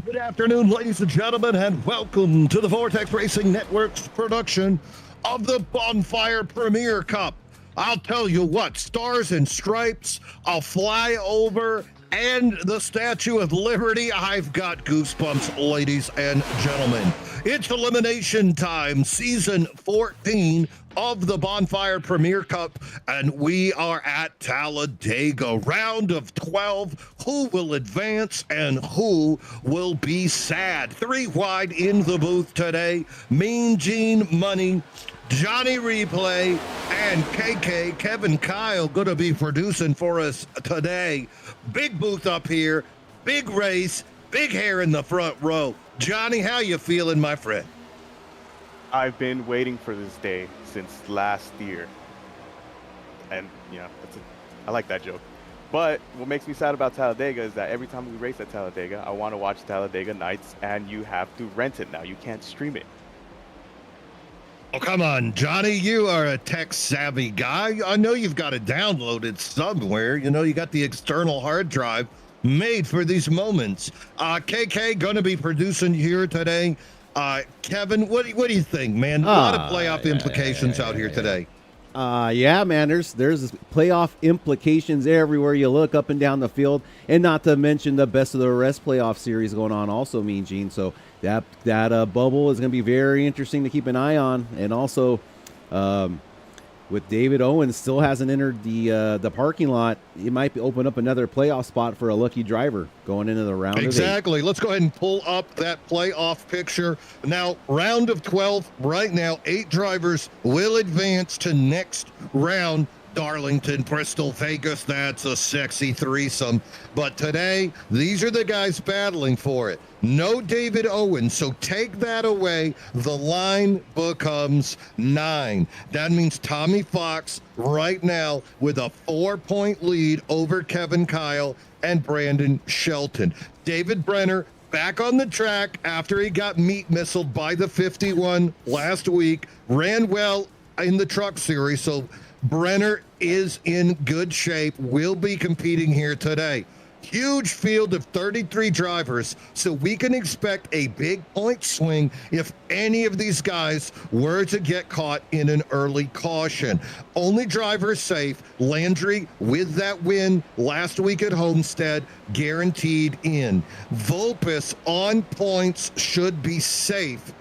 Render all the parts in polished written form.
Good afternoon, ladies and gentlemen, and welcome to the Vortex Racing Network's production of the Bonfire Premier Cup. I'll tell you what, stars and stripes, I'll fly over, and the Statue of Liberty. I've got goosebumps, ladies and gentlemen. It's elimination time, season 14 of the Bonfire Premier Cup, and we are at Talladega. Round of 12. Who will advance and who will be sad? 3 wide in the booth today. Mean Gene Money, Johnny Replay, and KK, Kevin Kyle, going to be producing for us today. Big booth up here, big race, big hair in the front row. Johnny, how you feeling, my friend? I've been waiting for this day since last year. And, I like that joke. But what makes me sad about Talladega is that every time we race at Talladega, I want to watch Talladega Nights, and you have to rent it now. You can't stream it. Oh, come on, Johnny, you are a tech-savvy guy. I know you've got it downloaded somewhere. You know, you got the external hard drive made for these moments. KK going to be producing here today. Kevin, what do you think, man? A lot of playoff implications out here today. Yeah, man, there's playoff implications everywhere you look up and down the field, and not to mention the best of the rest playoff series going on also, Mean Gene. So that bubble is going to be very interesting to keep an eye on. And also, with David Owens still hasn't entered the parking lot, it might open up another playoff spot for a lucky driver going into the round Exactly. Let's go ahead and pull up that playoff picture. Now, round of 12, right now, 8 drivers will advance to next round. Darlington, Bristol, Vegas, that's a sexy threesome. But today, these are the guys battling for it. No David Owens, so take that away. The line becomes 9. That means Tommy Fox right now with a 4-point lead over Kevin Kyle and Brandon Shelton. David Brenner back on the track after he got meat missiled by the 51 last week. Ran well in the truck series, so Brenner is in good shape, will be competing here today. Huge field of 33 drivers, so we can expect a big point swing if any of these guys were to get caught in an early caution. Only driver safe, Landry with that win last week at Homestead, guaranteed in. Vulpes on points should be safe.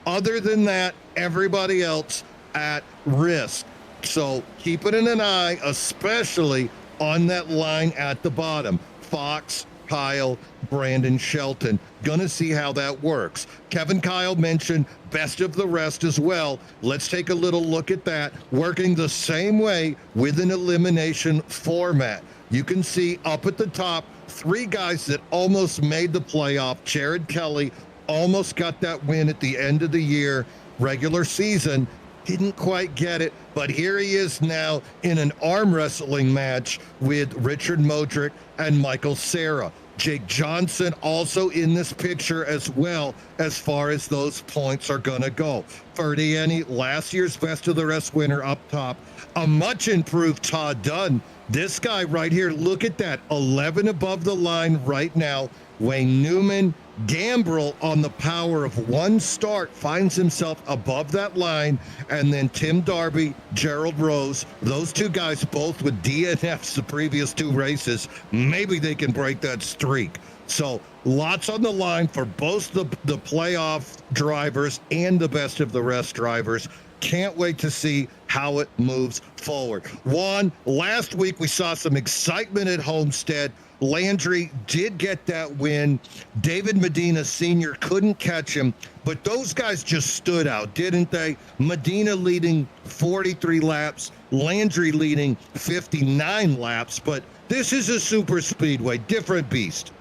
Other than that, everybody else at risk. So keeping an eye, especially on that line at the bottom. Fox, Kyle, Brandon Shelton. Gonna see how that works. Kevin Kyle mentioned best of the rest as well. Let's take a little look at that. Working the same way with an elimination format. You can see up at the top, 3 guys that almost made the playoff. Jared Kelly almost got that win at the end of the year, regular season. Didn't quite get it, but here he is now in an arm wrestling match with Richard Modric and Michael Cera. Jake Johnson also in this picture as well, as far as those points are going to go. Ferdiani, last year's best of the rest winner up top. A much improved Todd Dunn. This guy right here, look at that, 11 above the line right now. Wayne Newman, Gambrel on the power of 1 start finds himself above that line, and then Tim Darby, Gerald Rose, those 2 guys both with DNFs the previous 2 races. Maybe they can break that streak. So lots on the line for both the playoff drivers and the best of the rest drivers. Can't wait to see how it moves forward. Juan, last week we saw some excitement at Homestead. Landry did get that win. David Medina Sr. couldn't catch him, but those guys just stood out, didn't they? Medina leading 43 laps, Landry leading 59 laps, but this is a super speedway, different beast.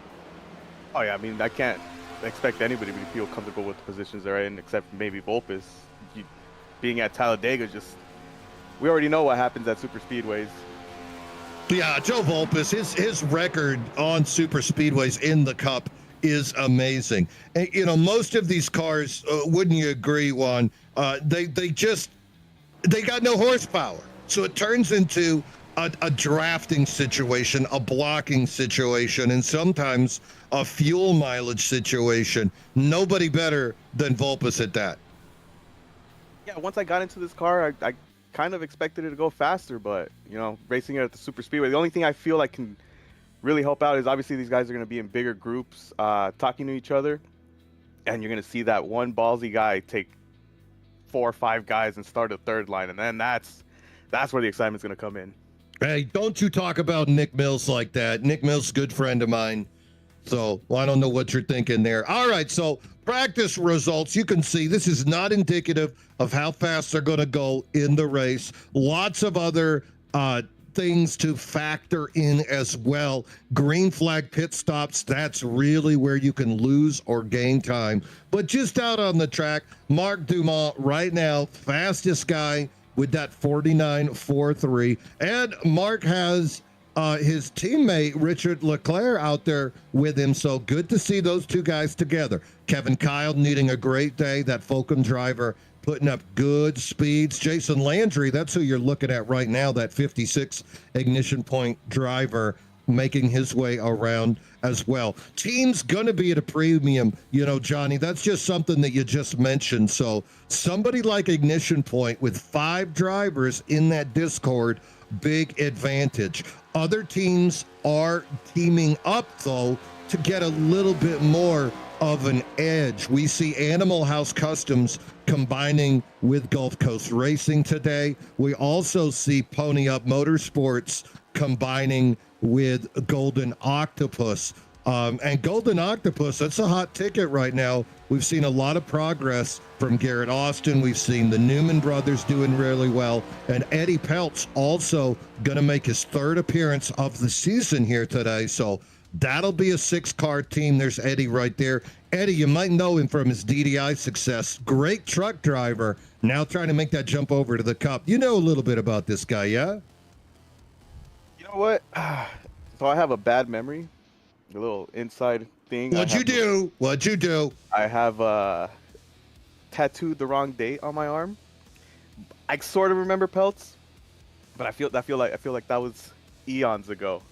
Oh, yeah, I mean, I can't expect anybody to feel comfortable with the positions they're in, except maybe Vulpes. Being at Talladega, we already know what happens at super speedways. Yeah, Joe Vulpes, his record on super speedways in the Cup is amazing. And, you know, most of these cars, wouldn't you agree, Juan? They got no horsepower. So it turns into a drafting situation, a blocking situation, and sometimes a fuel mileage situation. Nobody better than Vulpes at that. Yeah, once I got into this car, I kind of expected it to go faster, but you know, racing it at the super speedway, the only thing I feel like can really help out is obviously these guys are going to be in bigger groups, talking to each other, and you're going to see that one ballsy guy take 4 or 5 guys and start a third line, and then that's where the excitement's going to come in. Hey, don't you talk about Nick Mills like that. Nick Mills, good friend of mine. So well, I don't know what you're thinking there. All right, so practice results. You can see this is not indicative of how fast they're going to go in the race. Lots of other things to factor in as well. Green flag pit stops, that's really where you can lose or gain time. But just out on the track, Marc Dumont right now, fastest guy with that 49.43. And Mark has his teammate Richard Leclerc out there with him, so good to see those two guys together. Kevin Kyle needing a great day, that Fulcum driver putting up good speeds. Jason Landry, that's who you're looking at right now, that 56 ignition point driver making his way around as well. Team's gonna be at a premium, you know, Johnny, that's just something that you just mentioned. So somebody like Ignition Point with 5 drivers in that Discord, big advantage. Other teams are teaming up though to get a little bit more of an edge. We see Animal House Customs combining with Gulf Coast Racing today. We also see Pony Up Motorsports combining with Golden Octopus. And Golden Octopus, that's a hot ticket right now. We've seen a lot of progress from Garrett Austin. We've seen the Newman brothers doing really well. And Eddie Peltz also going to make his 3rd appearance of the season here today. So that'll be a 6-car team. There's Eddie right there. Eddie, you might know him from his DDI success. Great truck driver. Now trying to make that jump over to the Cup. You know a little bit about this guy, yeah? You know what? So I have a bad memory. A little inside thing. What'd you do? I have tattooed the wrong date on my arm. I sort of remember Peltz, but I feel like that was eons ago.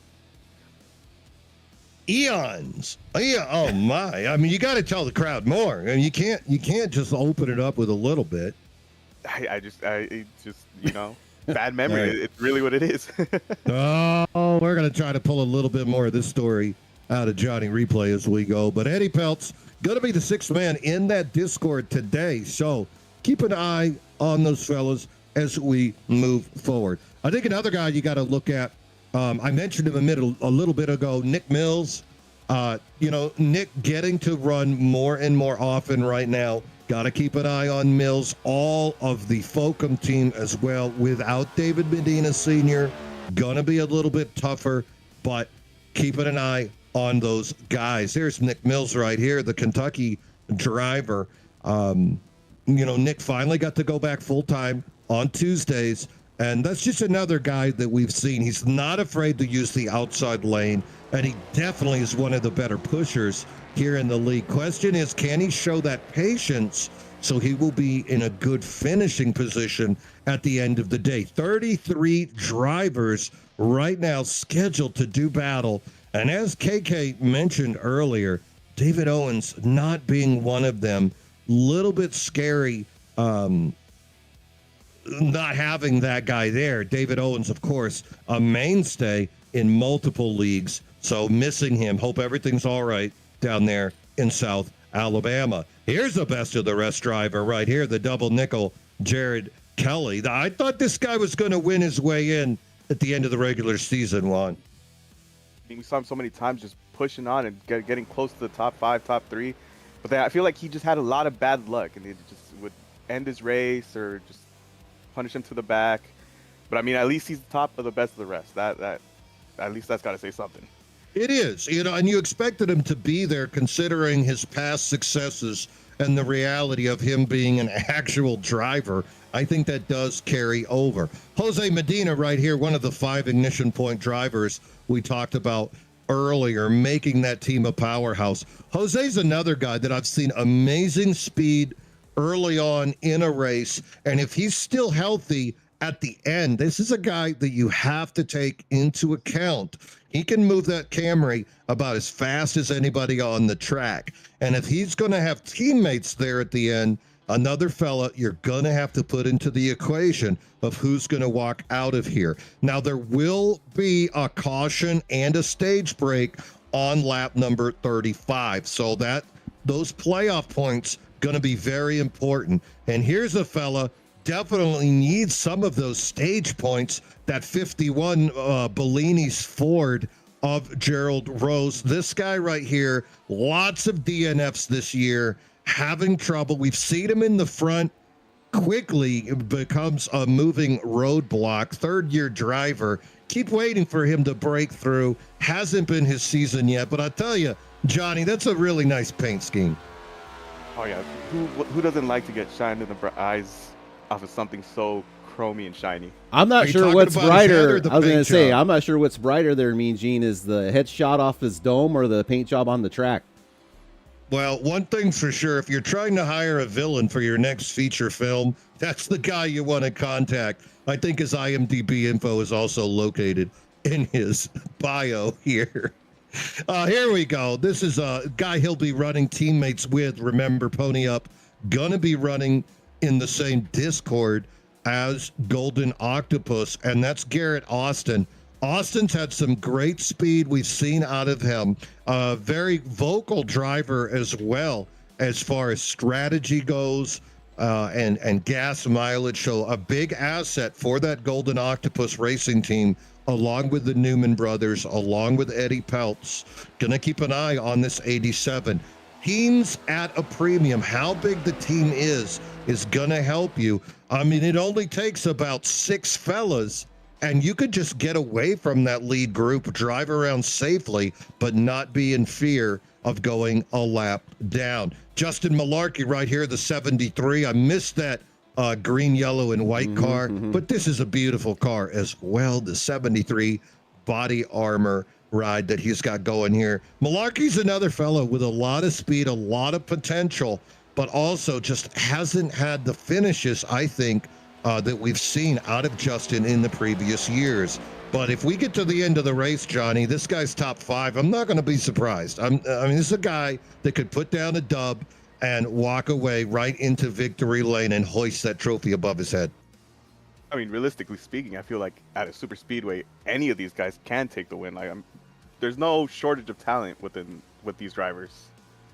Eons. Yeah. Oh my. I mean, you got to tell the crowd more. I mean, you can't just open it up with a little bit. I just you know, bad memory. Right. It's really what it is. Oh, we're gonna try to pull a little bit more of this story out of Johnny Replay as we go. But Eddie Peltz gonna be the 6th man in that Discord today. So keep an eye on those fellas as we move forward. I think another guy you got to look at. I mentioned him a little bit ago, Nick Mills. You know, Nick getting to run more and more often right now. Got to keep an eye on Mills. All of the Fulcum team as well. Without David Medina Sr., going to be a little bit tougher, but keeping an eye on those guys. Here's Nick Mills right here, the Kentucky driver. You know, Nick finally got to go back full-time on Tuesdays. And that's just another guy that we've seen. He's not afraid to use the outside lane, and he definitely is one of the better pushers here in the league. Question is, can he show that patience so he will be in a good finishing position at the end of the day? 33 drivers right now scheduled to do battle. And as KK mentioned earlier, David Owens not being one of them, little bit scary. Not having that guy there. David Owens, of course, a mainstay in multiple leagues. So missing him. Hope everything's all right down there in South Alabama. Here's the best of the rest driver right here, the double nickel, Jared Kelly. I thought this guy was going to win his way in at the end of the regular season, Juan. I mean, we saw him so many times just pushing on and getting close to the top 5, top 3. But then I feel like he just had a lot of bad luck, and it just would end his race or just punish him to the back. But I mean, at least he's the top of the best of the rest. That at least that's got to say something. It is, you know, and you expected him to be there considering his past successes and the reality of him being an actual driver. I think that does carry over. Jose Medina right here, one of the 5 ignition point drivers we talked about earlier, making that team a powerhouse. Jose's another guy that I've seen amazing speed early on in a race, and if he's still healthy at the end, this is a guy that you have to take into account. He can move that Camry about as fast as anybody on the track. And if he's going to have teammates there at the end, another fella you're going to have to put into the equation of who's going to walk out of here. Now, there will be a caution and a stage break on lap number 35. So those playoff points going to be very important. And here's a fella definitely needs some of those stage points. That 51 Bellini's Ford of Gerald Rose. This guy right here, lots of DNFs this year, having trouble. We've seen him in the front, quickly becomes a moving roadblock. Third-year driver. Keep waiting for him to break through. Hasn't been his season yet, but I tell you, Johnny, that's a really nice paint scheme. Oh yeah, who doesn't like to get shined in the eyes off of something so chromy and shiny? I'm not sure what's brighter. I was going to say, I'm not sure what's brighter there, Mean Gene, is the headshot off his dome or the paint job on the track. Well, one thing's for sure, if you're trying to hire a villain for your next feature film, that's the guy you want to contact. I think his IMDb info is also located in his bio here. Here we go. This is a guy he'll be running teammates with. Remember, Pony Up gonna be running in the same Discord as Golden Octopus, and that's Garrett Austin. Austin's had some great speed we've seen out of him. Very vocal driver as well as far as strategy goes, and gas mileage. So a big asset for that Golden Octopus racing team, along with the Newman brothers, along with Eddie Peltz. Gonna keep an eye on this 87. Teams at a premium. How big the team is gonna help you. I mean, it only takes about 6 fellas, and you could just get away from that lead group, drive around safely, but not be in fear of going a lap down. Justin Malarkey right here, the 73. I missed that green, yellow, and white car, but this is a beautiful car as well. The 73 body armor ride that he's got going here. Malarkey's another fellow with a lot of speed, a lot of potential, but also just hasn't had the finishes, I think, that we've seen out of Justin in the previous years. But if we get to the end of the race, Johnny, this guy's top 5. I'm not going to be surprised. I mean, this is a guy that could put down a dub and walk away right into victory lane and hoist that trophy above his head. I mean, realistically speaking, I feel like at a super speedway, any of these guys can take the win. Like, there's no shortage of talent with these drivers.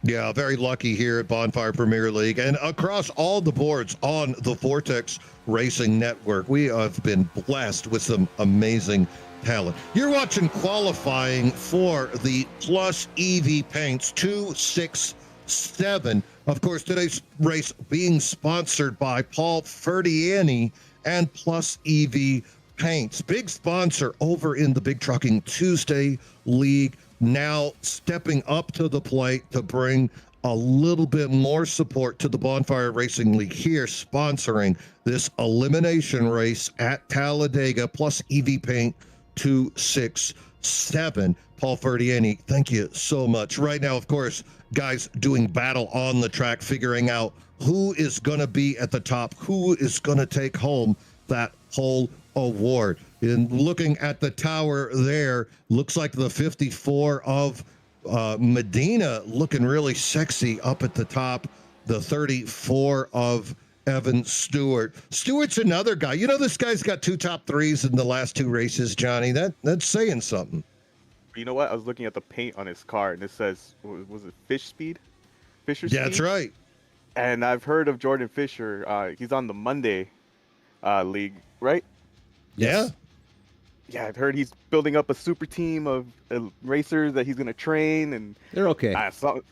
Yeah, very lucky here at Bonfire Premier League and across all the boards on the Vortex Racing Network. We have been blessed with some amazing talent. You're watching qualifying for the Plus EV Paints 267. Of course, today's race being sponsored by Paul Ferdiani and Plus EV Paints. Big sponsor over in the Big Trucking Tuesday League. Now stepping up to the plate to bring a little bit more support to the Bonfire Racing League here, sponsoring this elimination race at Talladega. Plus EV Paint 267. Paul Ferdiani, thank you so much. Right now, of course, guys doing battle on the track, figuring out who is going to be at the top, who is going to take home that whole award. And looking at the tower there, looks like the 54 of Medina looking really sexy up at the top. The 34 of Evan Stewart. Stewart's another guy. You know, this guy's got 2 top 3s in the last 2 races, Johnny. That's saying something. You know what? I was looking at the paint on his car, and it says, was it Fisher Speed? Yeah, that's right. And I've heard of Jordan Fisher. He's on the Monday league, right? Yeah. Yeah, I've heard he's building up a super team of racers that he's going to train, and they're okay.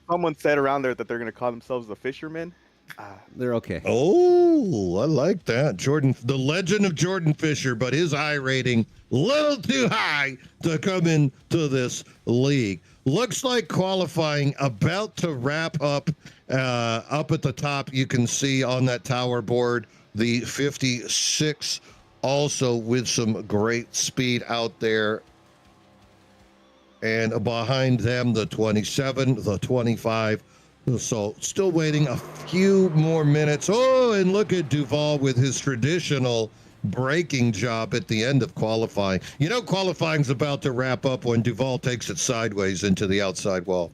Someone said around there that they're going to call themselves the Fishermen. They're okay. Oh, I like that. Jordan, the legend of Jordan Fisher, but his I rating a little too high to come into this league. Looks like qualifying about to wrap up. Up at the top, you can see on that tower board the 56. Also with some great speed out there. And behind them, the 27, the 25. So still waiting a few more minutes. Oh, and look at Duval with his traditional braking job at the end of qualifying. You know, qualifying's about to wrap up when Duvall takes it sideways into the outside wall.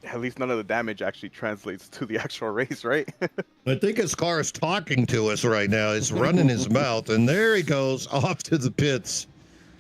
At least none of the damage actually translates to the actual race, right? I think his car is talking to us right now. It's running his mouth, and there he goes off to the pits.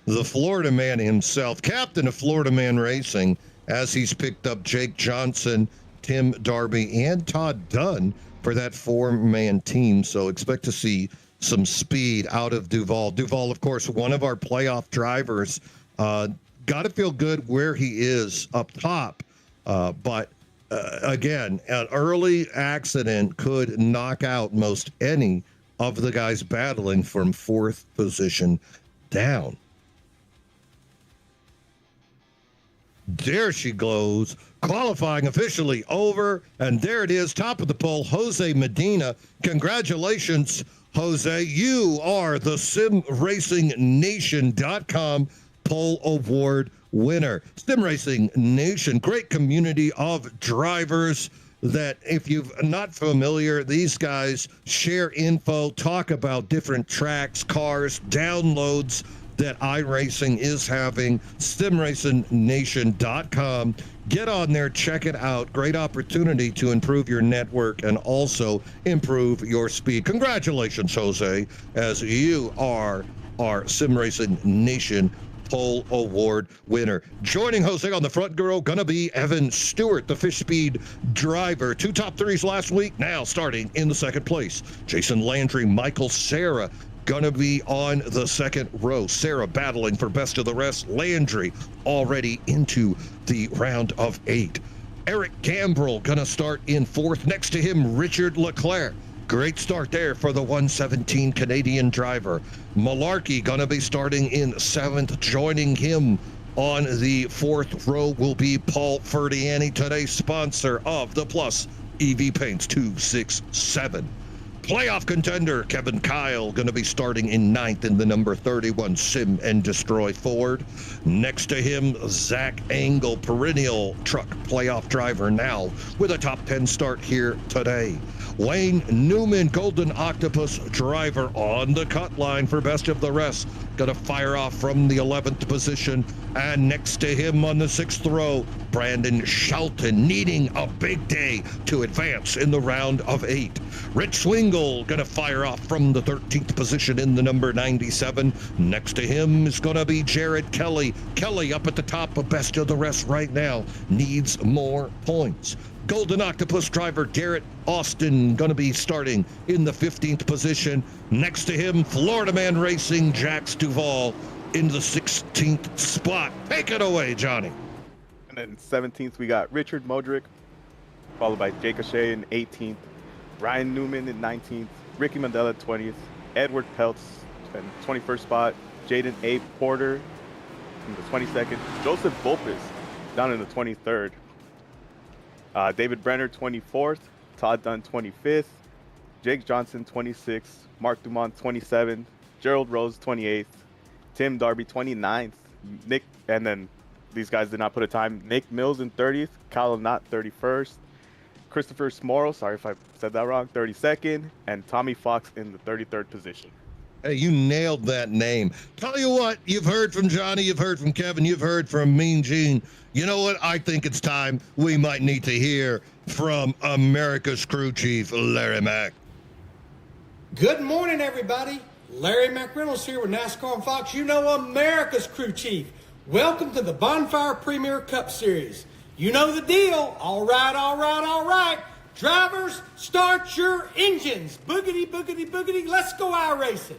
The Florida man himself, captain of Florida Man Racing, as he's picked up Jake Johnson, Tim Darby, and Todd Dunn for that 4-man team. So expect to see some speed out of Duvall. Duvall, of course, one of our playoff drivers. Got to feel good where he is up top. But again, an early accident could knock out most any of the guys battling from 4th position down. There she goes. Qualifying officially over. And there it is, top of the poll, Jose Medina. Congratulations, Jose. You are the SimRacingNation.com Poll Award winner. Sim Racing Nation, great community of drivers that, if you're not familiar, these guys share info, talk about different tracks, cars, downloads that iRacing is having. SimRacingNation.com. Get on there, check it out. Great opportunity to improve your network and also improve your speed. Congratulations, Jose, as you are our Sim Racing Nation Poll Award winner. Joining Jose on the front row, gonna be Evan Stewart, the Fish Speed driver. 2 top 3s last week, now starting in the 2nd place. Jason Landry, Michael Serra, gonna be on the 2nd row. Serra battling for best of the rest. Landry already into the round of 8. Eric Gambrell gonna start in 4th. Next to him, Richard Leclerc. Great start there for the 117 Canadian driver. Malarkey gonna be starting in 7th. Joining him on the 4th row will be Paul Ferdiani, today's sponsor of the Plus EV Paints 267. Playoff contender Kevin Kyle going to be starting in 9th in the number 31 Sim and Destroy Ford. Next to him, Zach Engel, perennial truck playoff driver now with a top 10 start here today. Wayne Newman, Golden Octopus driver on the cut line for best of the rest. Going to fire off from the 11th position. And next to him on the 6th row, Brandon Shelton, needing a big day to advance in the round of 8. Rich Swingle going to fire off from the 13th position in the number 97. Next to him is going to be Jared Kelly. Kelly up at the top of best of the rest right now. Needs more points. Golden Octopus driver Garrett Austin going to be starting in the 15th position. Next to him, Florida Man Racing Jax Duvall in the 16th spot. Take it away, Johnny. And then 17th, we got Richard Modric, followed by Jake O'Shea in 18th, Ryan Newman in 19th, Ricky Mandela 20th, Edward Peltz in 21st spot, Jaden A. Porter in the 22nd, Joseph Volpes down in the 23rd, David Brenner 24th, Todd Dunn 25th, Jake Johnson 26th, Mark Dumont 27th, Gerald Rose 28th, Tim Darby 29th, Nick, and then these guys did not put a time, Nick Mills in 30th, Kyle Knott 31st, Christopher Smorrow, sorry if I said that wrong, 32nd, and Tommy Fox in the 33rd position. Hey, you nailed that name. Tell you what, you've heard from Johnny, you've heard from Kevin, you've heard from Mean Gene. You know what? I think it's time we might need to hear from America's crew chief, Larry Mack. Good morning, everybody. Larry McReynolds here with NASCAR and Fox. You know, America's crew chief. Welcome to the Bonfire Premier Cup Series. You know the deal. All right, all right, all right. Drivers, start your engines. Boogity, boogity, boogity. Let's go iRacing.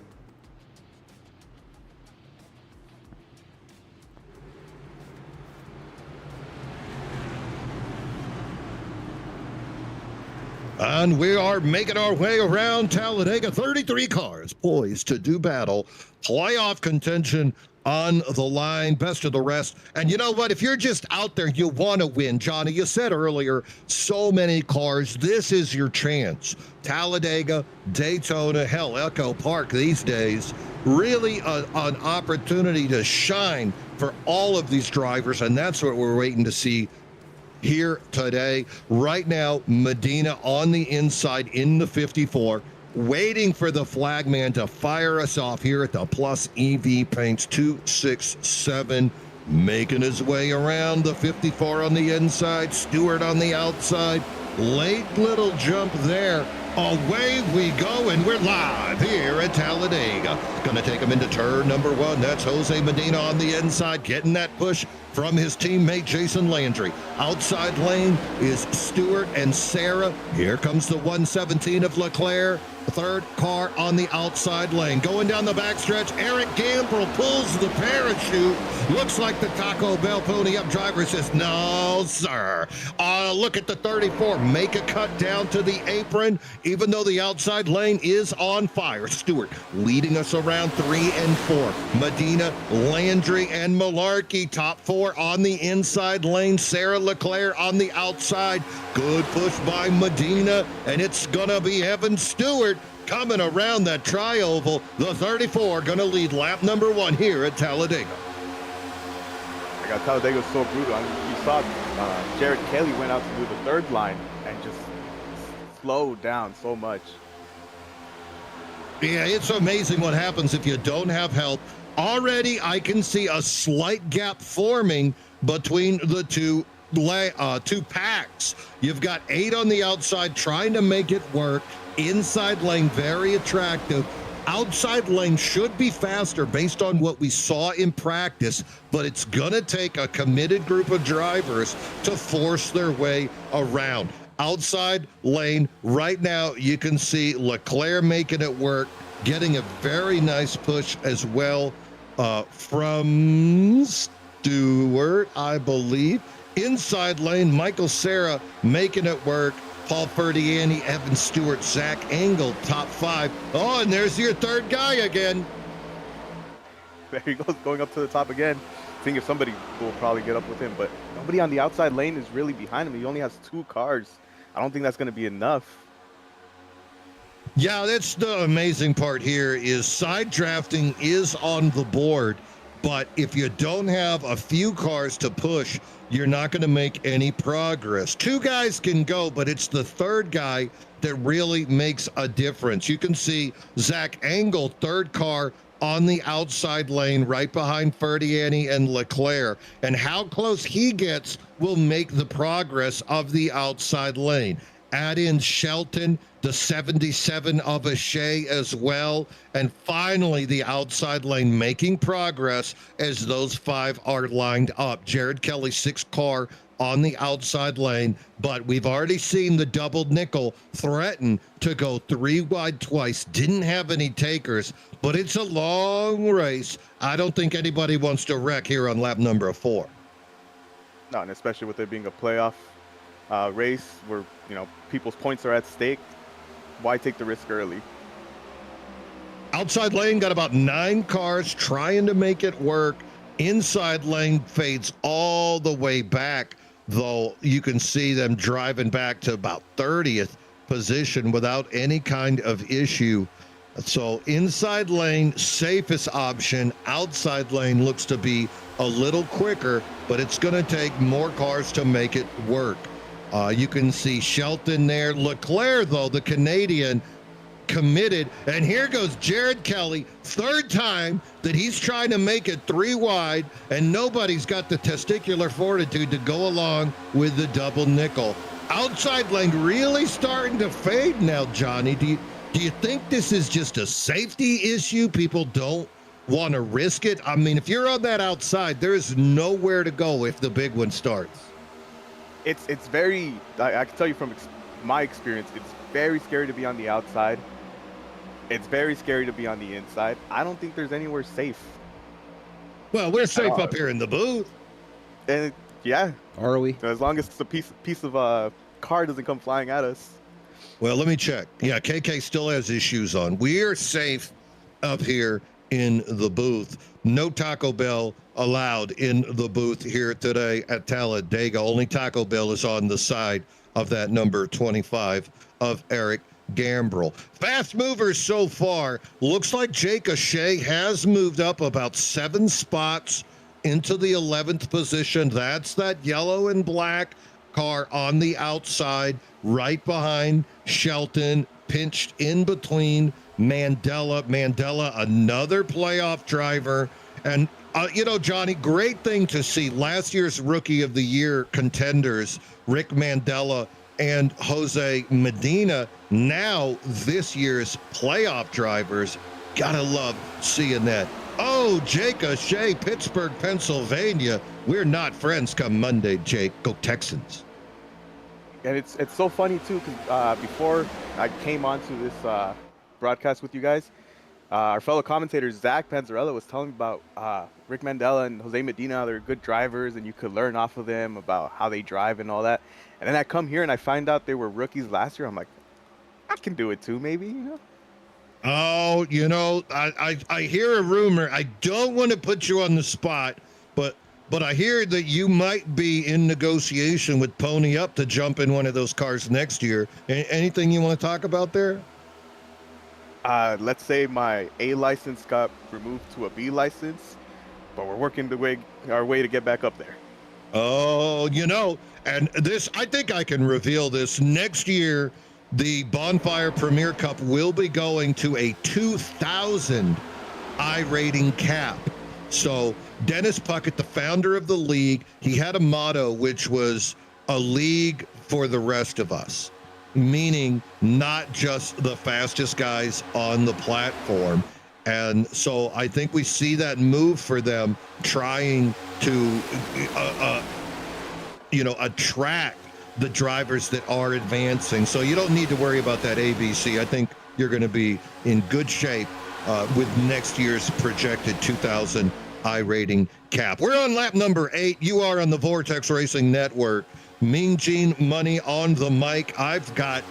And we are making our way around Talladega. 33 cars poised to do battle. Playoff contention on the line, best of the rest. And you know what? If you're just out there, you want to win, Johnny. You said earlier, so many cars. This is your chance. Talladega, Daytona, hell, Echo Park these days. Really an opportunity to shine for all of these drivers, and that's what we're waiting to see here today. Right now, Medina on the inside in the 54. waiting for the flagman to fire us off here at the Plus EV Paints 267. Making his way around the 54 on the inside, Stewart on the outside. Late little jump there. Away we go, and we're live here at Talladega. Gonna take him into turn number one. That's Jose Medina on the inside, getting that push from his teammate Jason Landry. Outside lane is Stewart and Sarah. Here comes the 117 of Leclerc. Third car on the outside lane. Going down the backstretch, Eric Gambrell pulls the parachute. Looks like the Taco Bell pony up driver says, no, sir. Look at the 34. Make a cut down to the apron, even though the outside lane is on fire. Stewart leading us around 3 and 4. Medina, Landry, and Malarkey, top 4 on the inside lane. Sarah Leclerc on the outside. Good push by Medina, and it's going to be Evan Stewart coming around that tri-oval. The 34 going to lead lap number 1 here at Talladega. I got Talladega so brutal. I mean, you saw Jared Kelly went out to do the third line and just slowed down so much. Yeah, it's amazing what happens if you don't have help. Already, I can see a slight gap forming between the two packs. You've got 8 on the outside trying to make it work. Inside lane, very attractive. Outside lane should be faster based on what we saw in practice, but it's going to take a committed group of drivers to force their way around. Outside lane, right now, you can see Leclerc making it work, getting a very nice push as well from Stewart, I believe. Inside lane, Michael Sarah making it work. Paul Ferdiani, Evan Stewart, Zach Engel, top 5. Oh, and there's your third guy again. There he goes, going up to the top again. Seeing if somebody will probably get up with him, but nobody on the outside lane is really behind him. He only has 2 cars. I don't think that's going to be enough. Yeah, that's the amazing part here is side drafting is on the board, but if you don't have a few cars to push, you're not going to make any progress. 2 guys can go, but it's the third guy that really makes a difference. You can see Zach Engel, third car on the outside lane, right behind Ferdiani and Leclerc. And how close he gets will make the progress of the outside lane. Add in Shelton, the 77 of Achey as well. And finally, the outside lane making progress as those 5 are lined up. Jared Kelly, 6th car on the outside lane, but we've already seen the double nickel threaten to go 3 wide twice. Didn't have any takers, but it's a long race. I don't think anybody wants to wreck here on lap number 4. No, and especially with it being a playoff race where, you know, people's points are at stake. Why take the risk early? Outside lane got about 9 cars trying to make it work. Inside lane fades all the way back, though you can see them driving back to about 30th position without any kind of issue. So inside lane, safest option. Outside lane looks to be a little quicker, but it's going to take more cars to make it work. You can see Shelton there. Leclerc, though, the Canadian, committed. And here goes Jared Kelly, third time that he's trying to make it 3 wide, and nobody's got the testicular fortitude to go along with the double nickel. Outside lane really starting to fade now, Johnny. Do you think this is just a safety issue? People don't want to risk it? I mean, if you're on that outside, there is nowhere to go if the big one starts. It's very, I can tell you from my experience, it's very scary to be on the outside. It's very scary to be on the inside. I don't think there's anywhere safe. Well, we're safe up here in the booth. And yeah. Are we? As long as it's a piece of car doesn't come flying at us. Well, let me check. Yeah, KK still has his shoes on. We're safe up here in the booth. No Taco Bell allowed in the booth here today at Talladega. Only Taco Bell is on the side of that number 25 of Eric Gambrell. Fast movers so far. Looks like Jake Achey has moved up about 7 spots into the 11th position. That's that yellow and black car on the outside, right behind Shelton pinched in between Mandela. Mandela, another playoff driver. And, Johnny, great thing to see. Last year's Rookie of the Year contenders, Rick Mandela and Jose Medina, now this year's playoff drivers. Gotta love seeing that. Oh, Jake O'Shea, Pittsburgh, Pennsylvania. We're not friends come Monday, Jake. Go Texans. And it's so funny too, because before I came onto this broadcast with you guys, our fellow commentator Zach Panzarella was telling me about Rick Mandela and Jose Medina. They're good drivers, and you could learn off of them about how they drive and all that. And then I come here and I find out they were rookies last year. I'm like, I can do it too, maybe, Oh, I hear a rumor. I don't want to put you on the spot, but I hear that you might be in negotiation with Pony Up to jump in one of those cars next year. Anything you want to talk about there? Let's say my A license got removed to a B license, but we're working our way to get back up there. Oh, and this, I think I can reveal this. Next year, the Bonfire Premier Cup will be going to a 2,000 iRating cap. So Dennis Puckett, the founder of the league, he had a motto which was a league for the rest of us, meaning not just the fastest guys on the platform. And so I think we see that move for them, trying to, attract the drivers that are advancing. So you don't need to worry about that ABC. I think you're going to be in good shape with next year's projected 2,000 iRating cap. We're on lap number 8. You are on the Vortex Racing Network. Mean Gene Money on the mic. I've got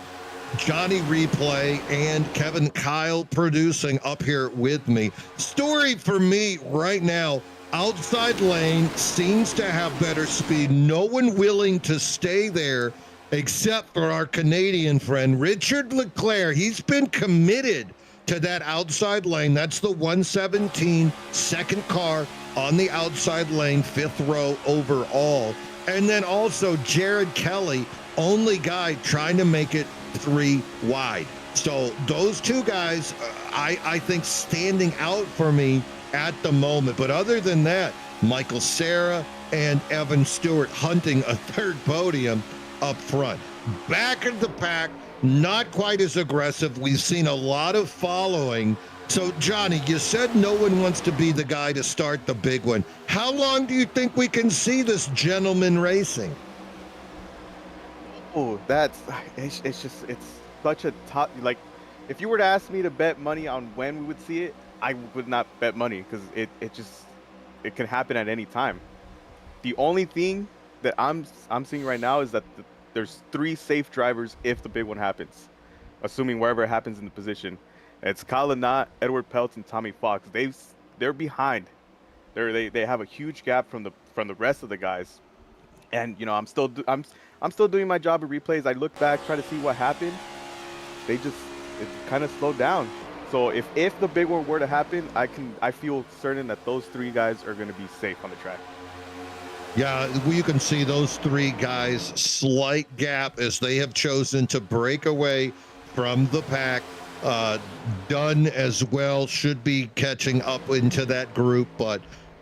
Johnny Replay and Kevin Kyle producing up here with me. Story for me right now, outside lane seems to have better speed. No one willing to stay there except for our Canadian friend, Richard Leclerc. He's been committed to that outside lane. That's the 117 second car on the outside lane, 5th row overall. And then also Jared Kelly, only guy trying to make it 3 wide. So those two guys, I think, standing out for me at the moment. But other than that, Michael Cera and Evan Stewart hunting a 3rd podium up front. Back in the pack, not quite as aggressive. We've seen a lot of following. So, Johnny, you said no one wants to be the guy to start the big one. How long do you think we can see this gentleman racing? Oh, it's such a top, like, if you were to ask me to bet money on when we would see it, I would not bet money, because it can happen at any time. The only thing that I'm seeing right now is that there's 3 safe drivers if the big one happens, assuming wherever it happens in the position. It's Kyle Lynott, Edward Peltz, and Tommy Fox. They're behind. They have a huge gap from the rest of the guys. And I'm still doing my job of replays. I look back, try to see what happened. It kind of slowed down. So if the big one were to happen, I feel certain that those 3 guys are going to be safe on the track. Yeah, you can see those 3 guys, slight gap as they have chosen to break away from the pack. Dunn as well should be catching up into that group, but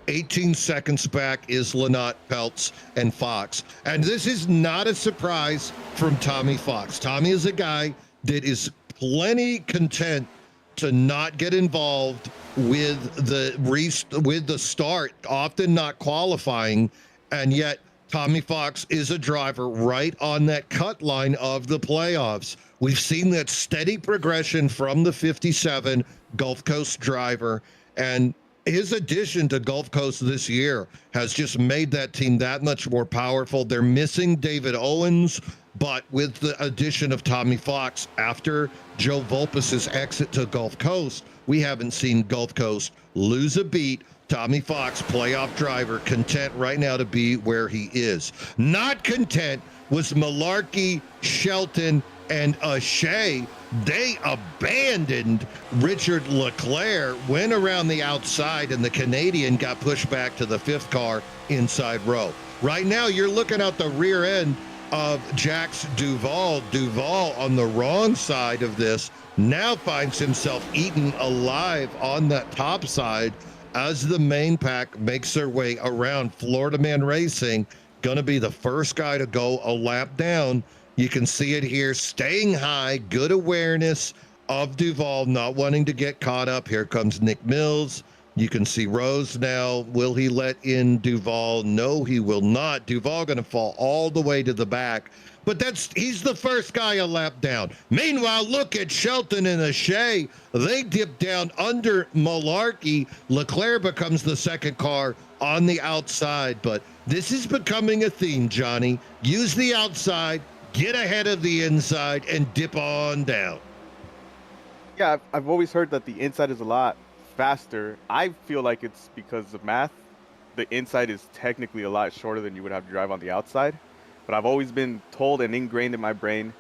18 seconds back is Lynott, Peltz, and Fox. And this is not a surprise from Tommy Fox. Tommy is a guy that is plenty content to not get involved with the start, often not qualifying, and yet Tommy Fox is a driver right on that cut line of the playoffs. We've seen that steady progression from the 57 Gulf Coast driver, and his addition to Gulf Coast this year has just made that team that much more powerful. They're missing David Owens, but with the addition of Tommy Fox after Joe Vulpus's exit to Gulf Coast, we haven't seen Gulf Coast lose a beat. Tommy Fox, playoff driver, content right now to be where he is. Not content was Malarkey, Shelton, and O'Shea. They abandoned Richard Leclerc, went around the outside, and the Canadian got pushed back to the 5th car inside row. Right now, you're looking out the rear end of Jax Duvall. Duvall on the wrong side of this now finds himself eaten alive on that top side as the main pack makes their way around. Florida Man Racing going to be the first guy to go a lap down. You can see it here, staying high, good awareness of Duvall, not wanting to get caught up. Here comes Nick Mills. You can see Rose now. Will he let in Duvall? No, he will not. Duvall going to fall all the way to the back. But he's the first guy a lap down. Meanwhile, look at Shelton and Ashea. They dip down under Malarkey. Leclerc becomes the second car on the outside. But this is becoming a theme, Johnny. Use the outside, get ahead of the inside, and dip on down. Yeah, I've always heard that the inside is a lot faster. I feel like it's because of math. The inside is technically a lot shorter than you would have to drive on the outside. But I've always been told and ingrained in my brain,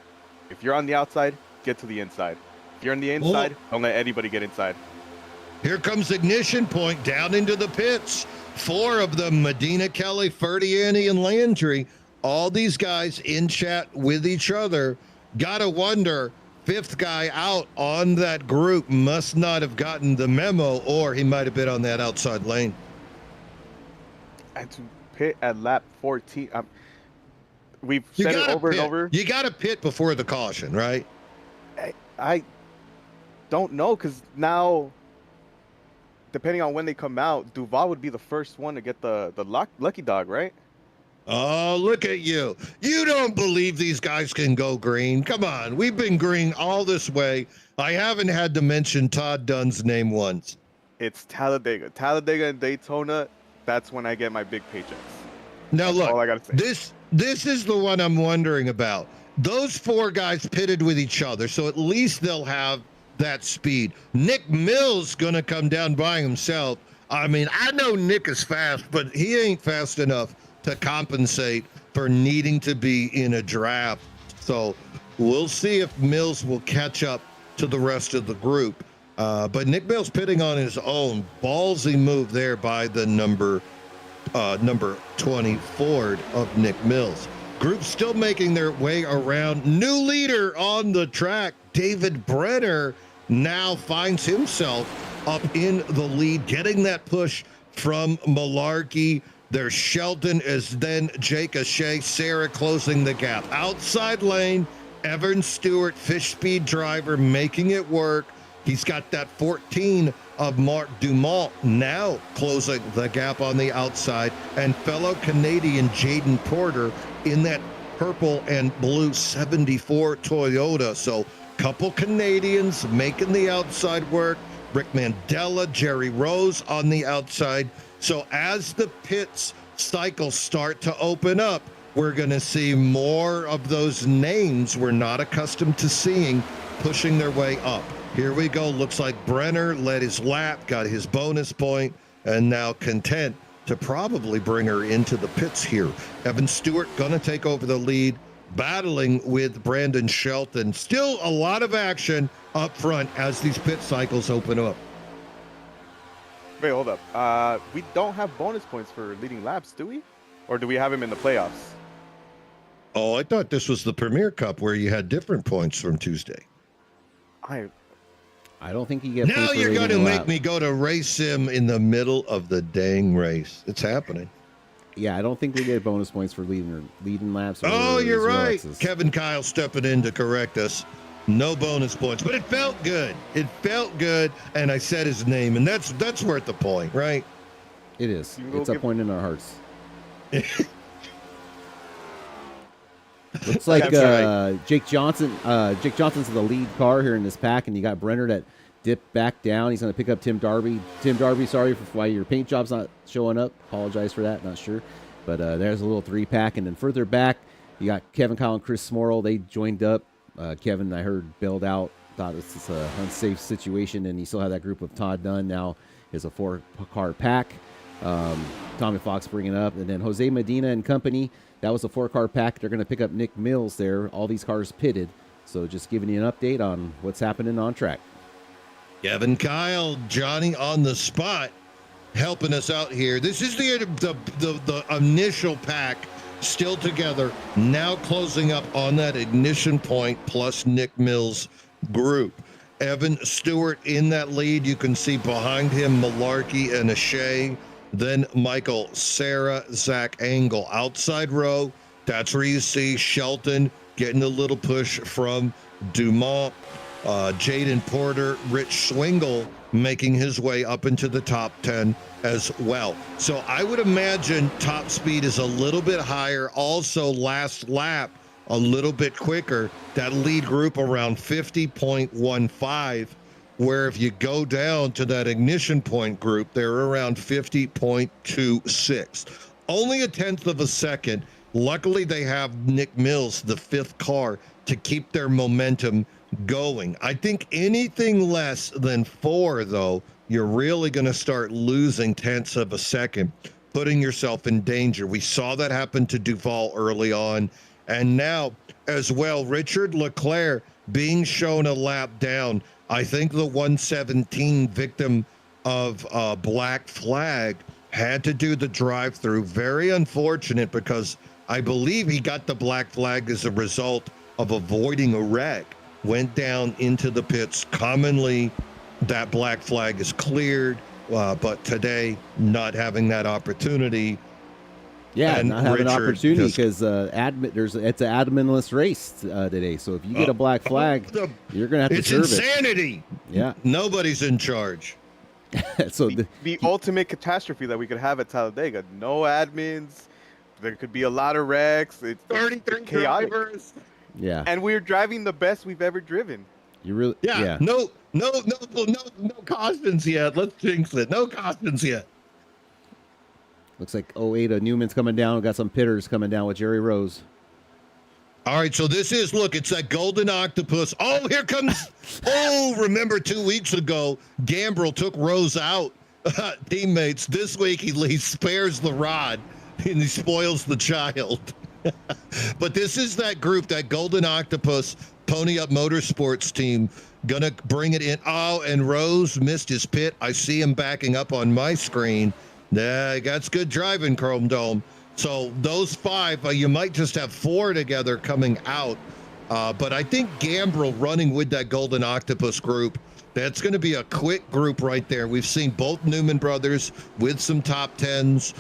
if you're on the outside, get to the inside. If you're on the inside, don't let anybody get inside. Here comes Ignition Point down into the pits. 4 of them, Medina, Kelly, Ferdiani, and Landry. All these guys in chat with each other. Gotta wonder, 5th guy out on that group must not have gotten the memo, or he might have been on that outside lane. And to pit at lap 14, we've said it over and over. You got to pit before the caution, right? I don't know, because now, depending on when they come out, Duval would be the first one to get the lucky dog, right? Oh, look at you. You don't believe these guys can go green. Come on. We've been green all this way. I haven't had to mention Todd Dunn's name once. It's Talladega. Talladega and Daytona, that's when I get my big paychecks. Now, That's look, all I gotta say. This is the one I'm wondering about. Those 4 guys pitted with each other, so at least they'll have that speed. Nick Mills going to come down by himself. I mean, I know Nick is fast, but he ain't fast enough to compensate for needing to be in a draft. So we'll see if Mills will catch up to the rest of the group. But Nick Mills pitting on his own. Ballsy move there by the number 20 Ford of Nick Mills. Group still making their way around. New leader on the track, David Brenner, now finds himself up in the lead, getting that push from Malarkey. There's Shelton, as then Jake Ashea, Sarah closing the gap. Outside lane, Evan Stewart, fish speed driver, making it work. He's got that 14 of Mark Dumont now closing the gap on the outside, and fellow Canadian Jaden Porter in that purple and blue 74 Toyota. So couple Canadians making the outside work. Rick Mandela, Jerry Rose on the outside. So as the pits cycles start to open up, we're going to see more of those names we're not accustomed to seeing pushing their way up. Here we go. Looks like Brenner led his lap, got his bonus point, and now content to probably bring her into the pits here. Evan Stewart going to take over the lead, battling with Brandon Shelton. Still a lot of action up front as these pit cycles open up. Wait, hold up. We don't have bonus points for leading laps, do we? Or do we have him in the playoffs? Oh, I thought this was the Premier Cup where you had different points from Tuesday. I don't think you get. Now you're going to make me go to race sim in the middle of the dang race. It's happening. Yeah, I don't think we get bonus points for leading laps. Oh, you're right. Kevin Kyle stepping in to correct us. No bonus points, but it felt good. It felt good, and I said his name, and that's worth the point, right? It is. It's a point in our hearts. Looks like right. Jake Johnson. Jake Johnson's the lead car here in this pack, and you got Brenner that dipped back down. He's going to pick up Tim Darby. Tim Darby, sorry for why your paint job's not showing up. Apologize for that. Not sure, but there's a little 3-pack, and then further back you got Kevin Kyle and Chris Smorrell. They joined up. Kevin, I heard, bailed out. Thought this is an unsafe situation, and you still have that group of Todd Dunn now is a 4-car pack. Tommy Fox bringing up, and then Jose Medina and company. That was a 4-car pack. They're going to pick up Nick Mills there. All these cars pitted. So just giving you an update on what's happening on track. Kevin Kyle, Johnny on the spot, helping us out here. This is the initial pack still together, now closing up on that Ignition Point plus Nick Mills group. Evan Stewart in that lead. You can see behind him Malarkey and Ashay. Then Michael Sarah, Zach Engel. Outside row, that's where you see Shelton getting a little push from Dumont. Jaden Porter, Rich Swingle making his way up into the top 10 as well. So I would imagine top speed is a little bit higher. Also, last lap, a little bit quicker. That lead group around 50.15, where if you go down to that Ignition Point group, they're around 50.26. Only a tenth of a second. Luckily, they have Nick Mills, the fifth car, to keep their momentum going. I think anything less than 4, though, you're really going to start losing tenths of a second, putting yourself in danger. We saw that happen to Duval early on. And now, as well, Richard Leclerc being shown a lap down. I think the 117 victim of black flag had to do the drive-through. Very unfortunate, because I believe he got the black flag as a result of avoiding a wreck. Went down into the pits. Commonly, that black flag is cleared, but today, not having that opportunity. Yeah, and not having an opportunity just- because it's an adminless race today. So if you get a black flag, you're going to have to It's serve insanity. it. Yeah. Nobody's in charge. So The ultimate catastrophe that we could have at Talladega. No admins. There could be a lot of wrecks. It's 33 chaotic. drivers. yeah, And we're driving the best we've ever driven. you really Yeah. No cautions yet. Let's jinx it. No cautions yet. Looks like 08 Newman's coming down. We got some pitters coming down with Jerry Rose. All right, so this is, look, it's that golden octopus. Oh, here comes, remember 2 weeks ago, Gambrill took Rose out, teammates. This week, he spares the rod, and he spoils the child. But this is that group, that golden octopus, Pony Up Motorsports team, gonna bring it in. Oh, and Rose missed his pit. I see him backing up on my screen. That's good driving, Chrome Dome. So those 5, you might just have 4 together coming out. But I think Gambrill running with that Golden Octopus group, that's going to be a quick group right there. We've seen both Newman brothers with some top 10s.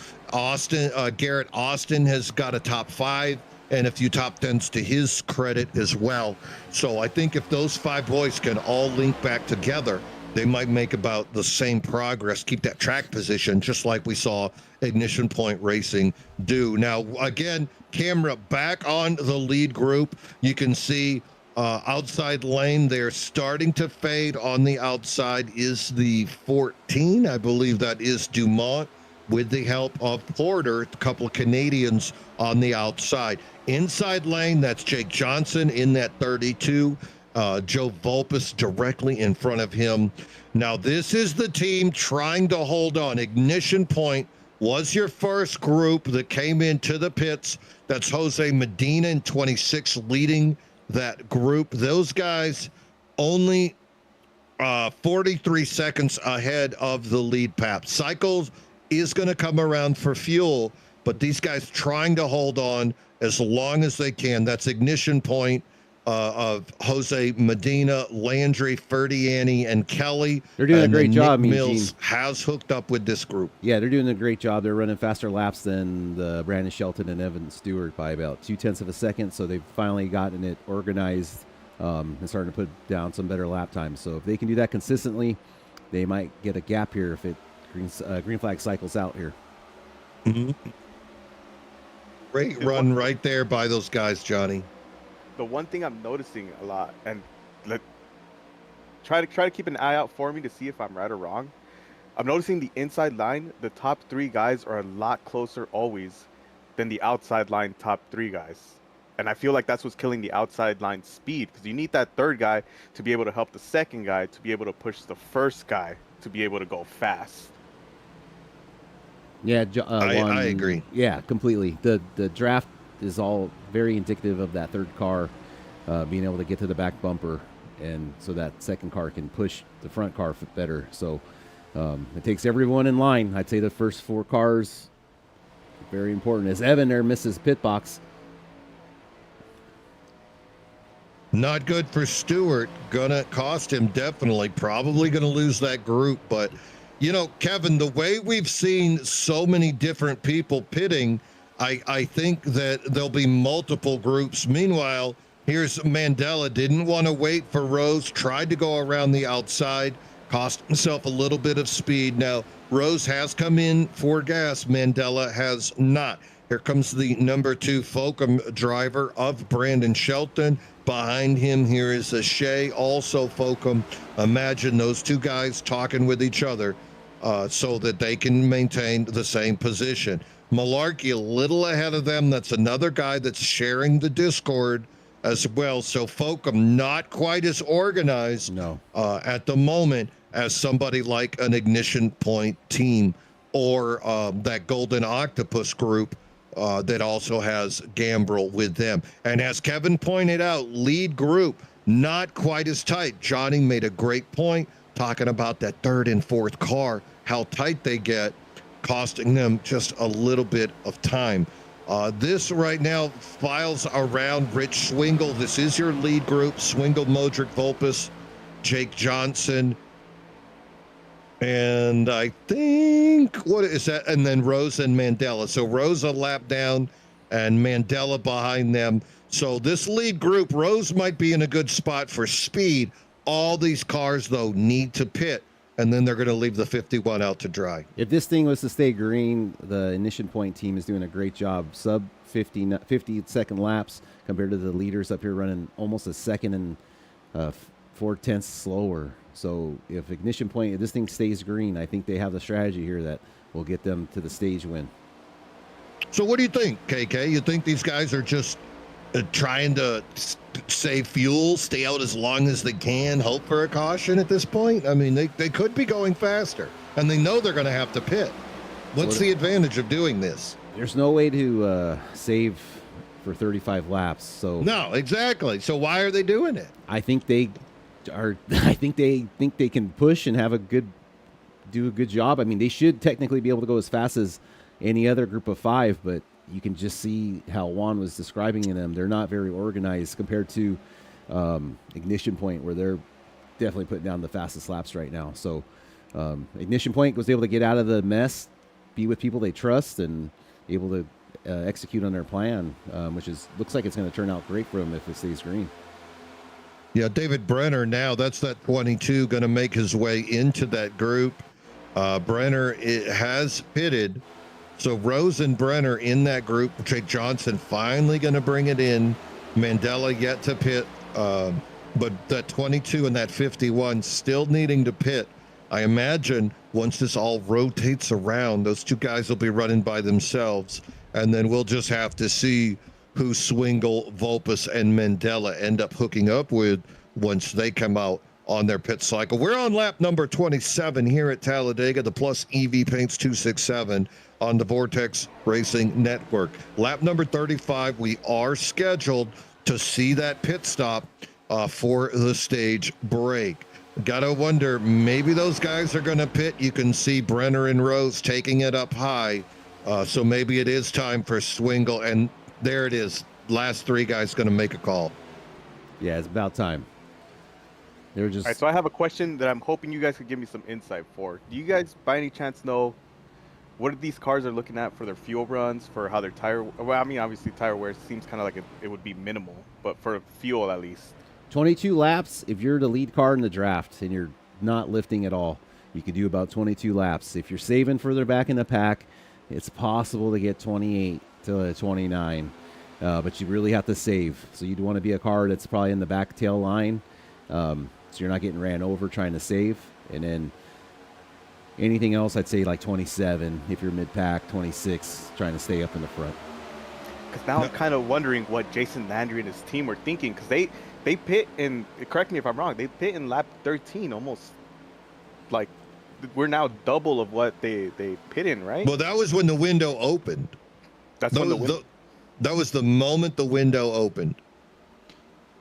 Garrett Austin has got a top 5 and a few top 10s to his credit as well. So I think if those 5 boys can all link back together, they might make about the same progress, keep that track position, just like we saw Ignition Point Racing do. Now, again, camera back on the lead group. You can see outside lane, they're starting to fade. On the outside is the 14. I believe that is Dumont with the help of Porter, a couple of Canadians on the outside. Inside lane, that's Jake Johnson in that 32. Joe Vulpes directly in front of him. Now, this is the team trying to hold on. Ignition Point was your first group that came into the pits. That's Jose Medina in 26 leading that group. Those guys only 43 seconds ahead of the lead pap. Cycles is going to come around for fuel, but these guys trying to hold on as long as they can. That's Ignition Point of Jose Medina, Landry, Ferdiani, and Kelly. They're doing a great job, Nick Eugene. Mills has hooked up with this group. Yeah, they're doing a great job. They're running faster laps than Brandon Shelton and Evan Stewart by about 0.2 of a second. So they've finally gotten it organized and starting to put down some better lap times. So if they can do that consistently, they might get a gap here if it green flag cycles out here. Mm-hmm. Great run right there by those guys, Johnny. The one thing I'm noticing a lot, and try to keep an eye out for me to see if I'm right or wrong. I'm noticing the inside line, the top 3 guys are a lot closer always than the outside line top 3 guys. And I feel like that's what's killing the outside line speed, because you need that third guy to be able to help the second guy to be able to push the first guy to be able to go fast. Yeah, I agree. Yeah, completely. The draft is all very indicative of that third car being able to get to the back bumper, and so that second car can push the front car better. So it takes everyone in line. I'd say the first 4 cars, Very important. As Evan there misses pit box. Not good for Stewart. Gonna cost him definitely. Probably gonna lose that group. But, you know, Kevin, the way we've seen so many different people pitting, I think that there'll be multiple groups. Meanwhile, here's Mandela. Didn't want to wait for Rose. Tried to go around the outside. Cost himself a little bit of speed. Now, Rose has come in for gas. Mandela has not. Here comes the number 2 Folcom driver of Brandon Shelton. Behind him here is a Shea, also Folcom. Imagine those two guys talking with each other so that they can maintain the same position. Malarkey a little ahead of them. That's another guy that's sharing the Discord as well. So Folcom not quite as organized at the moment as somebody like an Ignition Point team or that Golden Octopus group that also has Gambrel with them. And as Kevin pointed out, lead group not quite as tight. Johnny made a great point talking about that 3rd and 4th car, how tight they get, costing them just a little bit of time. This right now files around Rich Swingle. This is your lead group: Swingle, Modric, Volpus, Jake Johnson, and I think, what is that? And then Rose and Mandela. So Rose a lap down and Mandela behind them. So this lead group, Rose might be in a good spot for speed. All these cars, though, need to pit, and then they're going to leave the 51 out to dry. If this thing was to stay green, the Ignition Point team is doing a great job. Sub 50-second laps compared to the leaders up here running almost a second and 4/10 slower. So if Ignition Point, if this thing stays green, I think they have the strategy here that will get them to the stage win. So what do you think, KK? You think these guys are just trying to save fuel, stay out as long as they can, hope for a caution at this point? I mean, they could be going faster, and they know they're going to have to pit. What's the advantage of doing this? There's no way to save for 35 laps. So no, exactly. So why are they doing it? I think they think they can push and do a good job. I mean, they should technically be able to go as fast as any other group of 5, but you can just see how Juan was describing them. They're not very organized compared to Ignition Point, where they're definitely putting down the fastest laps right now. So Ignition Point was able to get out of the mess, be with people they trust, and able to execute on their plan, which looks like it's going to turn out great for them if it stays green. Yeah, David Brenner now, that's that 22, going to make his way into that group. Brenner has pitted. So Rose and Brenner in that group. Jake Johnson finally going to bring it in. Mandela yet to pit. But that 22 and that 51 still needing to pit. I imagine once this all rotates around, those two guys will be running by themselves. And then we'll just have to see who Swingle, Volpus, and Mandela end up hooking up with once they come out on their pit cycle. We're on lap number 27 here at Talladega, the Plus EV Paints 267 on the Vortex Racing Network. Lap number 35, we are scheduled to see that pit stop for the stage break. Gotta wonder, maybe those guys are gonna pit. You can see Brenner and Rose taking it up high. So maybe it is time for Swingle, and there it is. Last 3 guys going to make a call. Yeah, it's about time. They're just. All right, so I have a question that I'm hoping you guys could give me some insight for. Do you guys, by any chance, know what these cars are looking at for their fuel runs, for how their tire? Well, I mean, obviously, tire wear seems kind of like it would be minimal, but for fuel at least. 22 laps. If you're the lead car in the draft and you're not lifting at all, you could do about 22 laps. If you're saving further back in the pack, it's possible to get 28 to 29, but you really have to save. So you'd want to be a car that's probably in the back tail line, so you're not getting ran over trying to save. And then anything else, I'd say like 27 if you're mid-pack, 26 trying to stay up in the front. Because now I'm kind of wondering what Jason Landry and his team were thinking, because they pit in, correct me if I'm wrong, they pit in lap 13, almost like we're now double of what they pit in, right? Well, that was when the window opened. That's when that was the moment the window opened.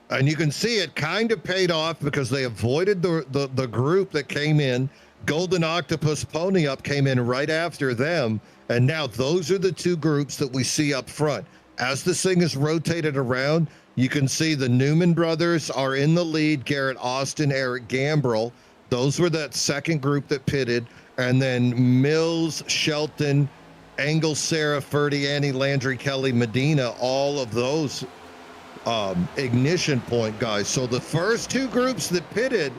And you can see it kind of paid off because they avoided the group that came in. Golden Octopus Pony Up came in right after them. And now those are the two groups that we see up front. As this thing is rotated around, you can see the Newman brothers are in the lead. Garrett Austin, Eric Gambrell. Those were that second group that pitted. And then Mills, Shelton, Engel, Sarah, Ferdy, Annie, Landry, Kelly, Medina, all of those ignition point guys. So the first two groups that pitted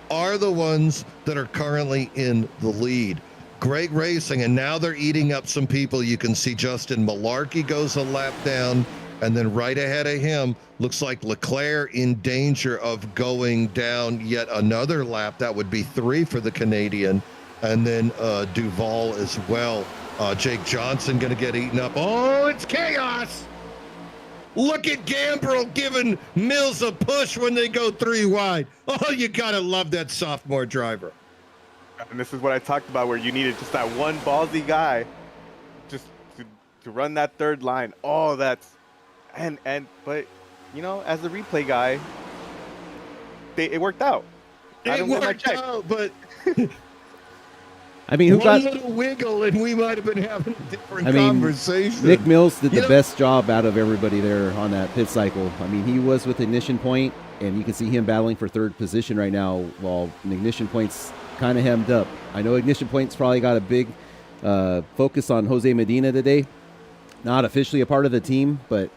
are the ones that are currently in the lead. Great racing, and now they're eating up some people. You can see Justin Malarkey goes a lap down, and then right ahead of him, looks like Leclerc in danger of going down yet another lap. That would be 3 for the Canadian, and then Duval as well. Jake Johnson going to get eaten up. Oh, it's chaos! Look at Gambrell giving Mills a push when they go 3 wide. Oh, you got to love that sophomore driver. And this is what I talked about, where you needed just that one ballsy guy just to run that third line. Oh, that's but you know, as a replay guy, it worked out. It worked out, but I mean, one little wiggle and we might have been having a different conversation. Nick Mills did the best job out of everybody there on that pit cycle. I mean, he was with Ignition Point, and you can see him battling for third position right now, while Ignition Point's kind of hemmed up. I know Ignition Point's probably got a big focus on Jose Medina today. Not officially a part of the team, but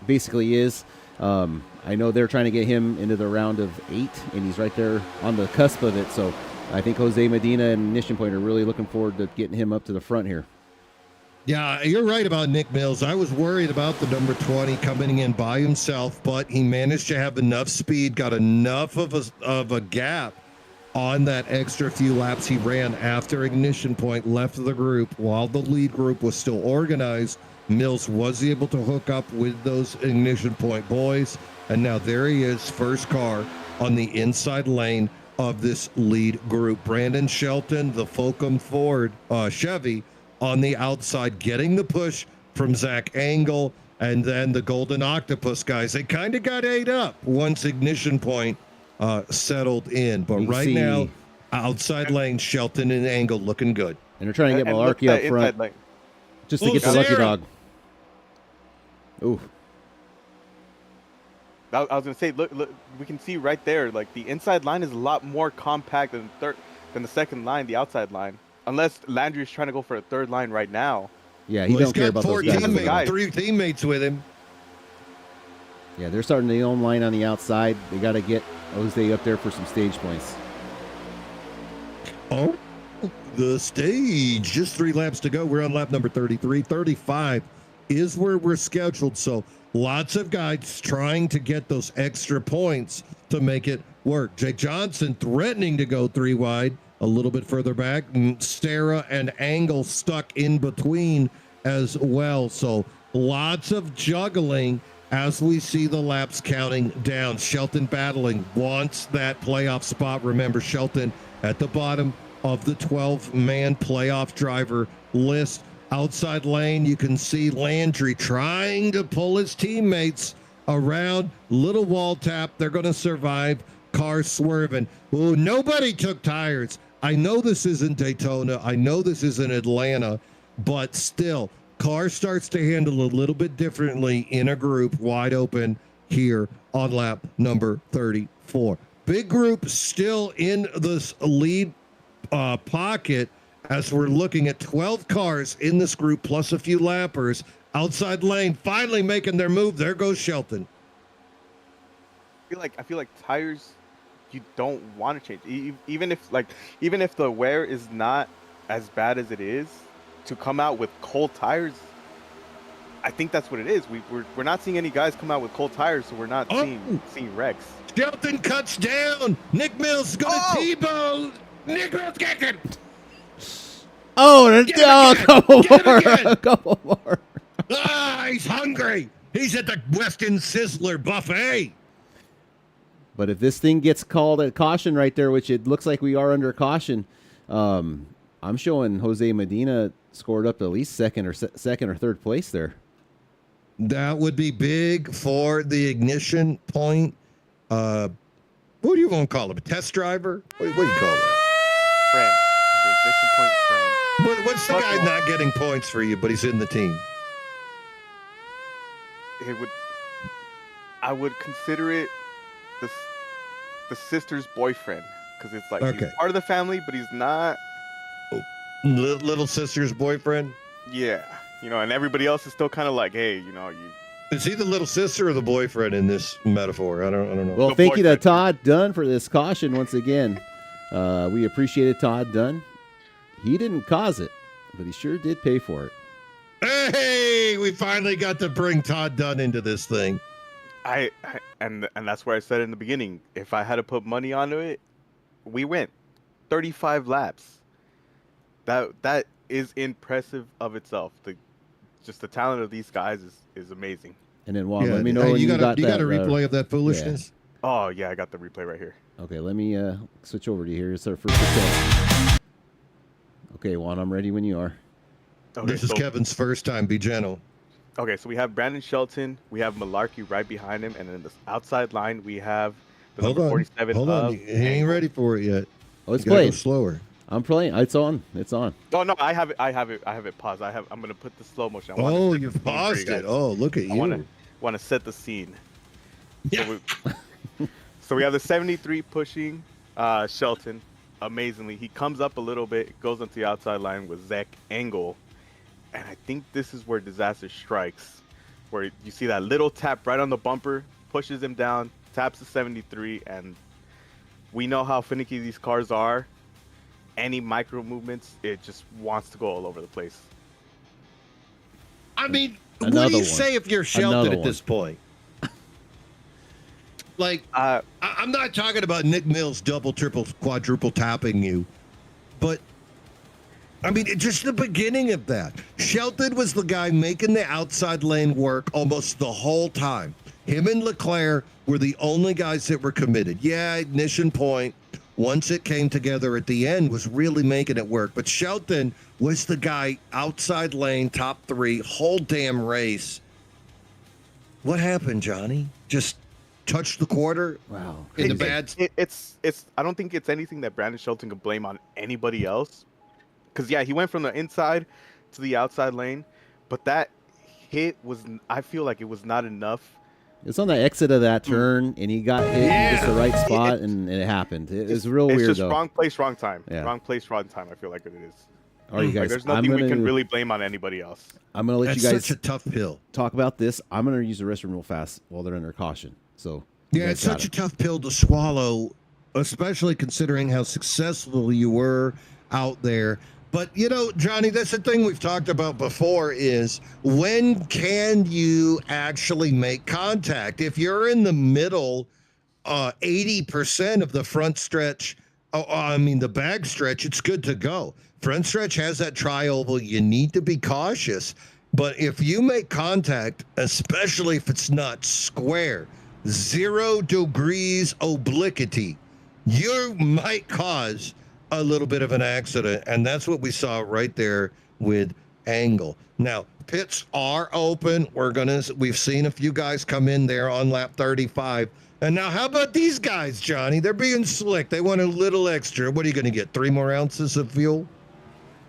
basically is. I know they're trying to get him into the round of 8, and he's right there on the cusp of it. So I think Jose Medina and Ignition Point are really looking forward to getting him up to the front here. Yeah, you're right about Nick Mills. I was worried about the number 20 coming in by himself, but he managed to have enough speed, got enough of a gap on that extra few laps he ran after Ignition Point left the group. While the lead group was still organized, Mills was able to hook up with those Ignition Point boys, and now there he is, first car on the inside lane of this lead group. Brandon Shelton, the Fulcum Ford Chevy, on the outside, getting the push from Zach Engel, and then the Golden Octopus guys. They kind of got ate up once Ignition Point settled in, but right now, outside lane, Shelton and Engel looking good. And they're trying to get Malarkey up front just to get the lucky dog. Ooh. I was gonna say, look, we can see right there, like the inside line is a lot more compact than the second line, the outside line. Unless Landry's trying to go for a third line right now. Yeah, he don't care about those guys. 3 teammates with him. Yeah, they're starting their own line on the outside. They got to get Jose up there for some stage points. Oh, the stage. Just 3 laps to go. We're on lap number 33. 35 is where we're scheduled. So lots of guys trying to get those extra points to make it work. Jake Johnson threatening to go 3 wide. A little bit further back, Stara and Engel stuck in between as well. So lots of juggling as we see the laps counting down. Shelton battling, wants that playoff spot. Remember, Shelton at the bottom of the 12-man playoff driver list. Outside lane, you can see Landry trying to pull his teammates around. Little wall tap. They're going to survive. Car swerving. Ooh, nobody took tires. I know this isn't Daytona. I know this isn't Atlanta, but still, car starts to handle a little bit differently in a group wide open here on lap number 34. Big group still in this lead pocket as we're looking at 12 cars in this group plus a few lappers. Outside lane finally making their move. There goes Shelton. I feel like tires, you don't want to change, even if the wear is not as bad as it is, to come out with cold tires. I think that's what it is. We're not seeing any guys come out with cold tires, so we're not seeing wrecks. Shelton cuts down. Nick Mills is going to T-bone. Nick Mills kicking. A couple more. He's hungry. He's at the Westin Sizzler buffet. But if this thing gets called a caution right there, which it looks like we are under caution, I'm showing Jose Medina scored up to at least second or third place there. That would be big for the Ignition Point. What do you want to call him? A test driver? What do you call that? ignition point trend. What's the guy not getting points for you, but he's in the team? I would consider it the sister's boyfriend, because it's like Okay. he's part of the family, but he's not. Little sister's boyfriend? Yeah, and everybody else is still kind of like, hey, you. Is he the little sister or the boyfriend in this metaphor? I don't know. Well, The thank you to boyfriend. Todd Dunn for this caution once again. We appreciated Todd Dunn. He didn't cause it, but he sure did pay for it. Hey, we finally got to bring Todd Dunn into this thing. And that's where I said in the beginning, if I had to put money onto it, we went 35 laps. That is impressive of itself. Just the talent of these guys is amazing. And then Juan, let me know when you you got a that. replay of that foolishness? Oh yeah, I got the replay right here. Okay, let me switch over to here. It's our first attempt. Okay, Juan, I'm ready when you are. Okay, This is Kevin's first time. Be gentle. Okay, so we have Brandon Shelton, we have Malarkey right behind him, and then the outside line we have the number 47. Hold on. He ain't ready for it yet. Oh, it's You gotta go playing. slower. I'm playing. It's on. It's on. Oh no, I have it paused. I'm gonna put the slow motion. I wanna Oh, set the you've scene for you paused guys. it. Oh, look at I you. want to set the scene. Yeah. So we have the 73 pushing Shelton amazingly. He comes up a little bit, goes onto the outside line with Zach Engel, and I think this is where disaster strikes, where you see that little tap right on the bumper, pushes him down, taps the 73, and we know how finicky these cars are. Any micro movements, it just wants to go all over the place. I mean, what Another do you one. say if you're Shelton Another at one. this point? Like, I'm not talking about Nick Mills double, triple, quadruple tapping you, but I mean, it's just the beginning of that. Shelton was the guy making the outside lane work almost the whole time. Him and Leclerc were the only guys that were committed. Yeah, ignition point, once it came together at the end, was really making it work. But Shelton was the guy outside lane, top three, whole damn race. What happened, Johnny? Just touched the quarter? Wow. In the bad. It's I don't think it's anything that Brandon Shelton could blame on anybody else. Because, yeah, he went from the inside to the outside lane, but that hit I feel like it was not enough. It's on the exit of that turn, and he got hit in just the right spot, and it happened. It's real It's weird, just though. wrong place, wrong time. Yeah. Wrong place, wrong time, I feel like it is. All right, you guys, There's I'm nothing we gonna can really blame on anybody else. I'm gonna let That's you guys such a tough pill. talk about this. I'm gonna use the restroom real fast while they're under caution. So you Yeah, guys it's got such a it. tough pill to swallow, especially considering how successful you were out there. But, you know, Johnny, that's the thing we've talked about before is when can you actually make contact? If you're in the middle, 80% of the front stretch, the back stretch, it's good to go. Front stretch has that tri-oval. You need to be cautious. But if you make contact, especially if it's not square, 0 degrees obliquity, you might cause a little bit of an accident, and that's what we saw right there with Angle. Now, pits are open. We've seen a few guys come in there on lap 35. And now, how about these guys, Johnny? They're being slick. They want a little extra. What are you going to get? 3 more ounces of fuel?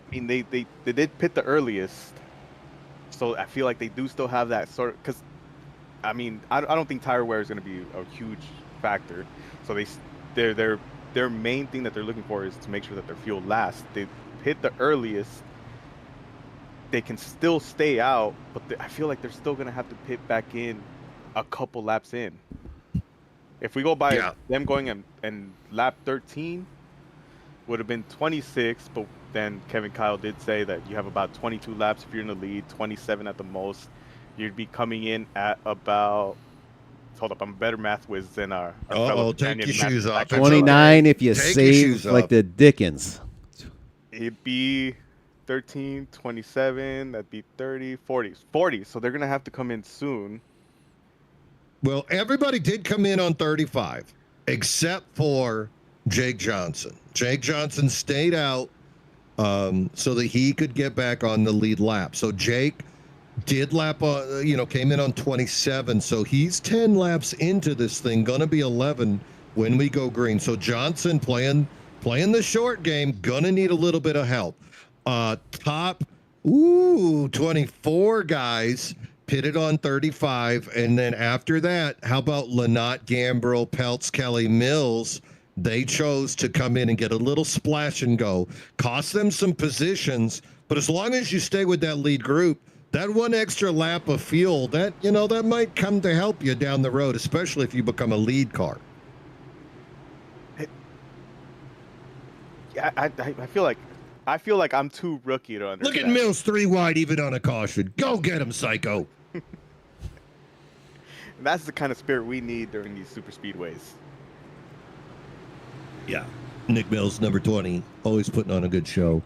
I mean, they did pit the earliest, so I feel like they do still have that sort of, because, I mean, I don't think tire wear is going to be a huge factor. So their main thing that they're looking for is to make sure that their fuel lasts. They hit the earliest, they can still stay out, but I feel like they're still going to have to pit back in a couple laps in. If we go by them going and lap 13 would have been 26, but then Kevin Kyle did say that you have about 22 laps if you're in the lead, 27 at the most. You'd be coming in at about, hold up, I'm better math whiz than our fellow take companion your Matt shoes off. Black. 29 if you Take your save shoes like off. the Dickens. It'd be 13, 27, that'd be 30, 40. So they're going to have to come in soon. Well, everybody did come in on 35, except for Jake Johnson. Jake Johnson stayed out so that he could get back on the lead lap. So Jake did came in on 27. So he's 10 laps into this thing, going to be 11 when we go green. So Johnson playing playing the short game, gonna need a little bit of help. Top 24 guys pitted on 35, and then after that, how about Lynott, Gambrill, Peltz, Kelly, Mills? They chose to come in and get a little splash and go, cost them some positions, but as long as you stay with that lead group, that one extra lap of fuel, that that might come to help you down the road, especially if you become a lead car. Yeah, I feel like I'm too rookie to understand. Look at Mills 3 wide even on a caution. Go get him, psycho. That's the kind of spirit we need during these super speedways. Yeah. Nick Mills, number 20, always putting on a good show.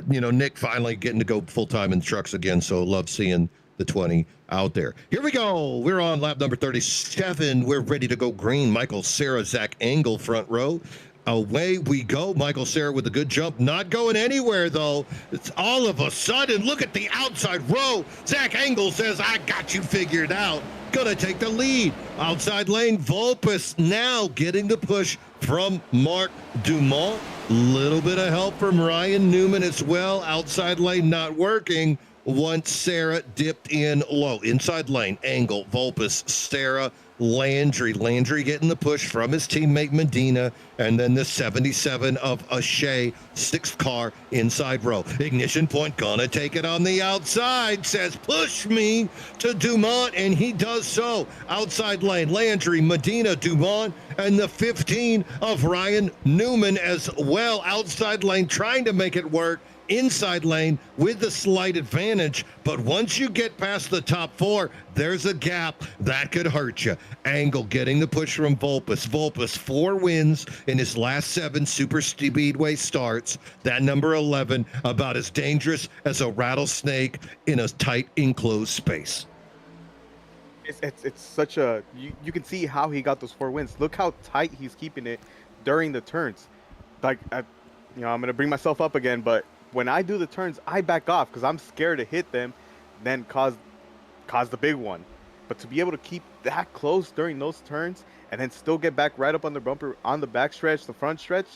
Nick finally getting to go full-time in trucks again, so love seeing the 20 out there. Here we go. We're on lap number 37. We're ready to go green. Michael Cera, Zach Engel, front row. Away we go. Michael Cera with a good jump. Not going anywhere, though. It's all of a sudden, look at the outside row. Zach Engel says, I got you figured out. Gonna take the lead. Outside lane, Vulpes now getting the push from Mark Dumont. Little bit of help from Ryan Newman as well. Outside lane not working once Cera dipped in low. Inside lane, Engel, Vulpes, Cera, Landry getting the push from his teammate Medina, and then the 77 of Ashay, sixth car inside row. Ignition point gonna take it on the outside, says push me to Dumont, and he does so. Outside lane, Landry, Medina, Dumont, and the 15 of Ryan Newman as well. Outside lane trying to make it work. Inside lane with the slight advantage, but once you get past the top four, there's a gap that could hurt you. Engel getting the push from Vulpes. Vulpes 4 wins in his last 7 super speedway starts. That number 11 about as dangerous as a rattlesnake in a tight enclosed space. It's such a you can see how he got those 4 wins. Look how tight he's keeping it during the turns. Like I'm gonna bring myself up again, but when I do the turns, I back off because I'm scared to hit them, then cause the big one. But to be able to keep that close during those turns and then still get back right up on the bumper on the back stretch, the front stretch,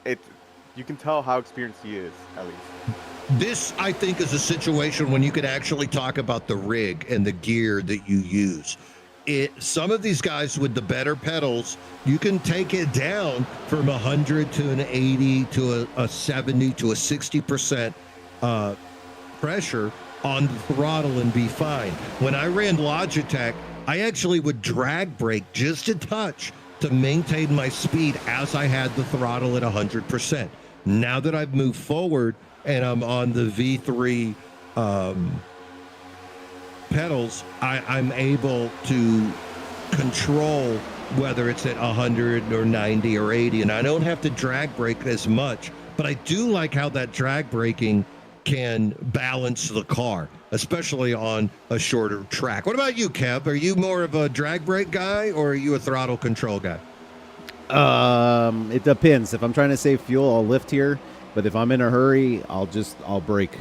you can tell how experienced he is, at least. This, I think, is a situation when you could actually talk about the rig and the gear that you use. Some of these guys with the better pedals, you can take it down from 100 to an 80 to a 70 to a 60% pressure on the throttle and be fine. When I ran Logitech, I actually would drag brake just a touch to maintain my speed as I had the throttle at 100%. Now that I've moved forward and I'm on the V3 pedals, I'm able to control whether it's at 100 or 90 or 80, and I don't have to drag brake as much, but I do like how that drag braking can balance the car, especially on a shorter track. What about you, Kev? Are you more of a drag brake guy or are you a throttle control guy? It depends. If I'm trying to save fuel, I'll lift here, but if I'm in a hurry, I'll brake.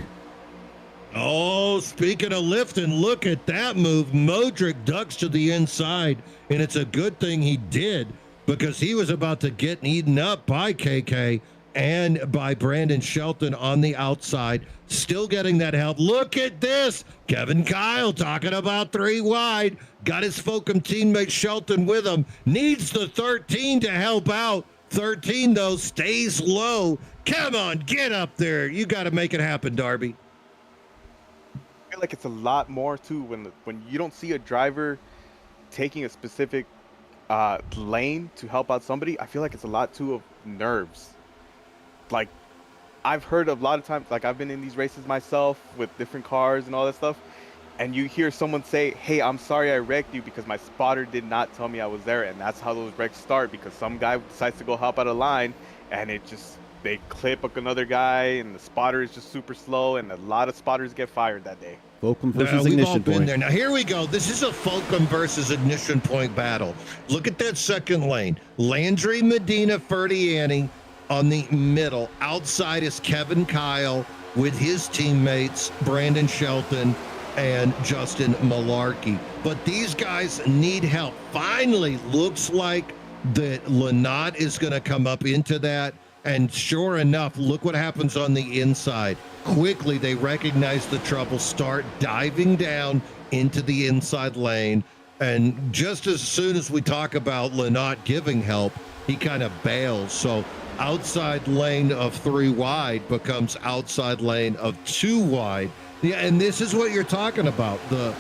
Oh, speaking of lifting, look at that move. Modric ducks to the inside, and it's a good thing he did because he was about to get eaten up by KK and by Brandon Shelton on the outside, still getting that help. Look at this. Kevin Kyle talking about 3 wide. Got his Folcom teammate Shelton with him. Needs the 13 to help out. 13, though, stays low. Come on, get up there. You got to make it happen, Darby. I feel like it's a lot more too when you don't see a driver taking a specific lane to help out somebody. I feel like it's a lot too of nerves. Like I've heard of a lot of times, like I've been in these races myself with different cars and all that stuff, and you hear someone say, hey, I'm sorry I wrecked you because my spotter did not tell me I was there. And that's how those wrecks start, because some guy decides to go help out a line and they clip another guy and the spotter is just super slow, and a lot of spotters get fired that day. Folcom versus we've all Ignition been Point. there. Now here we go. This is a Folcom versus Ignition Point battle. Look at that second lane. Landry, Medina, Ferdiani on the middle. Outside is Kevin Kyle with his teammates, Brandon Shelton and Justin Malarkey. But these guys need help. Finally, looks like that Lynott is going to come up into that. And sure enough, look what happens on the inside. Quickly, they recognize the trouble, start diving down into the inside lane. And just as soon as we talk about Lynott giving help, he kind of bails. So outside lane of 3 wide becomes outside lane of 2 wide. Yeah, and this is what you're talking about, the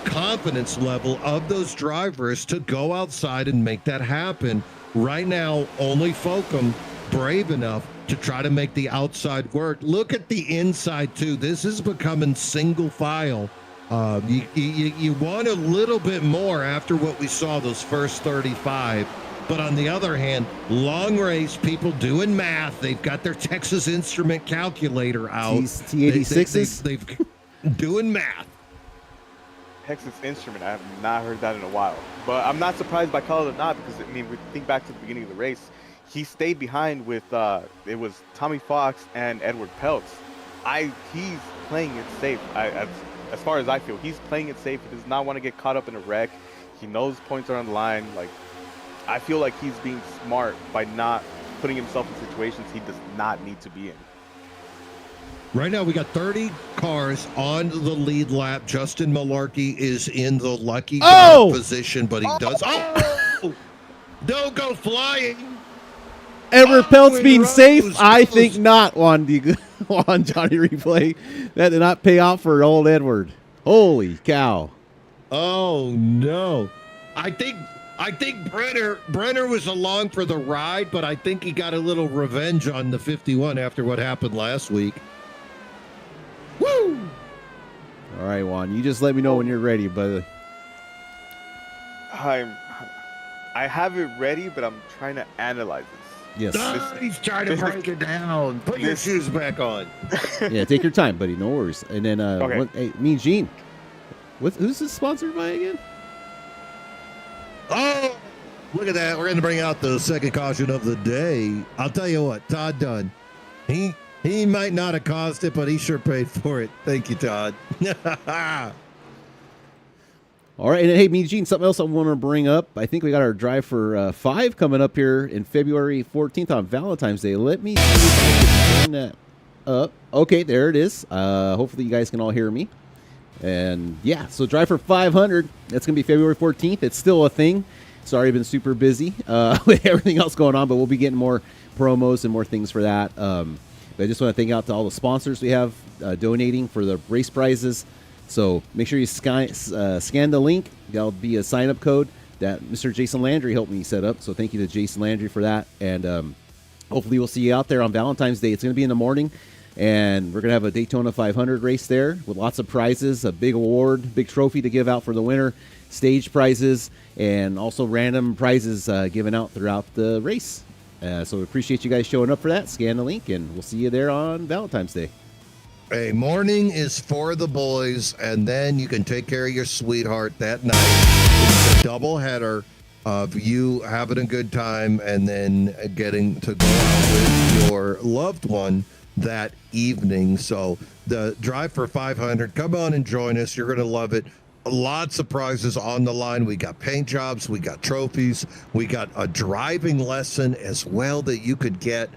confidence level of those drivers to go outside and make that happen. Right now, only Folkham brave enough to try to make the outside work. Look at the inside too. This is becoming single file. You want a little bit more after what we saw those first 35. But on the other hand, long race, people doing math. They've got their Texas Instrument calculator out. T86s? They've doing math. Texas Instrument, I have not heard that in a while. But I'm not surprised by Colin or not, because, I mean, we think back to the beginning of the race. He stayed behind with, it was Tommy Fox and Edward Peltz. He's playing it safe. As far as I feel, he's playing it safe. He does not want to get caught up in a wreck. He knows points are on the line. Like, I feel like he's being smart by not putting himself in situations he does not need to be in. Right now, we got 30 cars on the lead lap. Justin Malarkey is in the lucky position, but he does. Oh! Don't go flying. Edward Peltz being safe? I close. think not, Juan Johnny Replay. That did not pay off for old Edward. Holy cow. Oh, no. I think Brenner was along for the ride, but I think he got a little revenge on the 51 after what happened last week. Woo! All right, Juan. You just let me know when you're ready, brother. I have it ready, but I'm trying to analyze this. Yes. He's trying to break it down. Put your shoes back on. Yeah, take your time, buddy. No worries. And then, Okay. hey, me and Gene. Who's this sponsored by again? Oh, look at that. We're going to bring out the second caution of the day. I'll tell you what, Todd Dunn. He might not have caused it, but he sure paid for it. Thank you, Todd. All right, and hey, me, Gene, something else I want to bring up. I think we got our drive for 5 coming up here in February 14th on Valentine's Day. Let me see if I can turn that up. Okay, there it is. Hopefully you guys can all hear me. And yeah, so drive for 500. That's going to be February 14th. It's still a thing. Sorry, I've been super busy with everything else going on, but we'll be getting more promos and more things for that. But I just want to thank out to all the sponsors we have donating for the race prizes. So make sure you scan the link. That'll be a sign-up code that Mr. Jason Landry helped me set up. So thank you to Jason Landry for that. And hopefully we'll see you out there on Valentine's Day. It's going to be in the morning. And we're going to have a Daytona 500 race there with lots of prizes, a big award, big trophy to give out for the winner, stage prizes, and also random prizes given out throughout the race. So we appreciate you guys showing up for that. Scan the link, and we'll see you there on Valentine's Day. Hey, morning is for the boys, and then you can take care of your sweetheart that night. It's a double header of you having a good time and then getting to go out with your loved one that evening. So the drive for 500, come on and join us. You're going to love it. Lots of prizes on the line. We got paint jobs, we got trophies, we got a driving lesson as well that you could get.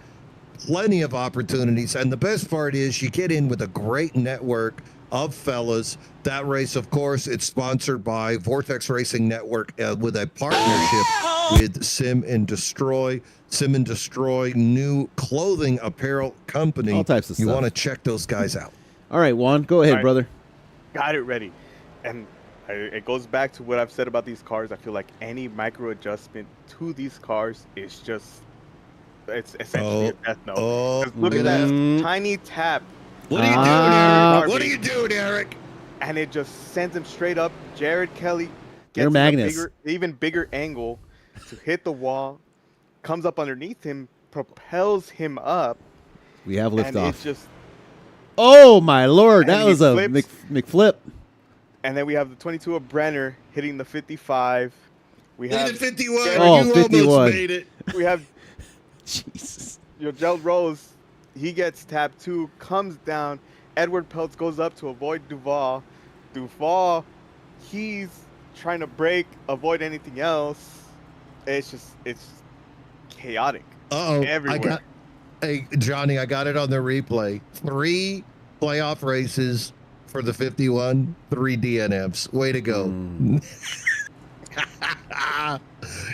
Plenty of opportunities, and the best part is you get in with a great network of fellas. That race, of course, it's sponsored by Vortex Racing Network with a partnership with Sim and Destroy. Sim and Destroy, new clothing apparel company. All types of You stuff. want to check those guys out. All right, Juan, go ahead, All right. brother. Got it ready. And it goes back to what I've said about these cars. I feel like any micro adjustment to these cars is just, it's essentially a death note. 'Cause look at that tiny tap. What are you doing, Eric? What are you doing, Eric? And it just sends him straight up. Jared Kelly They're gets a magnets. even bigger angle to hit the wall, comes up underneath him, propels him up. We have and liftoff. it just, Oh, my Lord. And That he was a flips. McFlip. and then we have the 22 of Brenner hitting the 55. We Look at have the 51. Oh, you 51. almost made it. we have Jesus. your Gerald Rose. He gets tapped too, comes down. Edward Peltz goes up to avoid Duval. Duval, he's trying to brake, avoid anything else. It's chaotic. Uh-oh. Everywhere. Hey, Johnny, I got it on the replay. 3 playoff races for the 51, 3 DNFs. Way to go.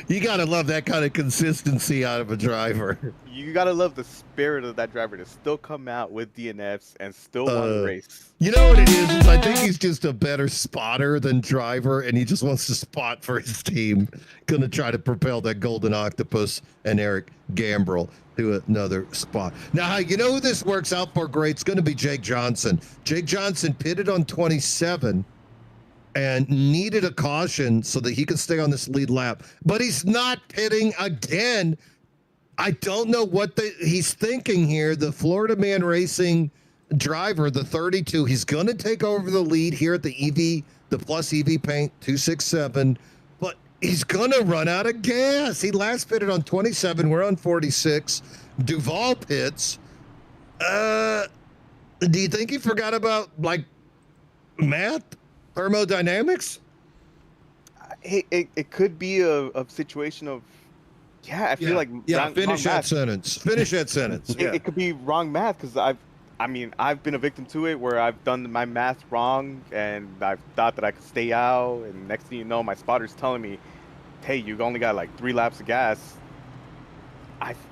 You got to love that kind of consistency out of a driver. You gotta love the spirit of that driver to still come out with DNFs and still want to race. You know what it is I think he's just a better spotter than driver, and he just wants to spot for his team. Going to try to propel that Golden Octopus and Eric Gambrell to another spot. Now, you know who this works out for great? It's going to be Jake Johnson. Jake Johnson pitted on 27 and needed a caution so that he could stay on this lead lap. But he's not pitting again. I don't know what he's thinking here. The Florida Man Racing driver, the 32, he's going to take over the lead here at the EV, the Plus EV Paint 267, but he's going to run out of gas. He last pitted on 27. We're on 46. Duval pits. Do you think he forgot about, like, math? Thermodynamics? It could be a situation of, I feel like finish that sentence. Finish that sentence. It could be wrong math because I've been a victim to it where I've done my math wrong and I've thought that I could stay out, and next thing you know, my spotter's telling me, "Hey, you only got like 3 laps of gas."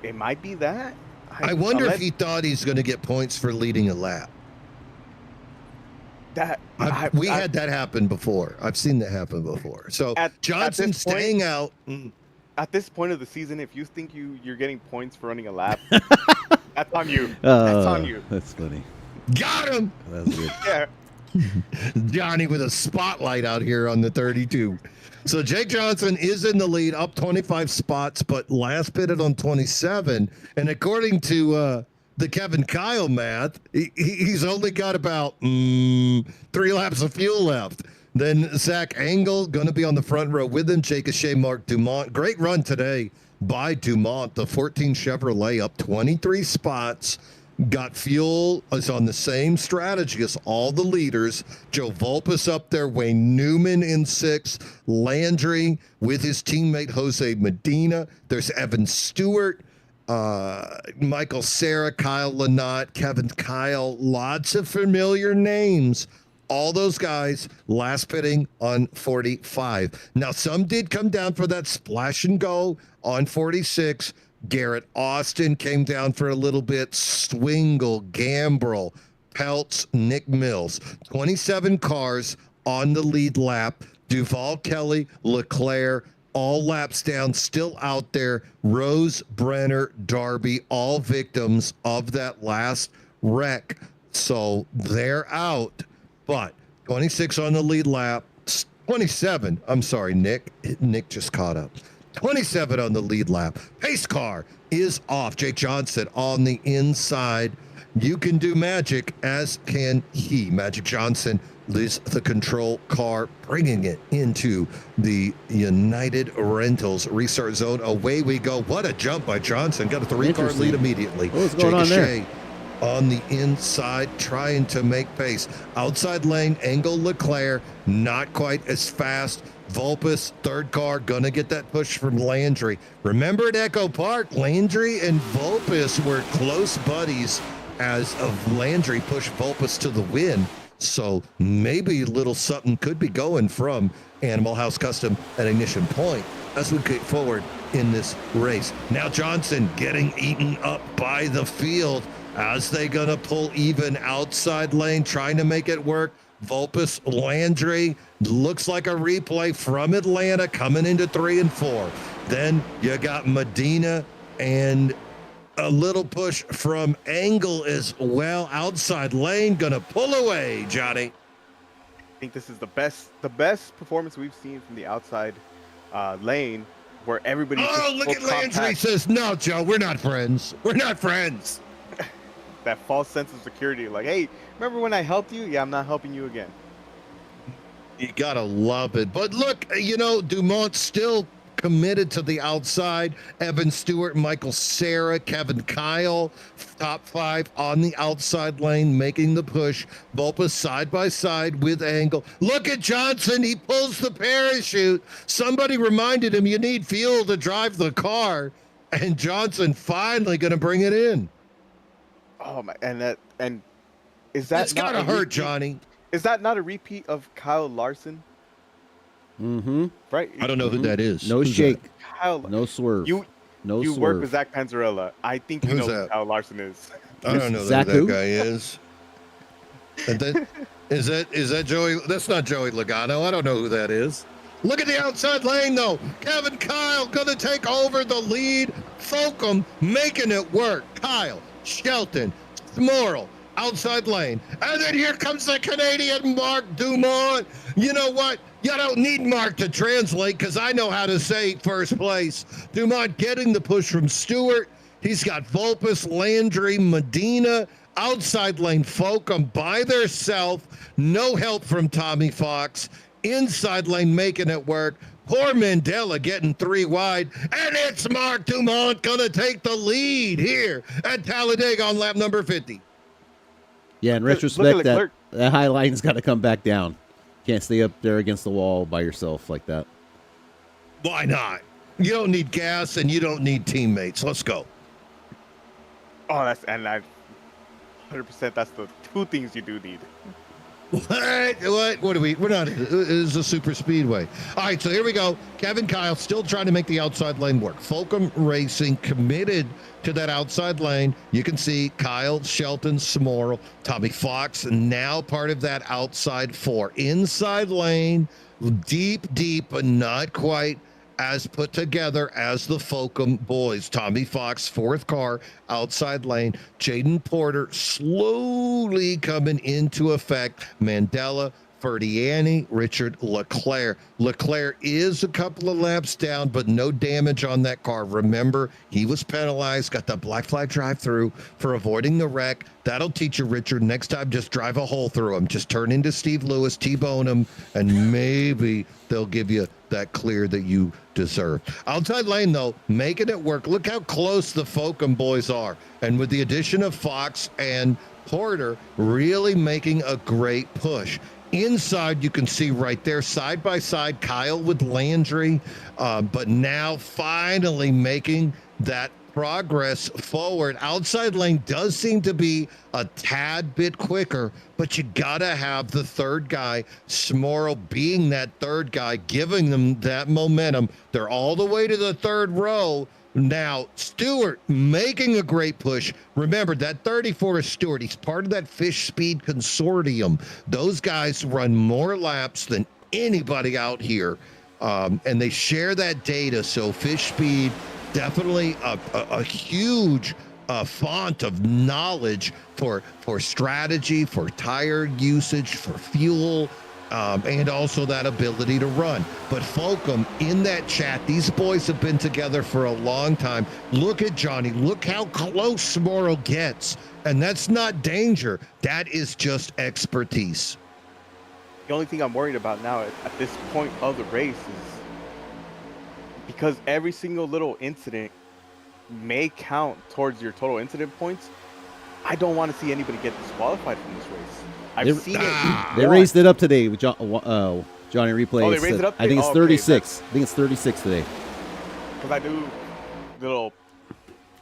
It might be that. I wonder if he thought he's going to get points for leading a lap. We had that happen before. I've seen that happen before. So Johnson staying out. At this point of the season, if you think you're getting points for running a lap, that's on you. That's on you. That's funny. Got him. That's good. Yeah. Johnny with a spotlight out here on the 32. So Jake Johnson is in the lead, up 25 spots, but last pitted on 27. And according to the Kevin Kyle math, he's only got about 3 laps of fuel left. Then Zach Engel going to be on the front row with him. Jake Shea, Mark Dumont. Great run today by Dumont. The 14 Chevrolet up 23 spots. Got fuel, is on the same strategy as all the leaders. Joe Vulpes up there, Wayne Newman in 6th, Landry with his teammate Jose Medina. There's Evan Stewart, Michael Serra, Kyle Lynott, Kevin Kyle, lots of familiar names. All those guys last pitting on 45. Now, some did come down for that splash and go on 46. Garrett Austin came down for a little bit. Swingle, Gambrell, Peltz, Nick Mills. 27 cars on the lead lap. Duval, Kelly, Leclerc, all laps down, still out there. Rose, Brenner, Darby, all victims of that last wreck. So they're out. But 26 on the lead lap. 27. I'm sorry, Nick. Nick just caught up. 27 on the lead lap. Pace car is off. Jake Johnson on the inside. You can do magic, as can he. Magic Johnson is the control car, bringing it into the United Rentals restart zone. Away we go. What a jump by Johnson. Got a 3-car lead immediately. What's going on there? On the inside, trying to make pace. Outside lane, Engel, Leclerc, not quite as fast. Vulpes, 3rd car, gonna get that push from Landry. Remember at Echo Park, Landry and Vulpes were close buddies as Landry pushed Vulpes to the win. So maybe a little something could be going from Animal House Custom at Ignition Point as we get forward in this race. Now Johnson getting eaten up by the field. As they gonna pull even outside lane, trying to make it work. Vulpes, Landry, looks like a replay from Atlanta coming into 3 and 4. Then you got Medina and a little push from Engel as well. Outside lane, gonna pull away, Johnny. I think this is the best performance we've seen from the outside lane, where everybody. Oh, look at Landry says, "No, Joe, we're not friends. We're not friends." That false sense of security, like, hey, remember when I helped you? Yeah, I'm not helping you again. You gotta love it. But look, Dumont's still committed to the outside. Evan Stewart, Michael Serra, Kevin Kyle, top 5 on the outside lane, making the push. Vulpes side by side with Engel. Look at Johnson. He pulls the parachute. Somebody reminded him you need fuel to drive the car. And Johnson finally going to bring it in. Oh my, and is that It's not gotta a hurt, repeat- Johnny. Is that not a repeat of Kyle Larson? Mm-hmm. Right. I don't know who that is. No Who's shake, Kyle. no swerve. You no you swerve. work with Zach Panzarella. I think you Who's know who that? Kyle Larson is. that? I don't know Zach who who? that guy is. And then, is that Joey? That's not Joey Logano. I don't know who that is. Look at the outside lane, though. Kevin Kyle going to take over the lead. Folkham making it work. Kyle, Shelton, Smorrell, outside lane. And then here comes the Canadian Mark Dumont. You know what? You don't need Mark to translate because I know how to say first place. Dumont getting the push from Stewart. He's got Vulpes, Landry, Medina, outside lane Folkham by theirself. No help from Tommy Fox. Inside lane making it work. Poor Mandela getting 3 wide. And it's Mark Dumont going to take the lead here at Talladega on lap number 50. Yeah, in Look at retrospect, Leclerc. that high line's got to come back down. Can't stay up there against the wall by yourself like that. Why not? You don't need gas and you don't need teammates. Let's go. Oh, 100%. That's the 2 things you do need. What are we? We're not. It is a super speedway. All right, so here we go. Kevin Kyle still trying to make the outside lane work. Folkham Racing committed to that outside lane. You can see Kyle, Shelton, Smorrell, Tommy Fox, now part of that outside 4. Inside lane, deep, but not quite as put together as the Folkham boys. Tommy Fox, 4th car, outside lane. Jaden Porter slowly coming into effect. Mandela, Ferdiani, Richard Leclerc. Leclerc is a couple of laps down, but no damage on that car. Remember, he was penalized, got the black flag drive-through for avoiding the wreck. That'll teach you, Richard. Next time, just drive a hole through him. Just turn into Steve Lewis, T-bone him, and maybe they'll give you that clear that you deserve. Outside lane, though, making it work. Look how close the Folkham boys are. And with the addition of Fox and Porter, really making a great push. Inside, you can see right there, side by side, Kyle with Landry, but now finally making that progress forward. Outside lane does seem to be a tad bit quicker, but you gotta have the third guy, Smorrell being that third guy, giving them that momentum. They're all the way to the third row. Now, Stewart making a great push. Remember, that 34 is Stewart. He's part of that Fish Speed Consortium. Those guys run more laps than anybody out here, and they share that data. So Fish Speed, definitely a huge font of knowledge for strategy, for tire usage, for fuel, and also that ability to run. But Folkham, in that chat, these boys have been together for a long time. Look at Johnny. Look how close Smorrell gets. And that's not danger. That is just expertise. The only thing I'm worried about now at this point of the race is because every single little incident may count towards your total incident points. I don't want to see anybody get disqualified from this race. I've seen it. They raised it up today with Johnny Replay. Oh, they raised it up I think today? it's Oh, okay, 36. I think it's 36 today. Because I do little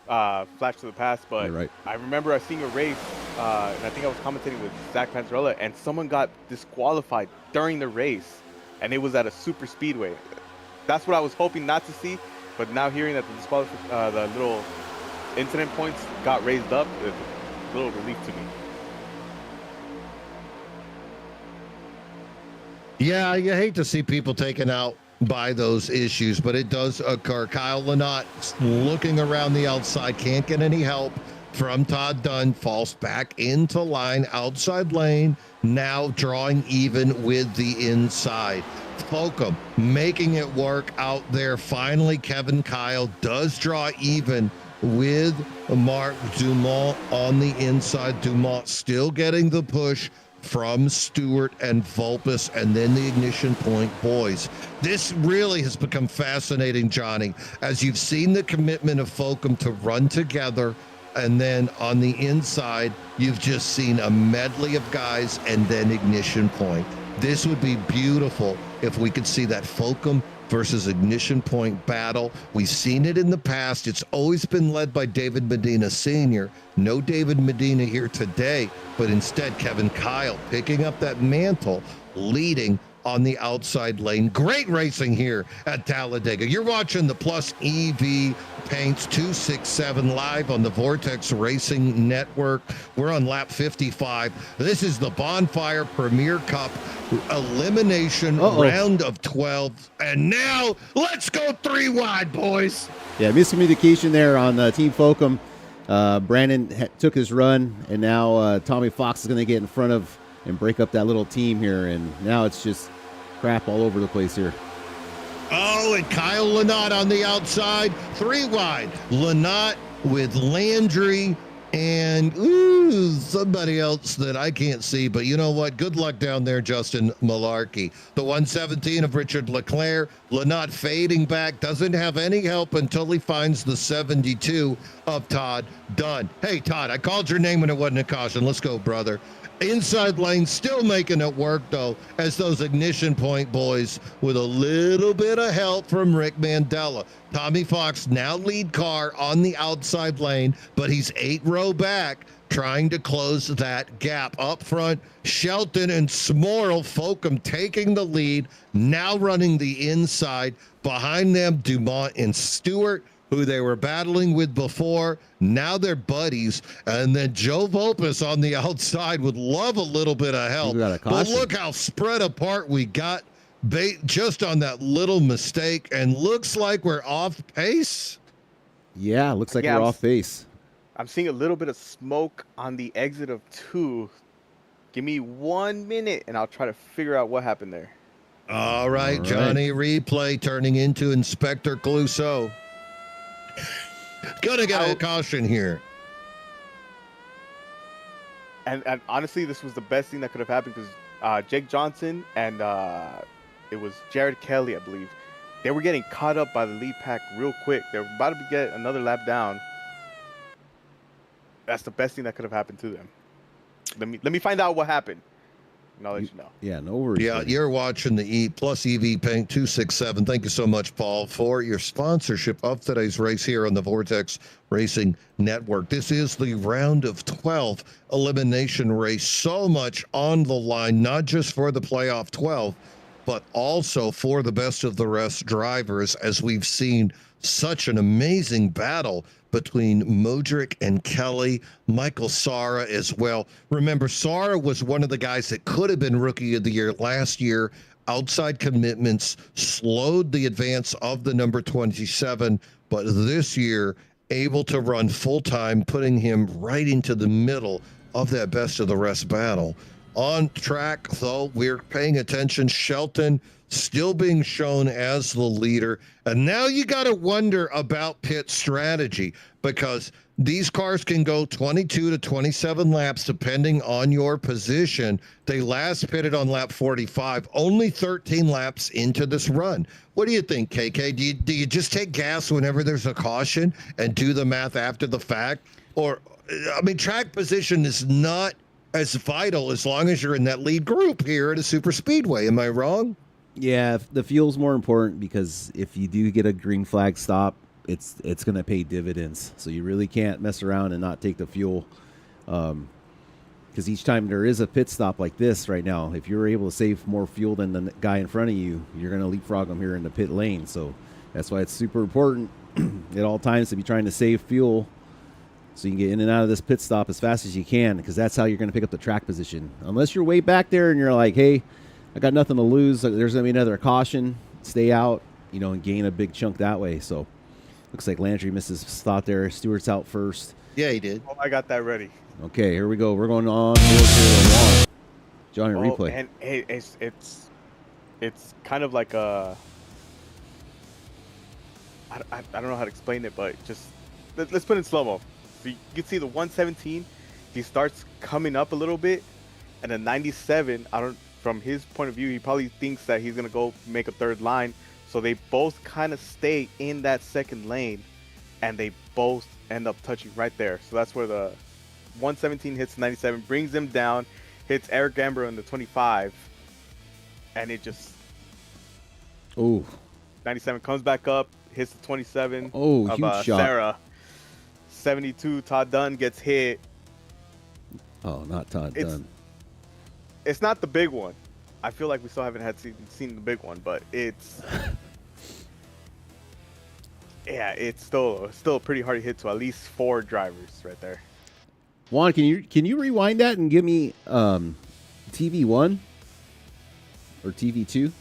flash to the past, but You're right. I remember seeing a race, and I think I was commentating with Zach Panzarella, and someone got disqualified during the race, and it was at a super speedway. That's what I was hoping not to see, but now hearing that the little incident points got raised up, it's a little relief to me. Yeah, you hate to see people taken out by those issues, but it does occur. Kyle Lynott looking around the outside, can't get any help from Todd Dunn, falls back into line, outside lane, now drawing even with the inside. Folkham making it work out there. Finally, Kevin Kyle does draw even with Mark Dumont on the inside. Dumont still getting the push from Stewart and Vulpes, and then the ignition point boys. This really has become fascinating, Johnny, as you've seen the commitment of Folkham to run together, and then on the inside, you've just seen a medley of guys and then ignition point. This would be beautiful if we could see that Fulcum versus Ignition Point battle. We've seen it in the past. It's always been led by David Medina Sr. No David Medina here today, but instead Kevin Kyle picking up that mantle, leading on the outside lane. Great racing here at Talladega. You're watching the Plus EV Paints 267 live on the Vortex Racing Network. We're on lap 55. This is the Bonfire Premier Cup elimination round of 12. And now let's go 3 wide, boys. Yeah, miscommunication there on Team Fulcum. Brandon took his run, and now Tommy Fox is going to get in front of and break up that little team here, and now it's just crap all over the place here. Oh, and Kyle Lynott on the outside, 3 wide. Lynott with Landry and somebody else that I can't see, but you know what? Good luck down there, Justin Malarkey. The 117 of Richard Leclerc. Lynott fading back, doesn't have any help until he finds the 72 of Todd Dunn. Hey, Todd, I called your name when it wasn't a caution. Let's go, brother. Inside lane, still making it work, though, as those Ignition Point boys with a little bit of help from Rick Mandella. Tommy Fox now lead car on the outside lane, but he's 8 row back, trying to close that gap. Up front, Shelton and Smorl Fulcum taking the lead, now running the inside. Behind them, Dumont and Stewart, who they were battling with before. Now they're buddies. And then Joe Volpus on the outside would love a little bit of help. But look how spread apart we got just on that little mistake. And looks like we're off pace. Yeah, looks like we're off pace. I'm seeing a little bit of smoke on the exit of 2. Give me 1 minute, and I'll try to figure out what happened there. All right, Johnny Replay turning into Inspector Clouseau. Gonna get a caution here. And honestly, this was the best thing that could have happened because Jake Johnson and it was Jared Kelly, I believe. They were getting caught up by the lead pack real quick. They were about to get another lap down. That's the best thing that could have happened to them. Let me find out what happened. And I'll let you know. Yeah, no worries. Yeah, you're watching the Plus EV Paint 267. Thank you so much, Paul, for your sponsorship of today's race here on the Vortex Racing Network. This is the round of 12 elimination race. So much on the line, not just for the playoff 12, but also for the best of the rest drivers, as we've seen such an amazing battle between Modric and Kelly, Michael Sara as well. Remember, Sara was one of the guys that could have been Rookie of the Year last year. Outside commitments slowed the advance of the number 27, but this year able to run full-time, putting him right into the middle of that best of the rest battle. On track, though, we're paying attention. Shelton still being shown as the leader. And now you got to wonder about pit strategy, because these cars can go 22 to 27 laps depending on your position. They last pitted on lap 45, only 13 laps into this run. What do you think, KK? Do you just take gas whenever there's a caution and do the math after the fact? Or, I mean, track position is not as vital as long as you're in that lead group here at a super speedway. Am I wrong? Yeah, the fuel's more important, because if you do get a green flag stop, it's going to pay dividends. So you really can't mess around and not take the fuel, because each time there is a pit stop like this right now, if you're able to save more fuel than the guy in front of you, you're going to leapfrog him here in the pit lane. So that's why it's super important at all times to be trying to save fuel so you can get in and out of this pit stop as fast as you can, because that's how you're going to pick up the track position. Unless you're way back there and you're like, hey, I got nothing to lose, there's going to be another caution, stay out, and gain a big chunk that way. So looks like Landry misses his thought there. Stewart's out first. Yeah, he did. Oh, I got that ready. Okay, here we go. We're going on towards Johnny Replay. And it's kind of like a, I don't know how to explain it, but just let's put it in slow-mo. So you can see the 117, he starts coming up a little bit, and the 97, from his point of view, he probably thinks that he's going to go make a third line. So they both kind of stay in that second lane, and they both end up touching right there. So that's where the 117 hits 97, brings him down, hits Eric Amber in the 25, and it just Oh, 97 comes back up, hits the 27 Oh, of huge shot. Sarah. 72, Todd Dunn gets hit. oh, not Todd It's- Dunn. It's not the big one. I feel like we still haven't seen the big one, but it's yeah, it's still a pretty hard hit to at least 4 drivers right there. Juan, can you rewind that and give me TV1 or TV2?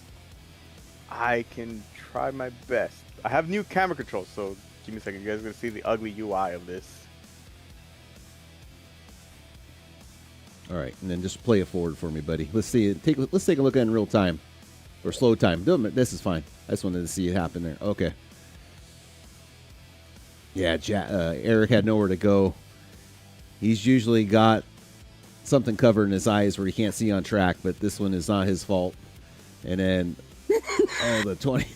I can try my best. I have new camera controls, so give me a second. You guys are gonna see the ugly UI of this. All right, and then just play it forward for me, buddy. Let's see it. Let's take a look at it in real time or slow time. This is fine. I just wanted to see it happen there. Okay. Yeah, Eric had nowhere to go. He's usually got something covered in his eyes where he can't see on track, but this one is not his fault. And then, the 20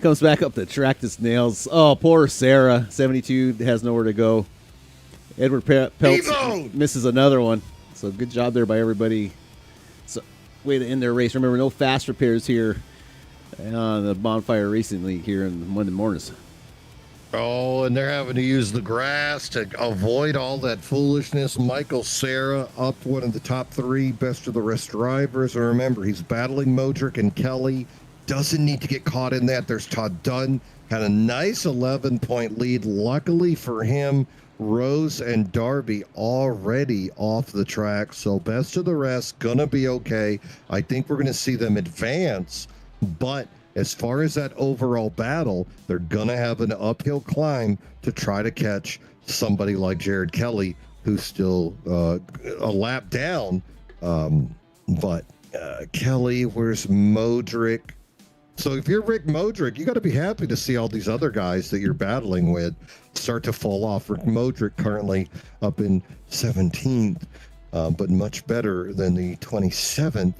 comes back up the track, just nails. Oh, poor Sarah. 72 has nowhere to go. Edward Peltz misses another one. So good job there by everybody. So way to end their race. Remember, no fast repairs here on the Bonfire Racing League here in Monday mornings. Oh, and they're having to use the grass to avoid all that foolishness. Michael Sarah up one of the top 3 best of the rest drivers. And remember, he's battling Modric and Kelly. Doesn't need to get caught in that. There's Todd Dunn. Had a nice 11-point lead. Luckily for him, Rose and Darby already off the track. So best of the rest, gonna be okay. I think we're gonna see them advance, but as far as that overall battle, they're gonna have an uphill climb to try to catch somebody like Jared Kelly, who's still a lap down. But Kelly, where's Modric? So if you're Rick Modric, you got to be happy to see all these other guys that you're battling with start to fall off. Rick Modric currently up in 17th, but much better than the 27th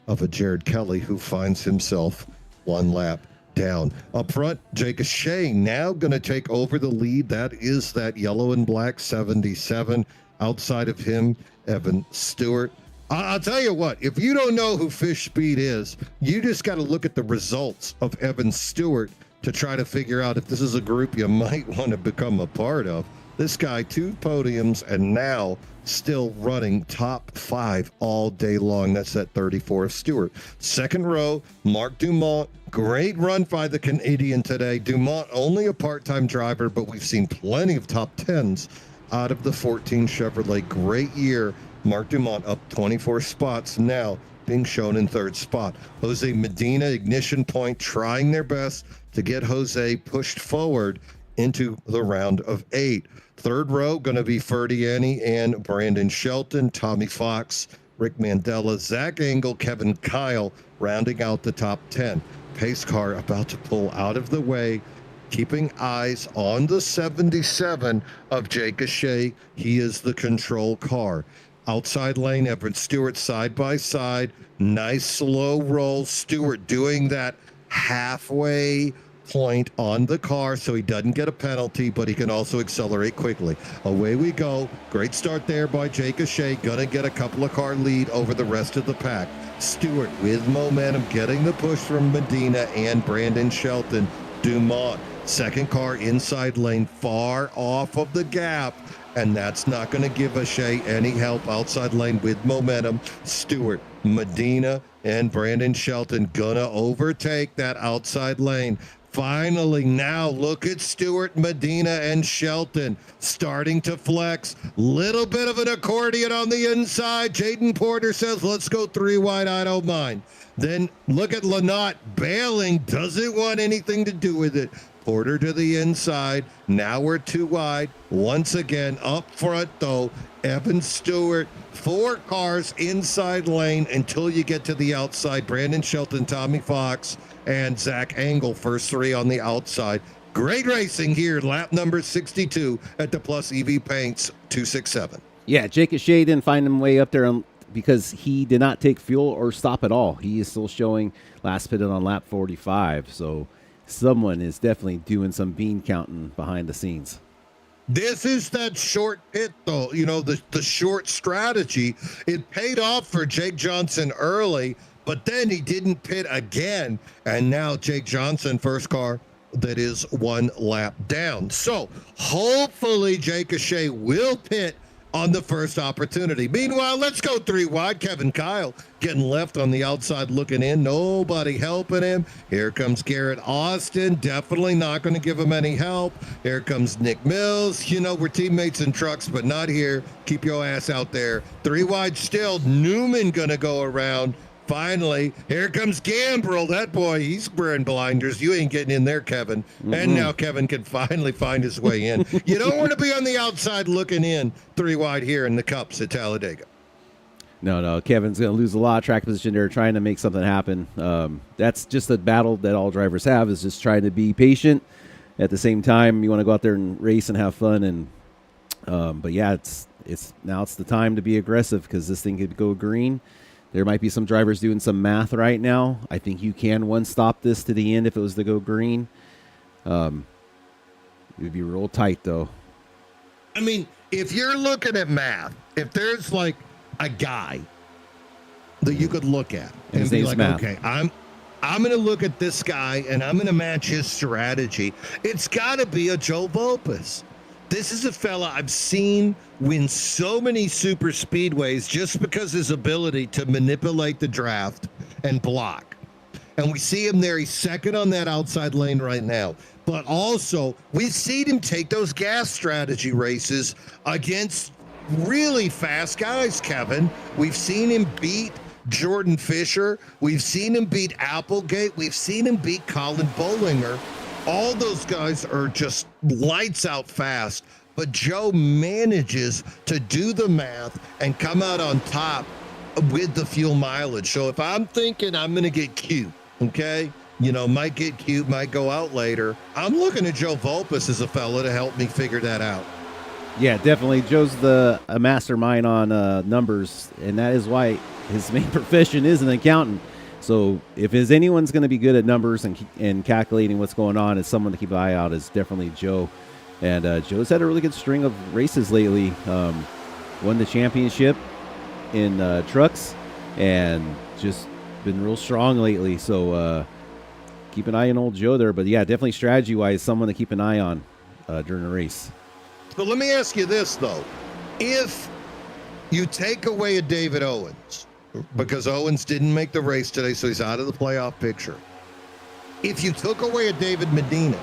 of a Jared Kelly, who finds himself 1 lap down. Up front, Jake Shea now going to take over the lead. That is that yellow and black 77. Outside of him, Evan Stewart. I'll tell you what, if you don't know who Fish Speed is, you just got to look at the results of Evan Stewart to try to figure out if this is a group you might want to become a part of. This guy, 2 podiums, and now still running top 5 all day long. That's at 34 Stewart. Second row, Mark Dumont. Great run by the Canadian today. Dumont, only a part-time driver, but we've seen plenty of top 10s out of the 14 Chevrolet. Great year. Mark Dumont up 24 spots now, being shown in 3rd spot. Jose Medina, Ignition Point, trying their best to get Jose pushed forward into the round of 8. Third row, going to be Ferdiani and Brandon Shelton, Tommy Fox, Rick Mandela, Zach Engel, Kevin Kyle, rounding out the top 10. Pace car about to pull out of the way, keeping eyes on the 77 of Jake Shea. He is the control car. Outside lane, Everett Stewart side by side. Nice slow roll. Stewart doing that halfway point on the car so he doesn't get a penalty, but he can also accelerate quickly. Away we go. Great start there by Jake Shea. Gonna get a couple of car lead over the rest of the pack. Stewart with momentum, getting the push from Medina and Brandon Shelton. Dumont, second car inside lane, far off of the gap. And that's not going to give Shea any help. Outside lane with momentum. Stewart, Medina, and Brandon Shelton gonna overtake that outside lane. Finally, now look at Stewart, Medina, and Shelton starting to flex. Little bit of an accordion on the inside. Jaden Porter says, let's go 3 wide, I don't mind. Then look at Lynott bailing, doesn't want anything to do with it. Porter to the inside. Now we're 2 wide. Once again, up front, though, Evan Stewart. 4 cars inside lane until you get to the outside. Brandon Shelton, Tommy Fox, and Zach Engel, first 3 on the outside. Great racing here, lap number 62 at the Plus EV Paints 267. Yeah, Jake Shea didn't find him way up there because he did not take fuel or stop at all. He is still showing last pitted on lap 45, so someone is definitely doing some bean counting behind the scenes. This is that short pit, though. You know, the short strategy. It paid off for Jake Johnson early, but then he didn't pit again. And now Jake Johnson, first car that is 1 lap down. So hopefully Jake O'Shea will pit on the first opportunity. Meanwhile, let's go 3 wide. Kevin Kyle getting left on the outside looking in. Nobody helping him. Here comes Garrett Austin. Definitely not going to give him any help. Here comes Nick Mills. You know, we're teammates in trucks, but not here. Keep your ass out there. 3 wide still. Newman going to go around. Finally, here comes Gambrill. That boy, he's wearing blinders. You ain't getting in there, Kevin. Mm-hmm. And now Kevin can finally find his way in. You don't want to be on the outside looking in 3 wide here in the Cups at Talladega. No. Kevin's going to lose a lot of track position there trying to make something happen. That's just a battle that all drivers have, is just trying to be patient. At the same time, you want to go out there and race and have fun. And but yeah, it's the time to be aggressive because this thing could go green. There might be some drivers doing some math right now. I think you can one-stop this to the end if it was to go green. It would be real tight, though. I mean, if you're looking at math, if there's like a guy that you could look at and be like, math. Okay, I'm going to look at this guy and I'm going to match his strategy, it's got to be a Joe Volpes. This is a fella I've seen win so many super speedways just because his ability to manipulate the draft and block. And we see him there. He's second on that outside lane right now. But also, we've seen him take those gas strategy races against really fast guys, Kevin. We've seen him beat Jordan Fisher. We've seen him beat Applegate. We've seen him beat Colin Bollinger. All those guys are just lights out fast, but Joe manages to do the math and come out on top with the fuel mileage. So if I'm thinking I'm going to get cute, okay, might get cute, might go out later, I'm looking at Joe Volpes as a fella to help me figure that out. Yeah, definitely. Joe's a mastermind on numbers, and that is why his main profession is an accountant. So if anyone's going to be good at numbers and calculating what's going on, it's someone to keep an eye out is definitely Joe. And Joe's had a really good string of races lately. Won the championship in trucks and just been real strong lately. So keep an eye on old Joe there. But yeah, definitely strategy-wise, someone to keep an eye on during a race. But let me ask you this, though. If you take away a David Owens, because Owens didn't make the race today, so he's out of the playoff picture. If you took away a David Medina,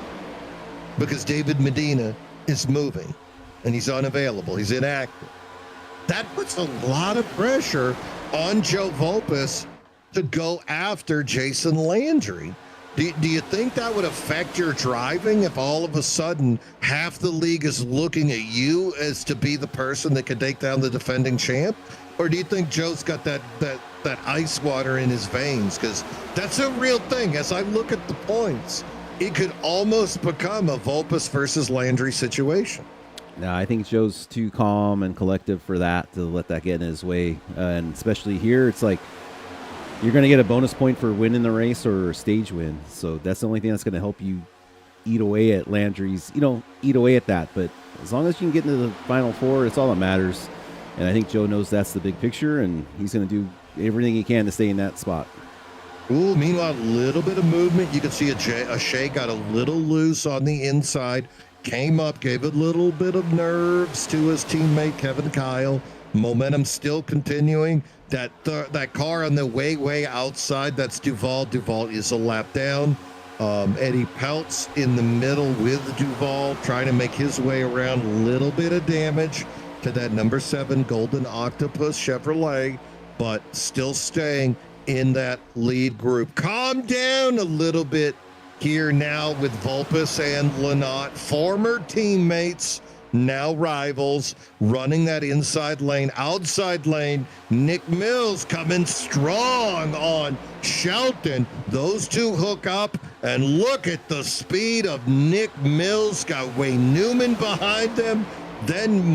because David Medina is moving and he's unavailable, he's inactive, that puts a lot of pressure on Joe Volpes to go after Jason Landry. Do you think that would affect your driving if all of a sudden half the league is looking at you as to be the person that can take down the defending champ? Or do you think Joe's got that ice water in his veins? Because that's a real thing. As I look at the points, it could almost become a Volpes versus Landry situation. No, I think Joe's too calm and collective for that, to let that get in his way. And especially here, it's like you're going to get a bonus point for winning the race or a stage win. So that's the only thing that's going to help you eat away at Landry's, eat away at that. But as long as you can get into the Final Four, it's all that matters. And I think Joe knows that's the big picture, and he's going to do everything he can to stay in that spot. Ooh, meanwhile, a little bit of movement. You can see Shea got a little loose on the inside, came up, gave a little bit of nerves to his teammate, Kevin Kyle. Momentum still continuing. That car on the way outside, that's Duval. Duval is a lap down. Eddie Peltz in the middle with Duval, trying to make his way around. A little bit of damage to that number 7 Golden Octopus Chevrolet, but still staying in that lead group. Calm down a little bit here now with Volpes and Lynott, former teammates, now rivals, running that inside lane, outside lane. Nick Mills coming strong on Shelton. Those two hook up, and look at the speed of Nick Mills. Got Wayne Newman behind them. Then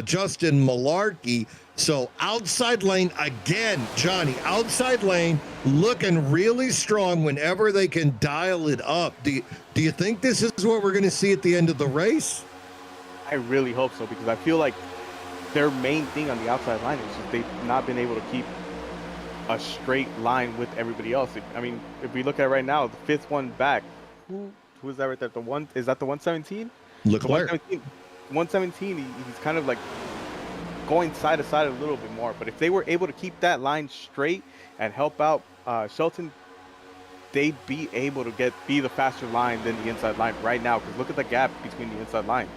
Justin Malarkey. So outside lane again, Johnny, outside lane looking really strong whenever they can dial it up. Do you think this is what we're going to see at the end of the race? I really hope so, because I feel like their main thing on the outside line is just they've not been able to keep a straight line with everybody else. I mean, if we look at it right now, the fifth one back, who is that right there? Is that the 117? Leclerc. 117, he's kind of like going side to side a little bit more. But if they were able to keep that line straight and help out Shelton, they'd be able to be the faster line than the inside line right now. Because look at the gap between the inside line.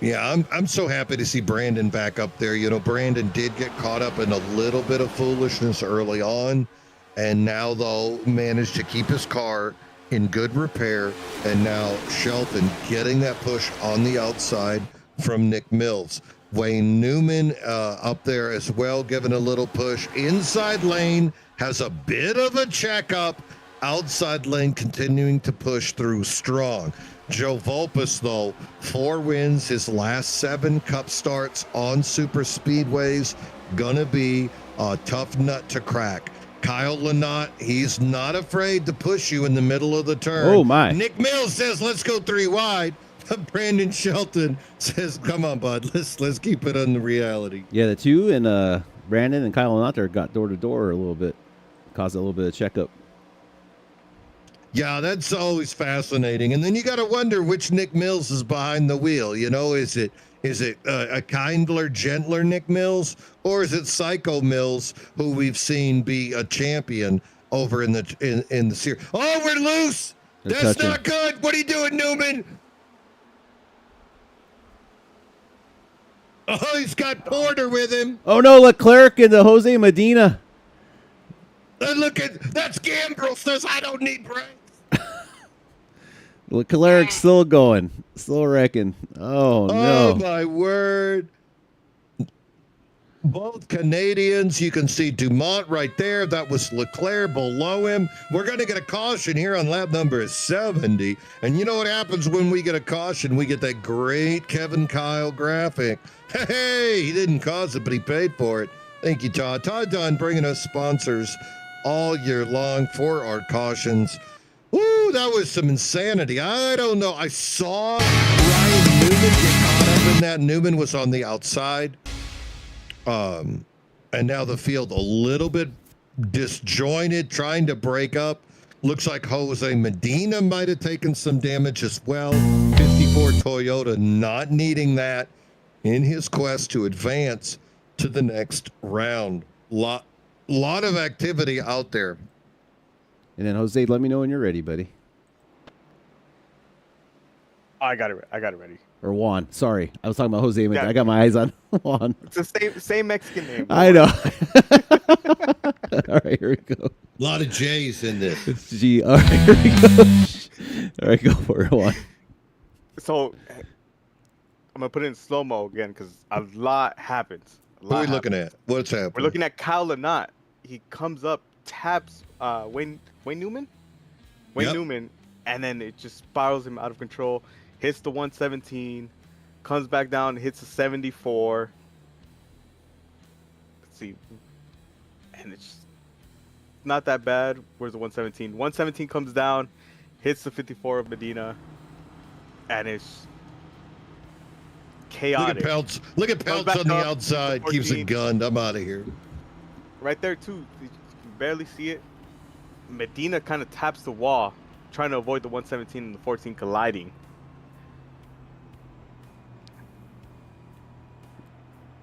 Yeah, I'm so happy to see Brandon back up there. You know, Brandon did get caught up in a little bit of foolishness early on, and now, though, managed to keep his car in good repair. And now Shelton getting that push on the outside from Nick Mills. Wayne Newman up there as well, giving a little push. Inside lane has a bit of a checkup. Outside lane continuing to push through strong. Joe Volpus, though, 4 wins, his last 7 cup starts on super speedways. Gonna be a tough nut to crack. Kyle Lynott, he's not afraid to push you in the middle of the turn. Oh, my. Nick Mills says, let's go 3 wide. Brandon Shelton says, come on, bud, let's keep it on the reality. Yeah, the two and Brandon and Kyle out there got door to door a little bit, caused a little bit of checkup. Yeah, that's always fascinating. And then you got to wonder which Nick Mills is behind the wheel. You know, is it a kindler, gentler Nick Mills, or is it Psycho Mills, who we've seen be a champion over in the series? Oh, we're loose. That's not good. What are you doing, Newman? Oh, he's got Porter with him. Oh no, Leclerc and the Jose Medina. Look at that's Gambrel says I don't need brakes. Leclerc's still going, still wrecking. Oh no! Oh my word! Both Canadians. You can see Dumont right there. That was Leclerc below him. We're going to get a caution here on lap number 70. And you know what happens when we get a caution? We get that great Kevin Kyle graphic. Hey, he didn't cause it, but he paid for it. Thank you, Todd. Todd Dunn bringing us sponsors all year long for our cautions. Ooh, that was some insanity. I don't know. I saw Ryan Newman get caught up in that. Newman was on the outside. And now the field a little bit disjointed, trying to break up. Looks like Jose Medina might have taken some damage as well. 54 Toyota not needing that in his quest to advance to the next round. Lot of activity out there. And then Jose, let me know when you're ready, buddy. I got it ready. Or Juan. Sorry, I was talking about Jose. Yeah. I got my eyes on Juan. It's the same Mexican name. I know. All right, here we go. A lot of J's in this. It's G. All right, here we go. All right, go for it, Juan. So I'm gonna put it in slow mo again because a lot happens. Who are we looking at? What's happening? We're looking at Kyle Lynott. He comes up, taps Wayne Newman, Yep. Newman, and then it just spirals him out of control. Hits the 117, comes back down, hits the 74. Let's see, and it's not that bad. Where's the 117? 117 comes down, hits the 54 of Medina, and it's chaotic. Look at Peltz on the outside. 14. Keeps it gunned. I'm out of here. Right there too, you can barely see it. Medina kind of taps the wall, trying to avoid the 117 and the 14 colliding.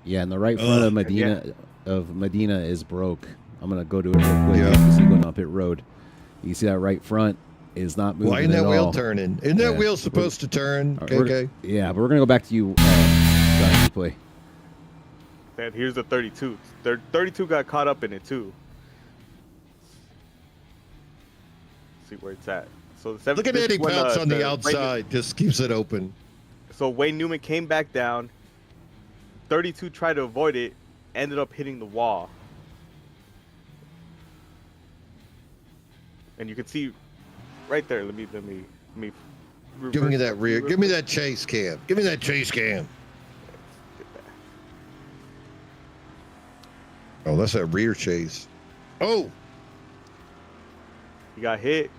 Yeah, and the right front of Medina is broke. I'm gonna go to it real quick. You see going up pit road. You see that right front is not moving. Why isn't that at wheel all. turning? Isn't that wheel supposed to turn? Okay. Yeah, but we're gonna go back to you. Trying to play. And here's the 32. 32 got caught up in it too. Let's see where it's at. So the Look at Eddie Peltz on the outside. Just keeps it open. So Wayne Newman came back down. 32 tried to avoid it, ended up hitting the wall. And you can see right there. Let me Give me that rear. Give me that chase cam. Give me that chase cam. Oh, that's that rear chase. Oh. He got hit,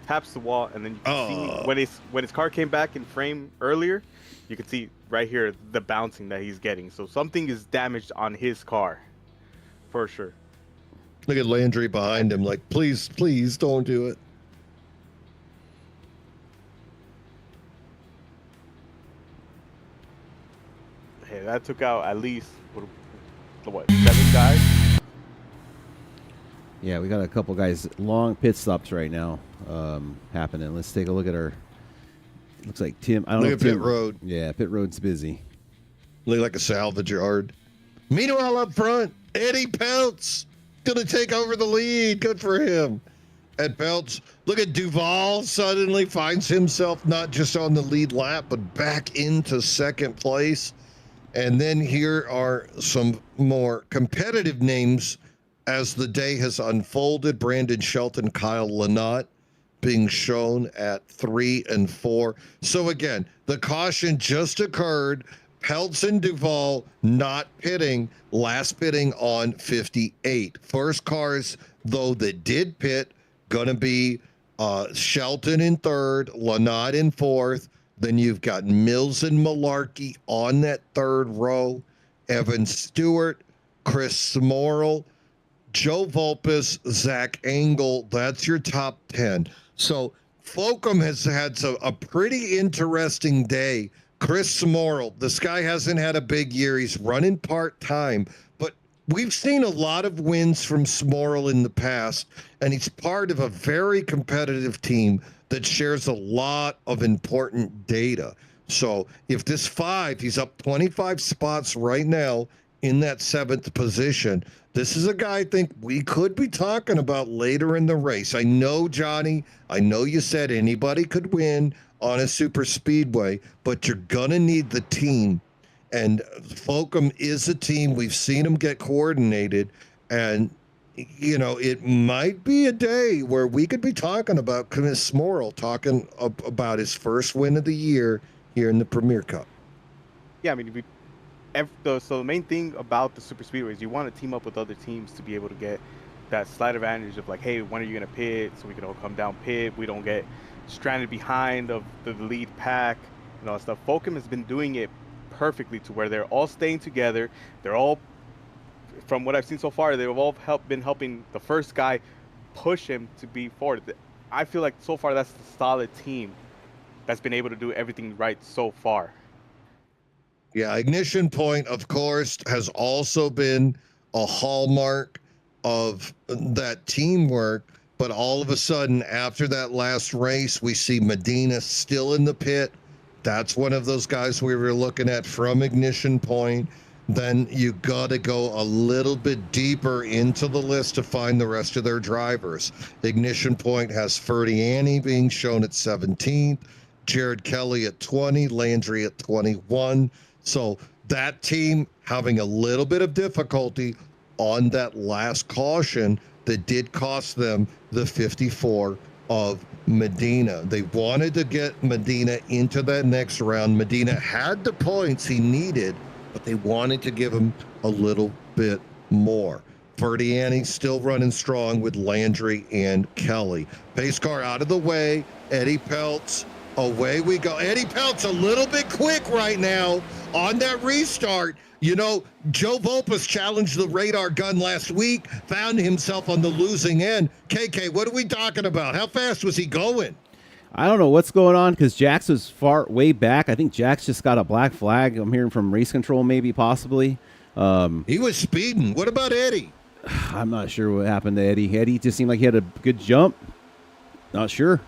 taps the wall, and then you can see when his car came back in frame earlier, you can see right here the bouncing that he's getting. So something is damaged on his car, for sure. Look at Landry behind him, like, please, please don't do it. Hey, that took out at least what 7 guys. Yeah, we got a couple guys long pit stops right now happening. Let's take a look at our. Looks like Tim. I don't know. Look If at Tim, pit road. Yeah, pit road's busy. Look like a salvage yard. Meanwhile, up front, Eddie Peltz going to take over the lead. Good for him. At Peltz, look at Duval suddenly finds himself not just on the lead lap, but back into second place. And then here are some more competitive names as the day has unfolded. Brandon Shelton, Kyle Lynott being shown at 3 and 4. So again, the caution just occurred. Peltz and Duval not pitting, last pitting on 58. First cars, though, that did pit, going to be Shelton in third, Lynott in fourth. Then you've got Mills and Malarkey on that third row. Evan Stewart, Chris Smorrell, Joe Vulpes, Zach Engel. That's your top 10. So Folkham has had a pretty interesting day. Chris Smorrell, this guy hasn't had a big year. He's running part-time, but we've seen a lot of wins from Smorrell in the past, and he's part of a very competitive team that shares a lot of important data. So if this 5, he's up 25 spots right now in that 7th position. This is a guy I think we could be talking about later in the race. I know, Johnny, I know you said anybody could win on a super speedway, but you're going to need the team. And Folkham is a team. We've seen them get coordinated. And, you know, it might be a day where we could be talking about Chris Smorrell talking about his first win of the year here in the Premier Cup. Yeah, I mean, so the main thing about the super speedway is you want to team up with other teams to be able to get that slight advantage of like, hey, when are you going to pit? So we can all come down pit. We don't get stranded behind of the lead pack and all that stuff. Folkham has been doing it perfectly to where they're all staying together. They're all, from what I've seen so far, they've all been helping the first guy push him to be forward. I feel like so far that's the solid team that's been able to do everything right so far. Yeah, Ignition Point, of course, has also been a hallmark of that teamwork. But all of a sudden, after that last race, we see Medina still in the pit. That's one of those guys we were looking at from Ignition Point. Then you got to go a little bit deeper into the list to find the rest of their drivers. Ignition Point has Ferdiani being shown at 17th, Jared Kelly at 20, Landry at 21. So that team having a little bit of difficulty on that last caution that did cost them the 54 of Medina. They wanted to get Medina into that next round. Medina had the points he needed, but they wanted to give him a little bit more. Ferdiani still running strong with Landry and Kelly. Pace car out of the way. Eddie Peltz, away we go. Eddie Peltz a little bit quick right now on that restart. You know, Joe Vulpes challenged the radar gun last week, found himself on the losing end. KK, what are we talking about? How fast was he going? I don't know what's going on because Jax was way back. I think Jax just got a black flag. I'm hearing from race control, maybe, possibly. He was speeding. What about Eddie? I'm not sure what happened to Eddie. Eddie just seemed like he had a good jump. Not sure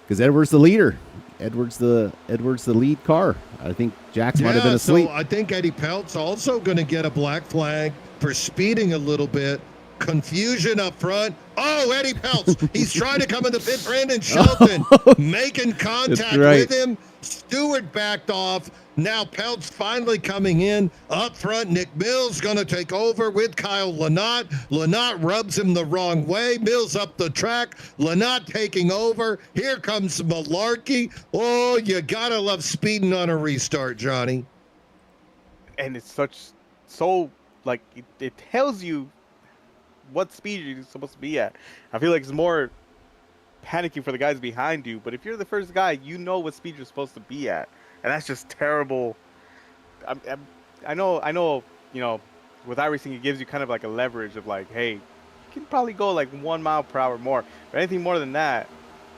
because Edward's the leader. Edward's the lead car. I think Jax might have been asleep. So I think Eddie Peltz also going to get a black flag for speeding a little bit. Confusion up front. Oh, Eddie Peltz. He's trying to come in the pit. Brandon Shelton making contact with him. Stewart backed off. Now Peltz finally coming in. Up front, Nick Mills going to take over with Kyle Lynott. Lynott rubs him the wrong way. Mills up the track. Lynott taking over. Here comes Malarkey. Oh, you got to love speeding on a restart, Johnny. And it's it tells you what speed you're supposed to be at. I feel like it's more panicking for the guys behind you, but if you're the first guy, you know what speed you're supposed to be at. And that's just terrible. I know, you know, with iRacing, it gives you kind of like a leverage of like, hey, can probably go like 1 mile per hour more. But anything more than that,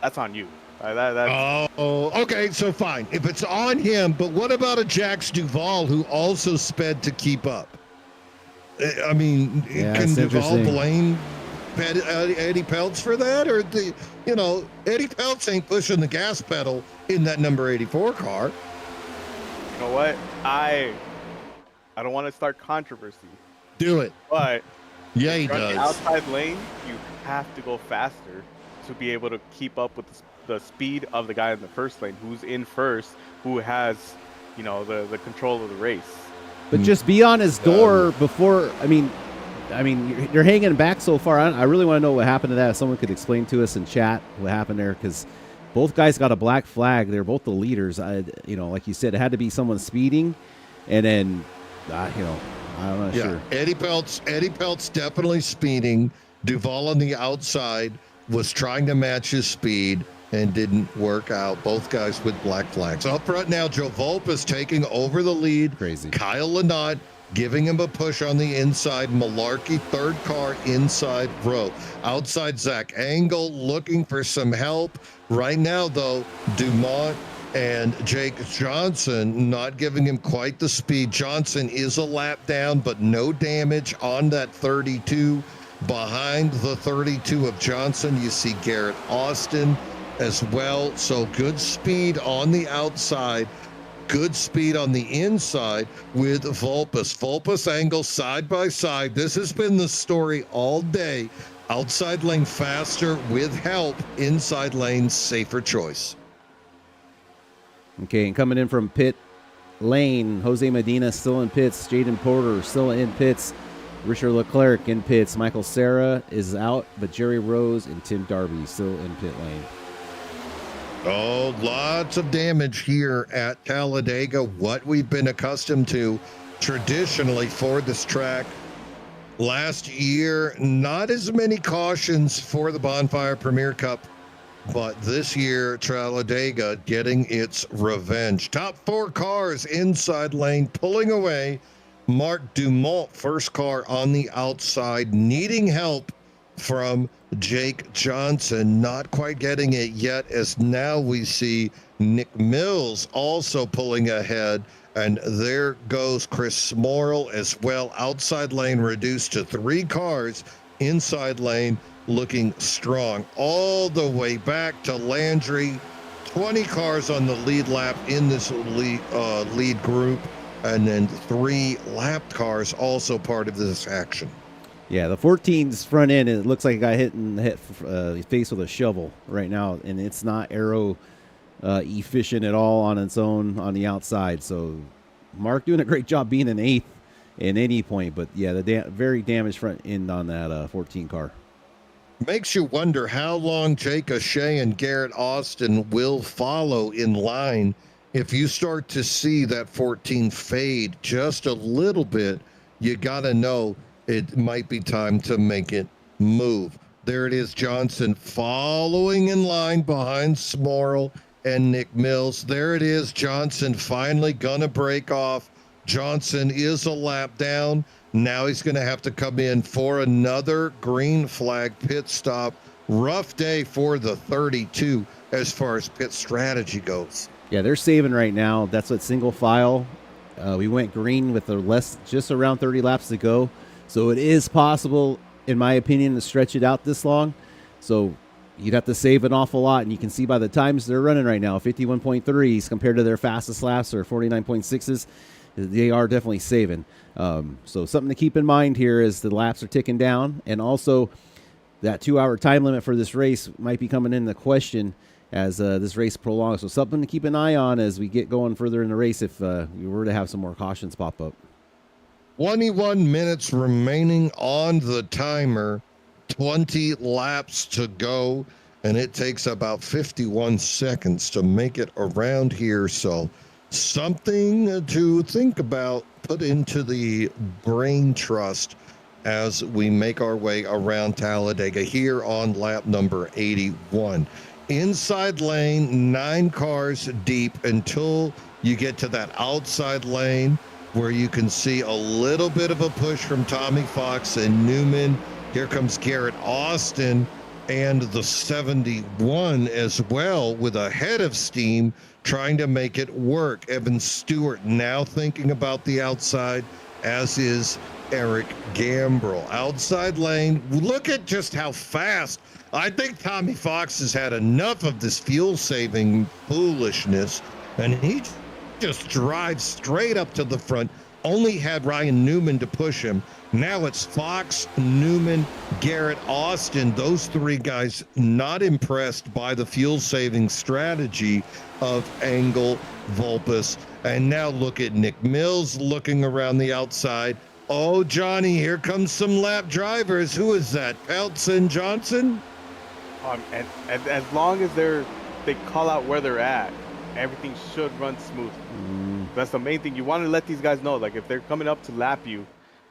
that's on you. That's Oh, okay, so fine. If it's on him, but what about a Jax Duvall who also sped to keep up? I mean, Yeah, can it's Duvall interesting. blame Eddie Peltz for that? Or, Eddie Peltz ain't pushing the gas pedal in that number 84 car. you know what? I don't want to start controversy, Do it. but Yeah, he if you're on the does. outside lane, you have to go faster to be able to keep up with the speed of the guy in the first lane, who's in first, who has, the control of the race. But just be on his door before. I mean, you're hanging back so far. I really want to know what happened to that. If someone could explain to us in chat what happened there, because both guys got a black flag. They're both the leaders. Like you said, it had to be someone speeding, and then, I'm not sure. Eddie Peltz definitely speeding. Duvall on the outside was trying to match his speed and didn't work out. Both guys with black flags. Up front now, Joe Volp is taking over the lead. Crazy. Kyle Lynott giving him a push on the inside. Malarkey, third car inside row. Outside, Zach Engel looking for some help. Right now, though, Dumont and Jake Johnson not giving him quite the speed. Johnson is a lap down, but no damage on that 32. Behind the 32 of Johnson, you see Garrett Austin as well. So good speed on the outside, good speed on the inside with Vulpes. Vulpes Angle side by side. This has been the story all day. Outside lane faster with help, inside lane safer choice. Okay, and coming in from pit lane, Jose Medina still in pits. Jaden Porter still in pits. Richard Leclerc in pits. Michael Serra is out, but Jerry Rose and Tim Darby still in pit lane. Oh, lots of damage here at Talladega. What we've been accustomed to traditionally for this track. Last year, not as many cautions for the Bonfire Premier Cup, but this year, Talladega getting its revenge. Top 4 cars inside lane pulling away. Mark Dumont, first car on the outside, needing help from Jake Johnson, not quite getting it yet, as now we see Nick Mills also pulling ahead, and there goes Chris Smorrell as well. Outside lane reduced to 3 cars, inside lane looking strong all the way back to Landry. 20 cars on the lead lap in this lead group, and then 3 lapped cars also part of this action. Yeah, the 14's front end, it looks like a guy hit in the face with a shovel right now, and it's not aero efficient at all on its own on the outside. So Mark doing a great job being an 8th in any point, but yeah, the very damaged front end on that 14 car. Makes you wonder how long Jake O'Shea and Garrett Austin will follow in line. If you start to see that 14 fade just a little bit, you got to know it might be time to make it move. There it is, Johnson following in line behind Smorrell and Nick Mills. There it is, Johnson finally gonna break off. Johnson is a lap down. Now he's going to have to come in for another green flag pit stop. Rough day for the 32 as far as pit strategy goes. Yeah, they're saving right now. That's what single file. We went green with just around 30 laps to go. So it is possible, in my opinion, to stretch it out this long. So you'd have to save an awful lot. And you can see by the times they're running right now, 51.3s compared to their fastest laps or 49.6s. They are definitely saving. So something to keep in mind here is the laps are ticking down. And also that 2-hour time limit for this race might be coming into question as this race prolongs. So something to keep an eye on as we get going further in the race if we were to have some more cautions pop up. 21 minutes remaining on the timer, 20 laps to go, and it takes about 51 seconds to make it around here. So something to think about, put into the brain trust as we make our way around Talladega here on lap number 81. Inside lane, 9 cars deep until you get to that outside lane where you can see a little bit of a push from Tommy Fox and Newman Here comes Garrett Austin and the 71 as well with a head of steam trying to make it work. Evan Stewart now thinking about the outside, as is Eric Gambrell. Outside lane, look at just how fast. I think Tommy Fox has had enough of this fuel-saving foolishness, and he just drives straight up to the front. Only had Ryan Newman to push him. Now it's Fox, Newman, Garrett Austin. Those three guys not impressed by the fuel-saving strategy of Angle, Vulpes. And now look at Nick Mills looking around the outside. Oh, Johnny, here comes some lap drivers. Who is that? Peltz and Johnson? And as long as they call out where they're at, everything should run smooth. That's the main thing. You want to let these guys know, like if they're coming up to lap you,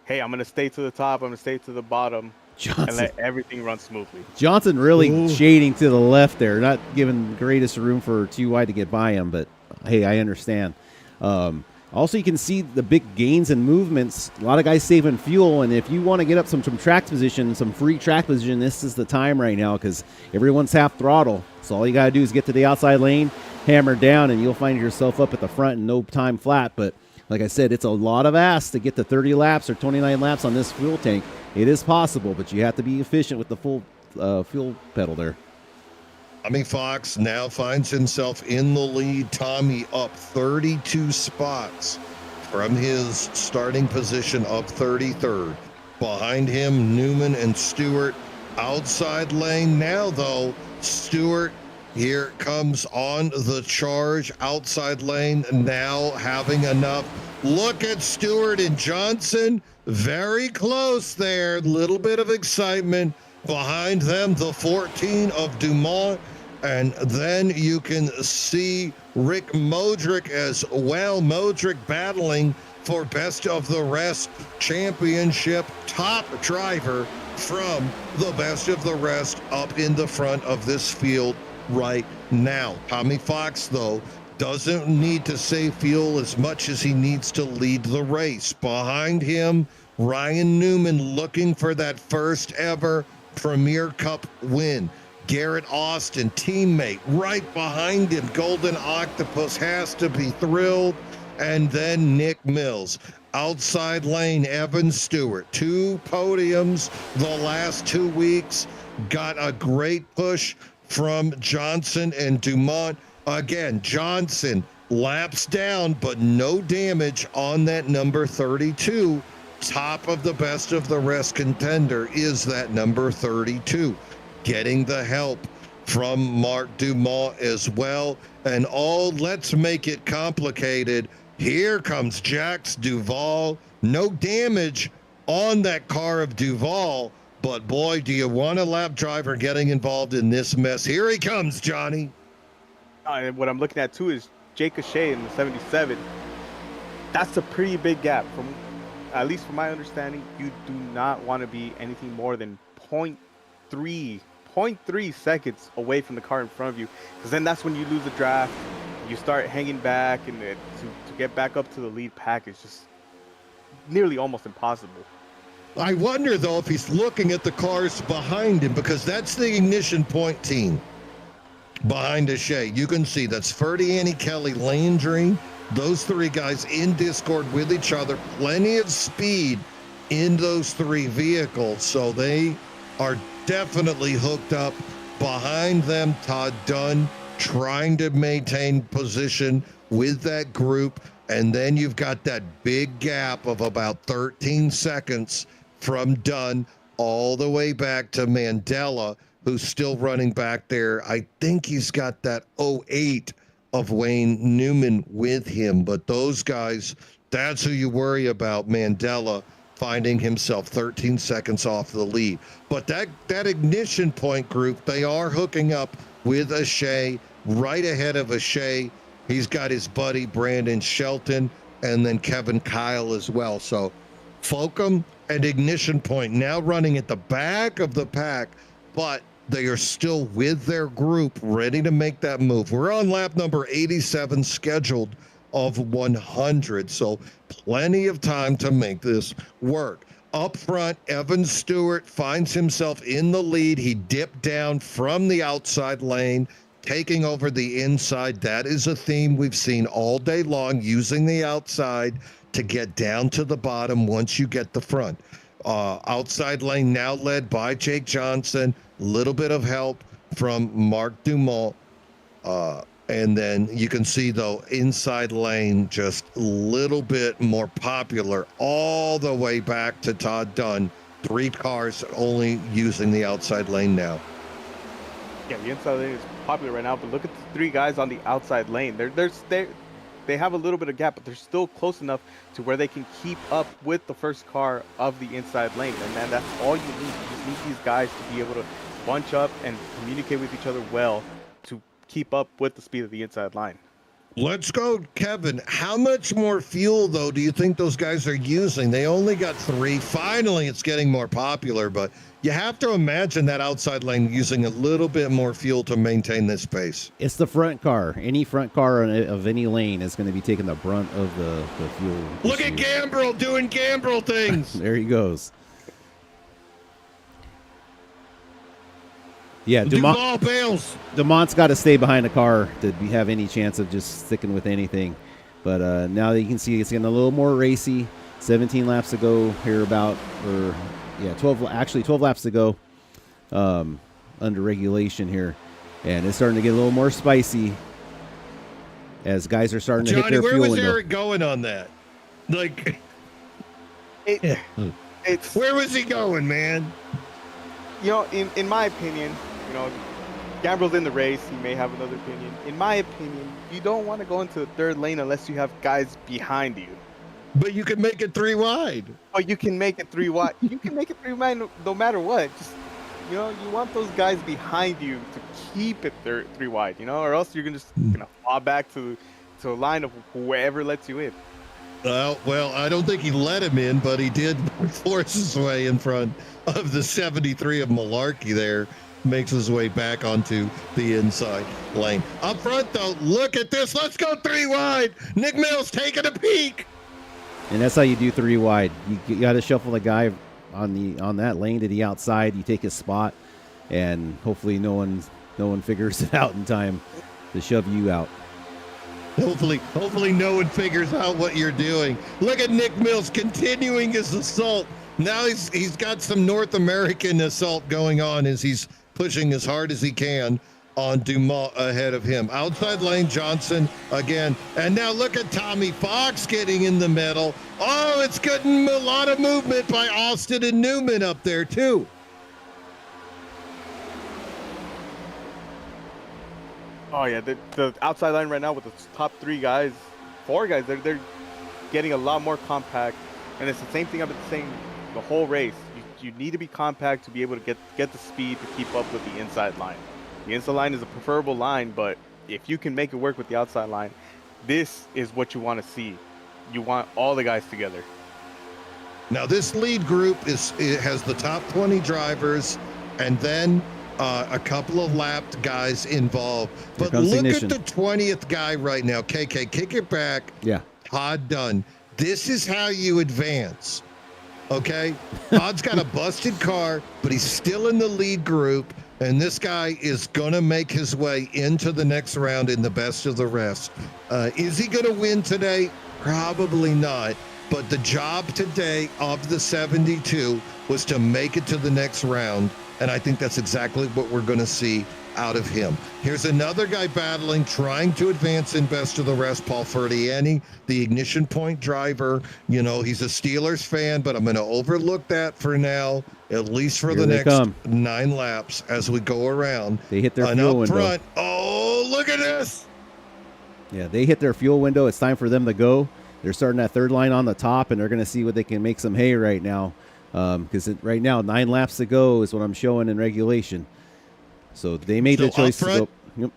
hey, I'm going to stay to the top, I'm going to stay to the bottom, and let everything run smoothly. Johnson really shading to the left there, not giving the greatest room for 2 wide to get by him, but hey, I understand. Also, you can see the big gains and movements. A lot of guys saving fuel, and if you want to get up some track position, some free track position, this is the time right now because everyone's half throttle. So all you got to do is get to the outside lane, hammer down, and you'll find yourself up at the front in no time flat. But like I said, it's a lot of ass to get to 30 laps or 29 laps on this fuel tank. It is possible, but you have to be efficient with the full fuel pedal there. Tommy Fox now finds himself in the lead. Tommy up 32 spots from his starting position of 33rd. Behind him, Newman and Stewart. Outside lane now, though. Stewart here comes on the charge. Outside lane now having enough. Look at Stewart and Johnson. Very close there. Little bit of excitement. Behind them, the 14 of Dumont. And then you can see Rick Modric as well. Modric battling for best of the rest championship. Top driver from the best of the rest up in the front of this field right now. Tommy Fox, though, doesn't need to save fuel as much as he needs to lead the race. Behind him, Ryan Newman looking for that first ever Premier Cup win. Garrett Austin, teammate, right behind him. Golden Octopus has to be thrilled. And then Nick Mills. Outside lane, Evan Stewart. 2 podiums the last 2 weeks. Got a great push from Johnson and Dumont. Again, Johnson laps down, but no damage on that number 32. Top of the best of the rest contender is that number 32. Getting the help from Mark Dumont as well. And let's make it complicated. Here comes Jax Duval. No damage on that car of Duval, but boy, do you want a lap driver getting involved in this mess. Here he comes, Johnny. And what I'm looking at too is Jake O'Shea in the 77. That's a pretty big gap. From at least from my understanding, you do not want to be anything more than 0.3 seconds away from the car in front of you, because then that's when you lose the draft. You start hanging back, and to get back up to the lead pack is just nearly almost impossible. I wonder, though, if he's looking at the cars behind him, because that's the ignition point team behind O'Shea. You can see that's Ferdy, Annie, Kelly, Landry. Those 3 guys in Discord with each other. Plenty of speed in those 3 vehicles, so they are definitely hooked up. Behind them, Todd Dunn trying to maintain position with that group. And then you've got that big gap of about 13 seconds from Dunn all the way back to Mandela, who's still running back there. I think he's got that 08 of Wayne Newman with him. But those guys, that's who you worry about. Mandela finding himself 13 seconds off the lead. But that ignition point group, they are hooking up with O'Shea. Right ahead of O'Shea, he's got his buddy Brandon Shelton and then Kevin Kyle as well. So Folkham and Ignition Point now running at the back of the pack, but they are still with their group ready to make that move. We're on lap number 87 scheduled of 100, so plenty of time to make this work. Up front, Evan Stewart finds himself in the lead. He dipped down from the outside lane, taking over the inside. That is a theme we've seen all day long, using the outside to get down to the bottom once you get the front. Outside lane now led by Jake Johnson. Little bit of help from Mark Dumont. And then you can see, though, inside lane just a little bit more popular all the way back to Todd Dunn. 3 cars only using the outside lane now. Yeah, the inside lane is popular right now, but look at the 3 guys on the outside lane. They have a little bit of gap, but they're still close enough to where they can keep up with the first car of the inside lane. And then that's all you need. You just need these guys to be able to bunch up and communicate with each other well to keep up with the speed of the inside line. Let's go, Kevin. How much more fuel, though, do you think those guys are using? They only got 3. Finally, it's getting more popular, but you have to imagine that outside lane using a little bit more fuel to maintain this pace. It's the front car. Any front car of any lane is going to be taking the brunt of the fuel. Look at Gambrel doing Gambrel things. There he goes. Yeah, Duval bails. Dumont's got to stay behind the car to have any chance of just sticking with anything. But now you can see it's getting a little more racy. 17 laps to go here about, or yeah, 12 laps to go under regulation here. And it's starting to get a little more spicy as guys are starting to hit their fuel window. Johnny, where was Eric going on that? Like, where was he going, man? You know, in my opinion, you know, Gambrel's in the race. He may have another opinion. In my opinion, you don't want to go into the third lane unless you have guys behind you. But you can make it 3 wide. Oh, you can make it 3 wide. You can make it 3 wide no matter what. Just, you know, you want those guys behind you to keep it 3 wide, you know, or else you're just gonna fall back to a line of whoever lets you in. Well, I don't think he let him in, but he did force his way in front of the 73 of Malarkey there. Makes his way back onto the inside lane. Up front, though, look at this. Let's go 3 wide. Nick Mills taking a peek. And that's how you do 3 wide. You got to shuffle the guy on that lane to the outside. You take his spot, and hopefully no one figures it out in time to shove you out. Hopefully no one figures out what you're doing. Look at Nick Mills continuing his assault. Now he's got some North American assault going on as he's pushing as hard as he can on Dumont ahead of him. Outside lane, Johnson again. And now look at Tommy Fox getting in the middle. Oh, it's getting a lot of movement by Austin and Newman up there too. Oh yeah, the outside line right now with the top 4 guys, they're getting a lot more compact, and it's the same thing I've been saying the whole race. You need to be compact to be able to get the speed to keep up with the inside line. The inside line is a preferable line, but if you can make it work with the outside line, this is what you want to see. You want all the guys together. Now this lead group has the top 20 drivers, and then a couple of lapped guys involved. But look at the 20th guy right now. KK, kick it back. Yeah. Todd Dunn. This is how you advance. Okay? Todd's got a busted car, but he's still in the lead group, and this guy is going to make his way into the next round in the best of the rest. Is he going to win today? Probably not. But the job today of the 72 was to make it to the next round, and I think that's exactly what we're going to see out of him. Here's another guy battling, trying to advance in best of the rest, Paul Ferdiani, the Ignition Point driver. You know, he's a Steelers fan, but I'm going to overlook that for now, at least for the next 9 laps as we go around. They hit their fuel window. Front, oh, look at this. Yeah, they hit their fuel window. It's time for them to go. They're starting that third line on the top, and they're going to see what they can make some hay right now. Because right now, 9 laps to go is what I'm showing in regulation. So they made the choice to go. Yep.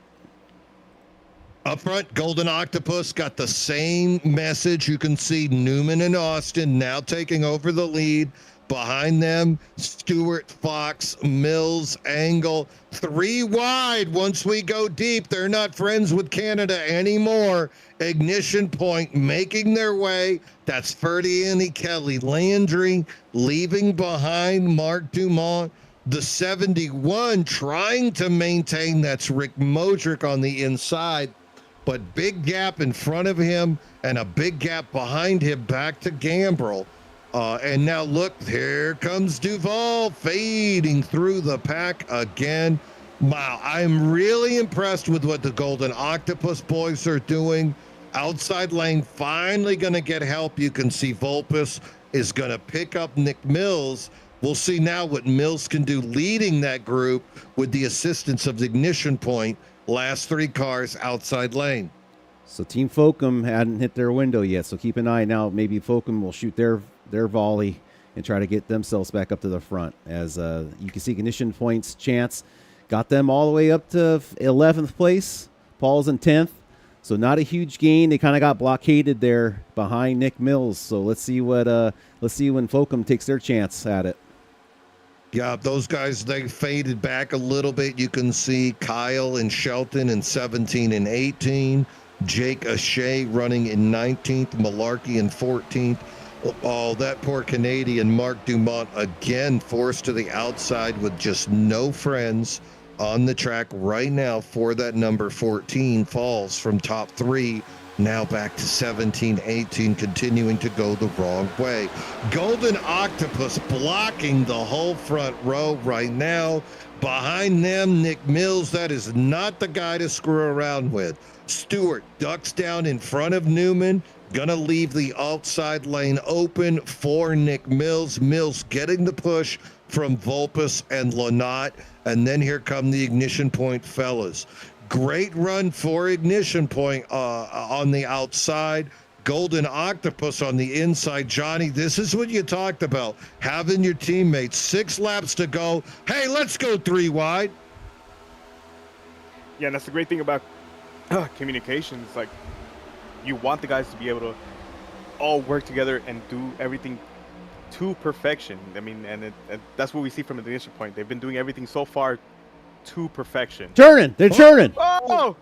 Up front, Golden Octopus got the same message. You can see Newman and Austin now taking over the lead. Behind them, Stewart, Fox, Mills, Angle, 3 wide. Once we go deep, they're not friends with Canada anymore. Ignition Point making their way. That's Ferdiani, Kelly Landry, leaving behind Mark Dumont. The 71 trying to maintain. That's Rick Modric on the inside. But big gap in front of him and a big gap behind him back to Gambrell. And now look, here comes Duval fading through the pack again. Wow, I'm really impressed with what the Golden Octopus boys are doing. Outside lane finally going to get help. You can see Vulpes is going to pick up Nick Mills. We'll see now what Mills can do leading that group with the assistance of the Ignition Point. Last 3 cars outside lane. So Team Folcom hadn't hit their window yet, so keep an eye now. Maybe Folcom will shoot their volley and try to get themselves back up to the front. As you can see, Ignition Point's chance got them all the way up to 11th place. Paul's in 10th, so not a huge gain. They kind of got blockaded there behind Nick Mills. So let's see when Folcom takes their chance at it. Yeah, those guys, they faded back a little bit. You can see Kyle and Shelton in 17 and 18. Jake Ashay running in 19th. Malarkey in 14th. Oh, that poor Canadian Mark Dumont again forced to the outside with just no friends on the track right now for that number 14. Falls from top 3. Now back to 17, 18, continuing to go the wrong way. Golden Octopus blocking the whole front row right now. Behind them, Nick Mills. That is not the guy to screw around with. Stewart ducks down in front of Newman. Gonna leave the outside lane open for Nick Mills. Mills getting the push from Vulpes and Lynott. And then here come the Ignition Point fellas. Great run for Ignition Point on the outside. Golden Octopus on the inside. Johnny, this is what you talked about. Having your teammates 6 laps to go. Hey, let's go 3 wide. Yeah, and that's the great thing about communications. Like, you want the guys to be able to all work together and do everything to perfection. I mean, and that's what we see from the Ignition Point. They've been doing everything so far to perfection. They're turning. Oh!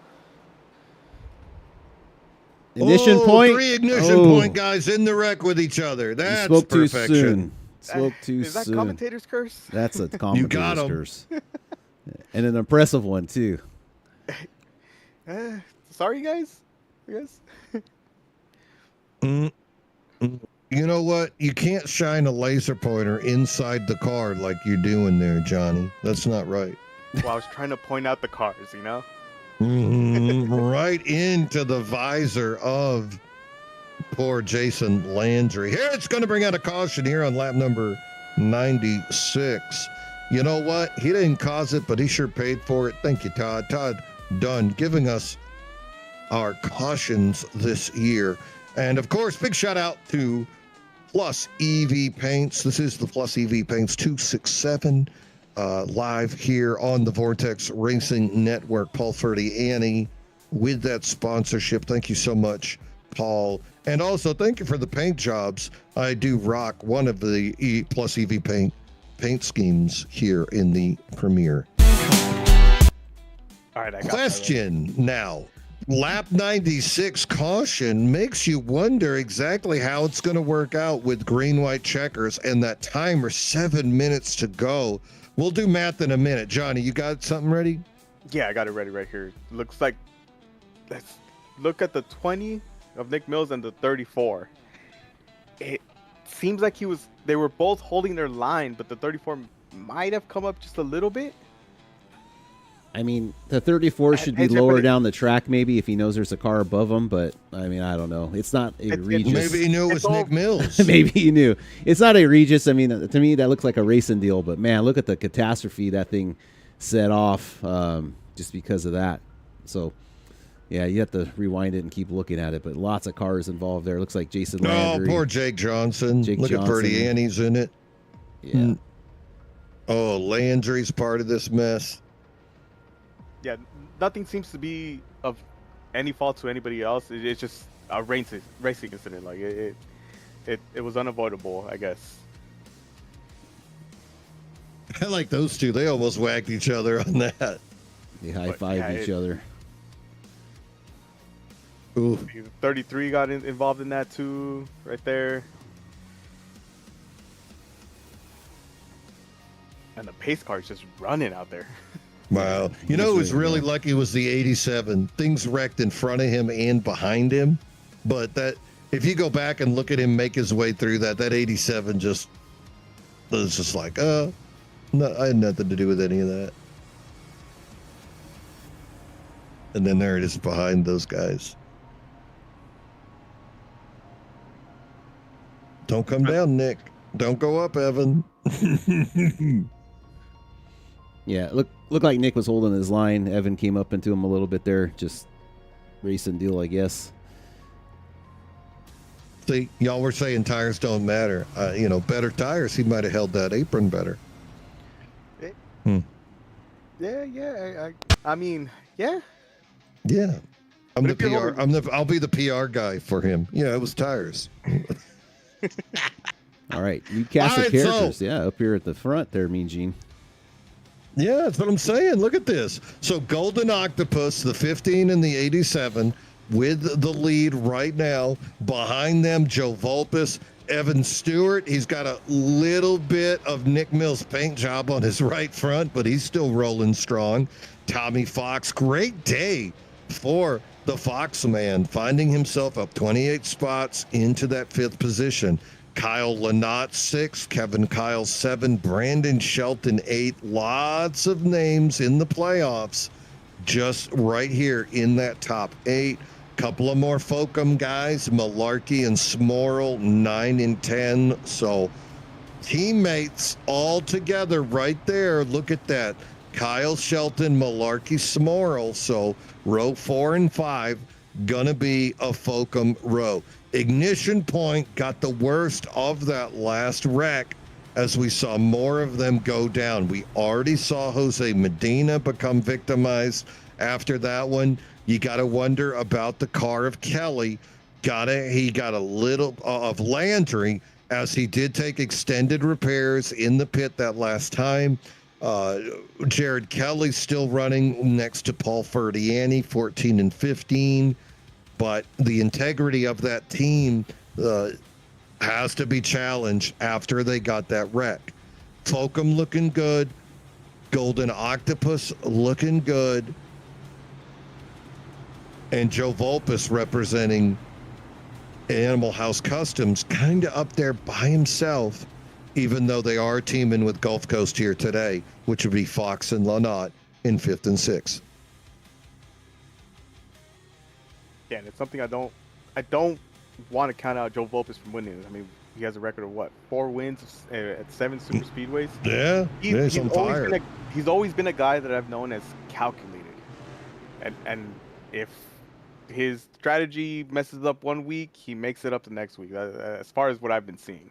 Ignition Point. 3 Ignition Point guys in the wreck with each other. That's spoke perfection. too soon. Spoke too Is that soon. commentator's curse? That's a got commentator's 'em. curse. And an impressive one, too. Sorry, guys. Yes. You know what? You can't shine a laser pointer inside the car like you're doing there, Johnny. That's not right. Well, I was trying to point out the cars, you know? Right into the visor of poor Jason Landry. Here it's going to bring out a caution here on lap number 96. You know what? He didn't cause it, but he sure paid for it. Thank you, Todd. Todd Dunn giving us our cautions this year. And of course, big shout out to Plus EV Paints. This is the Plus EV Paints 267 live here on the Vortex Racing Network. Paul Ferdiani with that sponsorship. Thank you so much, Paul. And also thank you for the paint jobs. I do rock one of the Plus EV paint schemes here in the Premier. All right, I got Question now. Lap 96 caution makes you wonder exactly how it's going to work out with green-white checkers and that timer 7 minutes to go. We'll do math in a minute. Johnny, you got something ready? Yeah, I got it ready right here. Looks like, let's look at the 20 of Nick Mills and the 34. It seems like they were both holding their line, but the 34 might have come up just a little bit. I mean, the 34 should be lower down the track maybe if he knows there's a car above him, but I mean, I don't know. It's not egregious. Maybe he knew it was Nick Mills. Maybe he knew. It's not egregious. I mean, to me, that looks like a racing deal, but man, look at the catastrophe that thing set off just because of that. So, yeah, you have to rewind it and keep looking at it, but lots of cars involved there. Looks like Jason Landry. Oh, poor Jake Johnson. Look Johnson. at Verdiani's in it. Yeah. Oh, Landry's part of this mess. Yeah, nothing seems to be of any fault to anybody else. It's just a racing incident. Like it was unavoidable, I guess. I like those two. They almost whacked each other on that. They high-fived each other. Ooh. 33 got involved in that too, right there. And the pace car is just running out there. Wow. You know who was really lucky was the 87. Things wrecked in front of him and behind him. But that, if you go back and look at him make his way through that 87 just was just like, no, I had nothing to do with any of that. And then there it is behind those guys. Don't come down, Nick. Don't go up, Evan. Yeah, looked like Nick was holding his line. Evan came up into him a little bit there, just racing deal, I guess. See, y'all were saying tires don't matter. Better tires, he might have held that apron better. Yeah. I mean, yeah. Yeah. I'm the PR. I'll be the PR guy for him. Yeah, it was tires. All right, you cast the characters. Up here at the front there, Mean Gene. Yeah, that's what I'm saying. Look at this. So Golden Octopus, the 15 and the 87, with the lead right now. Behind them, Joe Vulpes, Evan Stewart. He's got a little bit of Nick Mills paint job on his right front, but he's still rolling strong. Tommy Fox, great day for the Fox man, finding himself up 28 spots into that 5th position. Kyle Lynott 6, Kevin Kyle 7, Brandon Shelton 8. Lots of names in the playoffs, just right here in that top 8. Couple of more Folcom guys, Malarkey and Smorrell 9 and 10. So teammates all together right there. Look at that. Kyle Shelton, Malarkey, Smorrell. So row 4 and 5 gonna be a Folcom row. Ignition Point got the worst of that last wreck as we saw more of them go down. We already saw Jose Medina become victimized after that one. You got to wonder about the car of Kelly. He got a little of Landry, as he did take extended repairs in the pit that last time. Jared Kelly's still running next to Paul Ferdiani, 14 and 15. But the integrity of that team has to be challenged after they got that wreck. Folcom looking good. Golden Octopus looking good. And Joe Vulpes representing Animal House Customs kind of up there by himself, even though they are teaming with Gulf Coast here today, which would be Fox and Lynott in 5th and 6th. Yeah, and it's something I don't want to count out Joe Vulpes from winning. I mean, he has a record of what, 4 wins at 7 super speedways. Yeah, he's on fire. He's always been a guy that I've known as calculated, and if his strategy messes up one week, he makes it up the next week. As far as what I've been seeing.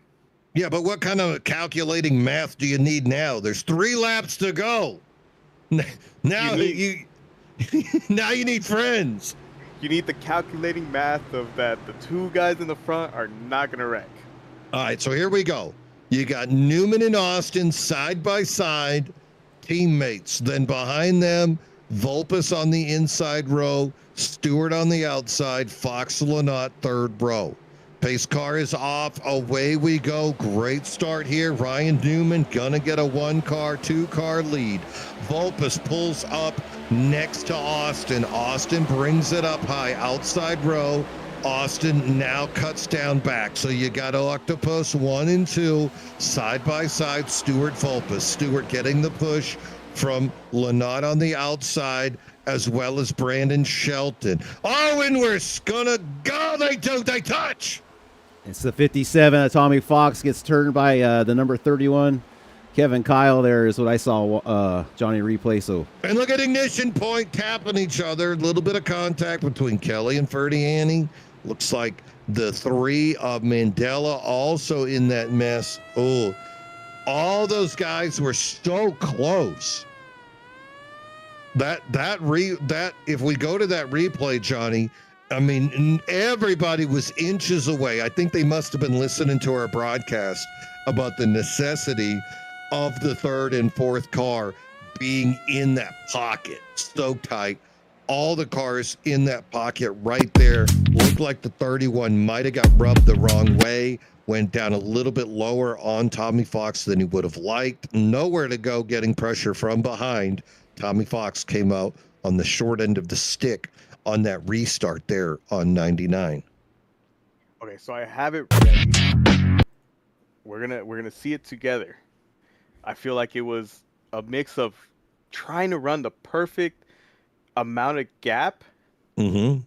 Yeah, but what kind of calculating math do you need now? There's 3 laps to go. Now you need friends. You need the calculating math of that the 2 guys in the front are not going to wreck. All right, so here we go. You got Newman and Austin side by side, teammates. Then behind them, Vulpes on the inside row, Stewart on the outside, Fox Lynott 3rd row. Pace car is off. Away we go. Great start here. Ryan Newman gonna get a 1-car, 2-car lead. Vulpes pulls up next to Austin. Austin brings it up high. Outside row. Austin now cuts down back. So you got Octopus 1 and 2 side by side. Stewart Vulpes. Stewart getting the push from Lynott on the outside, as well as Brandon Shelton. Oh, and we're gonna go. They touch. It's the 57. Tommy Fox gets turned by the number 31. Kevin Kyle there is what I saw, Johnny replay. So, and look at Ignition Point tapping each other. A little bit of contact between Kelly and Ferdiani. Looks like the 3 of Mandela also in that mess. Oh, all those guys were so close. That if we go to that replay, Johnny, I mean, everybody was inches away. I think they must have been listening to our broadcast about the necessity of the third and fourth car being in that pocket so tight. All the cars in that pocket right there looked like the 31 might have got rubbed the wrong way, went down a little bit lower on Tommy Fox than he would have liked. Nowhere to go getting pressure from behind. Tommy Fox came out on the short end of the stick on that restart there on 99. Okay, so I have it ready. We're gonna see it together. I feel like it was a mix of trying to run the perfect amount of gap, Mm-hmm.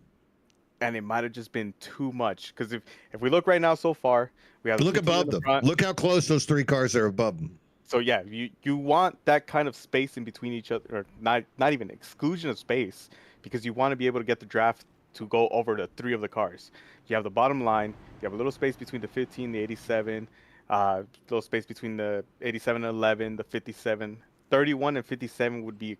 and it might have just been too much. Because if we look right now so far, we have the Look 15 in above the them. front. Look how close those three cars are above them. So yeah, you want that kind of space in between each other, or not even exclusion of space, because you want to be able to get the draft to go over the three of the cars. You have the bottom line, you have a little space between the 15, the 87, little space between the 87 and 11, the 57, 31 and 57 would be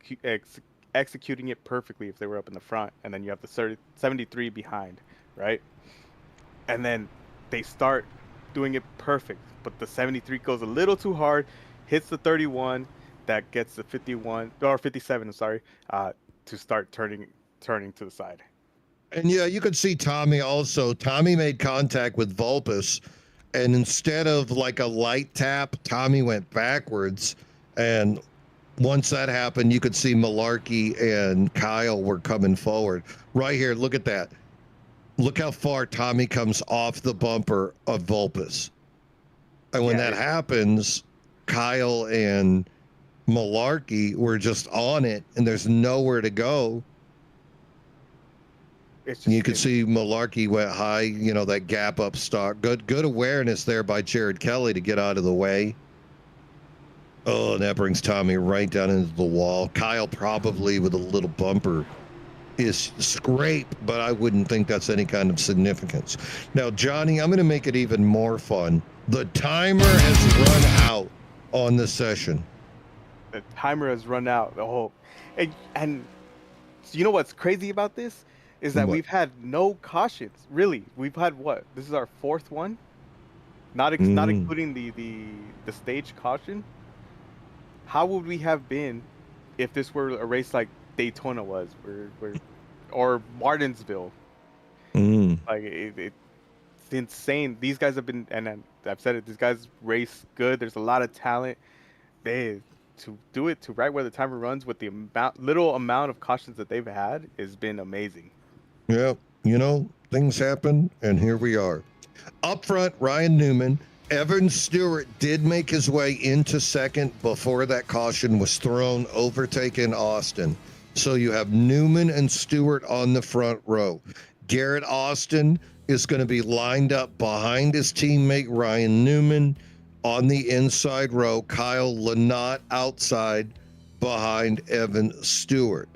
executing it perfectly if they were up in the front, and then you have the 73 behind, right? And then they start doing it perfect, but the 73 goes a little too hard, hits the 31, that gets the 51 or 57, sorry, to start turning to the side. And yeah, you could see Tommy also. Tommy made contact with Vulpes, and instead of like a light tap, Tommy went backwards. And once that happened, you could see Malarkey and Kyle were coming forward. Right here, look at that. Look how far Tommy comes off the bumper of Vulpes. And when that happens, Kyle and Malarkey were just on it, and there's nowhere to go. You could see Malarkey went high, you know, that gap up stock. Good awareness there by Jared Kelly to get out of the way. Oh, and that brings Tommy right down into the wall. Kyle probably with a little bumper is scraped, but I wouldn't think that's any kind of significance. Now, Johnny, I'm going to make it even more fun. The timer has run out on the session. The timer has run out. Oh, and you know what's crazy about this? Is that we've had no cautions. Really, we've had what? This is our fourth one, not including the stage caution. How would we have been if this were a race like Daytona was, or Martinsville? Like it's insane. These guys have been, and I've said it. These guys race good. There's a lot of talent. To do it to right where the timer runs with the little amount of cautions that they've had has been amazing. Yeah, you know, things happen, and here we are. Up front, Ryan Newman. Evan Stewart did make his way into second before that caution was thrown, overtaking Austin. So you have Newman and Stewart on the front row. Garrett Austin is going to be lined up behind his teammate Ryan Newman on the inside row. Kyle Lynott outside behind Evan Stewart.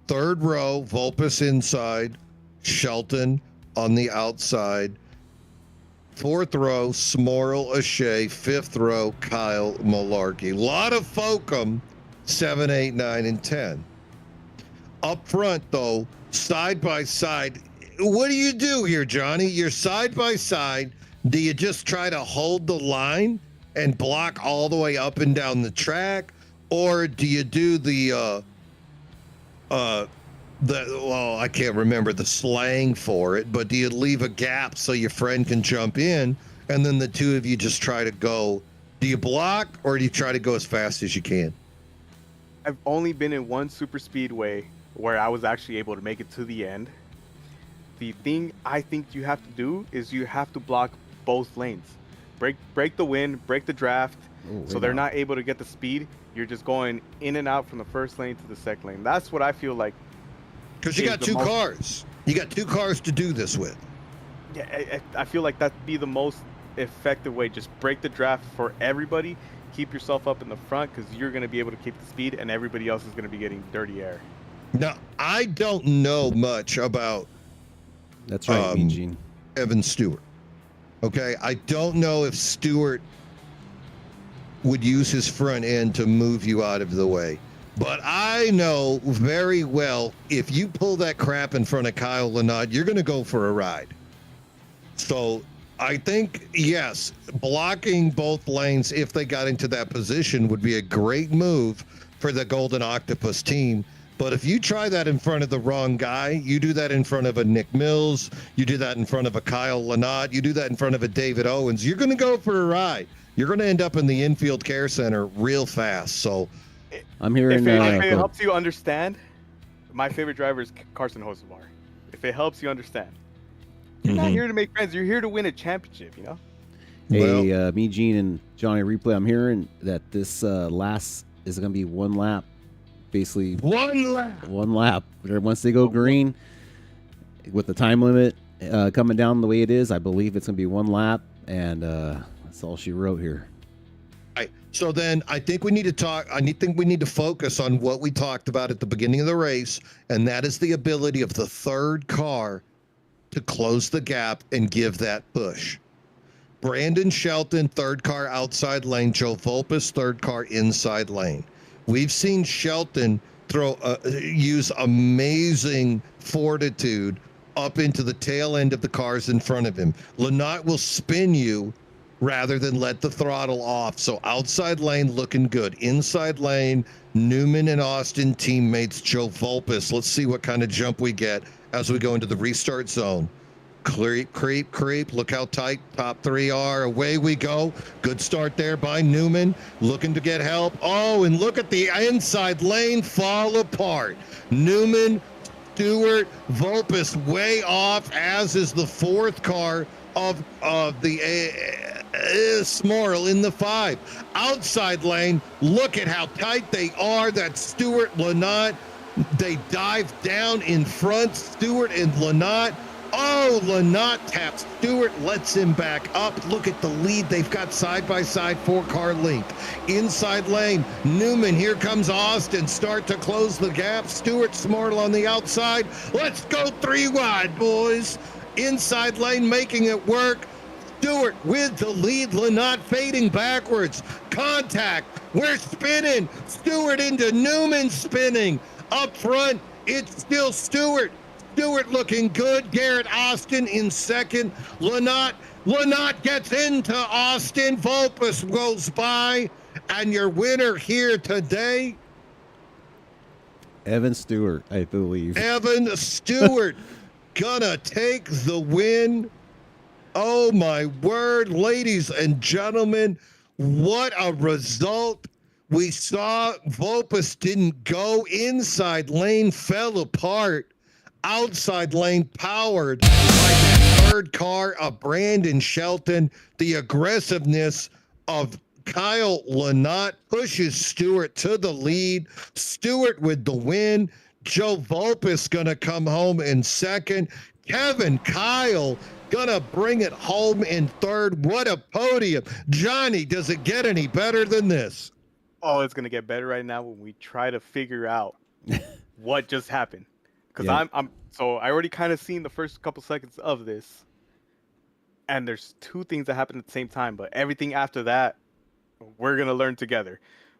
Third row, Vulpes inside, Shelton on the outside. Fourth row, Smorl O'Shea. Fifth row, Kyle Malarkey. A lot of Folcom, 7, 8, 9, and 10. Up front, though, side by side. What do you do here, Johnny? You're side by side. Do you just try to hold the line and block all the way up and down the track? Or do you do well, I can't remember the slang for it, but do you leave a gap so your friend can jump in, and then the two of you just try to go? Do you block, or do you try to go as fast as you can? I've only been in one super speedway where I was actually able to make it to the end. The thing I think you have to do is you have to block both lanes. Break the wind, break the draft, so they're not able to get the speed. You're just going in and out from the first lane to the second lane. That's what I feel like. Because you got two cars. You got two cars to do this with. Yeah, I feel like that'd be the most effective way. Just break the draft for everybody. Keep yourself up in the front because you're going to be able to keep the speed, and everybody else is going to be getting dirty air. Now, I don't know much about That's right, Mean Gene. Evan Stewart. Okay, I don't know if Stewart would use his front end to move you out of the way. But I know very well if you pull that crap in front of Kyle Lynott, you're going to go for a ride. So I think, yes, blocking both lanes if they got into that position would be a great move for the Golden Octopus team. But if you try that in front of the wrong guy, you do that in front of a Nick Mills, you do that in front of a Kyle Lynott, you do that in front of a David Owens, you're going to go for a ride. You're going to end up in the infield care center real fast. So I'm hearing. If it helps you understand, my favorite driver is Carson Hocevar. If it helps you understand. You're not here to make friends. You're here to win a championship, you know? Hey, me, Gene, and Johnny Replay, I'm hearing that this last is going to be one lap. Basically, one lap. Once they go green, with the time limit coming down the way it is, I believe it's going to be one lap, and that's all she wrote here. Right. So then I think we need to talk. Think we need to focus on what we talked about at the beginning of the race, and that is the ability of the third car to close the gap and give that push. Brandon Shelton, third car outside lane. Joe Volpus, third car inside lane. We've seen Shelton use amazing fortitude up into the tail end of the cars in front of him. Lynott will spin you rather than let the throttle off. So outside lane looking good. Inside lane, Newman and Austin teammates Joe Volpus. Let's see what kind of jump we get as we go into the restart zone. Creep, creep, creep. Look how tight top three are. Away we go. Good start there by Newman. Looking to get help. Oh, and look at the inside lane fall apart. Newman, Stewart, Volpus way off, as is the fourth car of the Smorl in the 5. Outside lane, look at how tight they are. That's Stewart, Lynott. They dive down in front, Stewart and Lynott. Oh, Lynott taps Stewart, lets him back up. Look at the lead. They've got side-by-side 4-car link. Inside lane, Newman. Here comes Austin. Start to close the gap. Stewart, Smart on the outside. Let's go 3 wide, boys. Inside lane, making it work. Stewart with the lead. Lynott fading backwards. Contact. We're spinning. Stewart into Newman spinning. Up front, it's still Stewart. Stewart looking good. Garrett Austin in second. Lynott gets into Austin. Volpus goes by. And your winner here today, Evan Stewart, I believe. Evan Stewart gonna take the win. Oh my word, ladies and gentlemen, what a result. We saw Volpus didn't go. Inside lane fell apart. Outside lane powered by that third car of Brandon Shelton. The aggressiveness of Kyle Lynott pushes Stewart to the lead. Stewart with the win. Joe Volpus gonna come home in second. Kevin Kyle gonna bring it home in third. What a podium. Johnny, does it get any better than this? Oh, it's gonna get better right now when we try to figure out what just happened. Because so I already kind of seen the first couple seconds of this, and there's 2 things that happen at the same time, but everything after that, we're gonna learn together.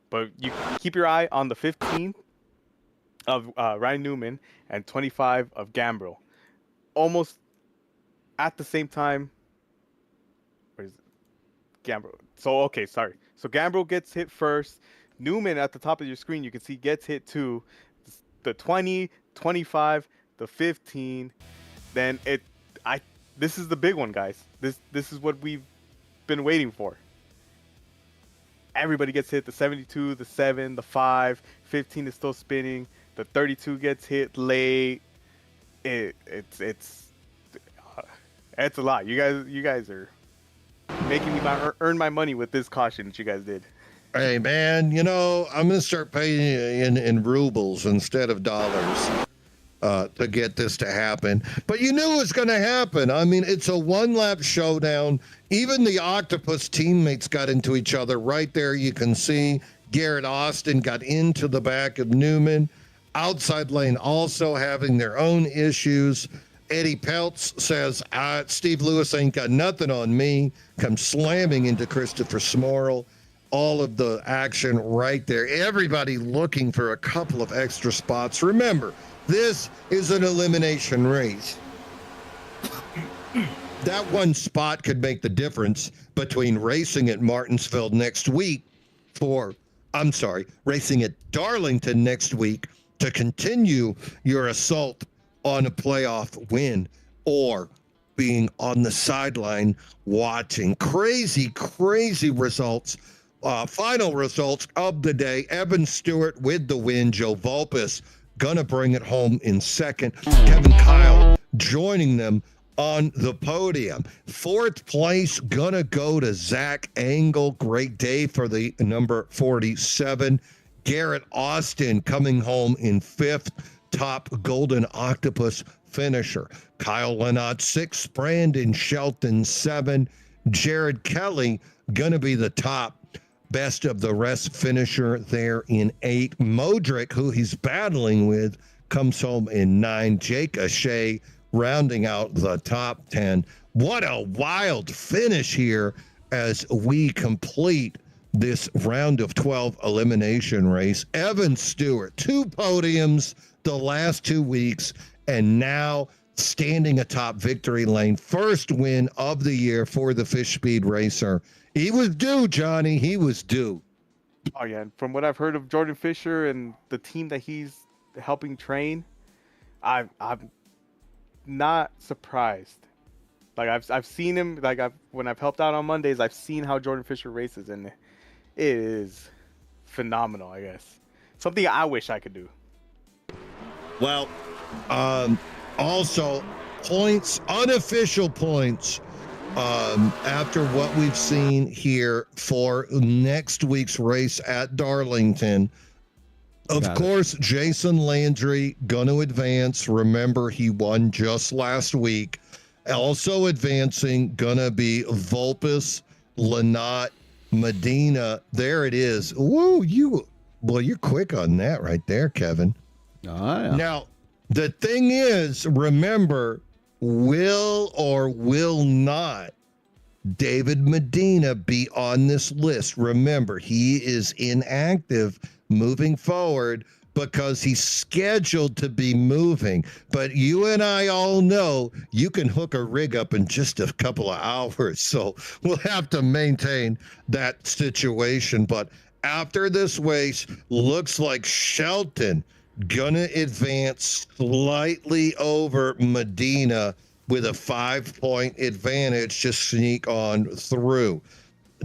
But you keep your eye on the 15 of Ryan Newman and 25 of Gambrill, almost at the same time. Where is it? Gambrill. So okay, sorry. So Gambrill gets hit first. Newman at the top of your screen, you can see gets hit too. The 20, 25, the 15, then this is the big one, guys. This is what we've been waiting for. Everybody gets hit. The 72, the 7, the 5, 15 is still spinning. The 32 gets hit late. It's a lot. You guys are making me earn my money with this caution that you guys did. Hey man, I'm gonna start paying in rubles instead of dollars to get this to happen. But you knew it was gonna happen. I mean, it's a 1-lap showdown. Even the Octopus teammates got into each other. Right there, you can see Garrett Austin got into the back of Newman. Outside lane also having their own issues. Eddie Peltz says, Steve Lewis ain't got nothing on me. Comes slamming into Christopher Smorl. All of the action right there. Everybody looking for a couple of extra spots. Remember, this is an elimination race. that one spot could make the difference between racing at Martinsville next week racing at Darlington next week to continue your assault on a playoff win, or being on the sideline watching. Crazy results. Final results of the day. Evan Stewart with the win. Joe Vulpes gonna bring it home in second. Kevin Kyle joining them on the podium. Fourth place gonna go to Zach Engel. Great day for the number 47. Garrett Austin coming home in fifth, top Golden Octopus finisher. Kyle Lennott 6, Brandon Shelton 7, Jared Kelly gonna be the top best of the rest finisher there in 8. Modric, who he's battling with, comes home in 9. Jake Ashea rounding out the top 10. What a wild finish here as we complete this round of 12 elimination race. Evan Stewart, 2 podiums the last 2 weeks, and now standing atop victory lane. First win of the year for the Fish Speed Racer. He was due, Johnny. He was due. Oh yeah, and from what I've heard of Jordan Fisher and the team that he's helping train, I'm not surprised. Like I've seen him. Like when I've helped out on Mondays, I've seen how Jordan Fisher races, and it is phenomenal. I guess something I wish I could do. Well, also points, unofficial points, after what we've seen here for next week's race at Darlington. Of course, Jason Landry going to advance. Remember, he won just last week. Also advancing, going to be Vulpes, Lennott, Medina. There it is. Woo, you're quick on that right there, Kevin. Oh, yeah. Now, the thing is, remember, will or will not David Medina be on this list? Remember, he is inactive moving forward because he's scheduled to be moving. But you and I all know you can hook a rig up in just a couple of hours. So we'll have to maintain that situation. But after this race, looks like Shelton gonna advance slightly over Medina with a 5-point advantage to sneak on through.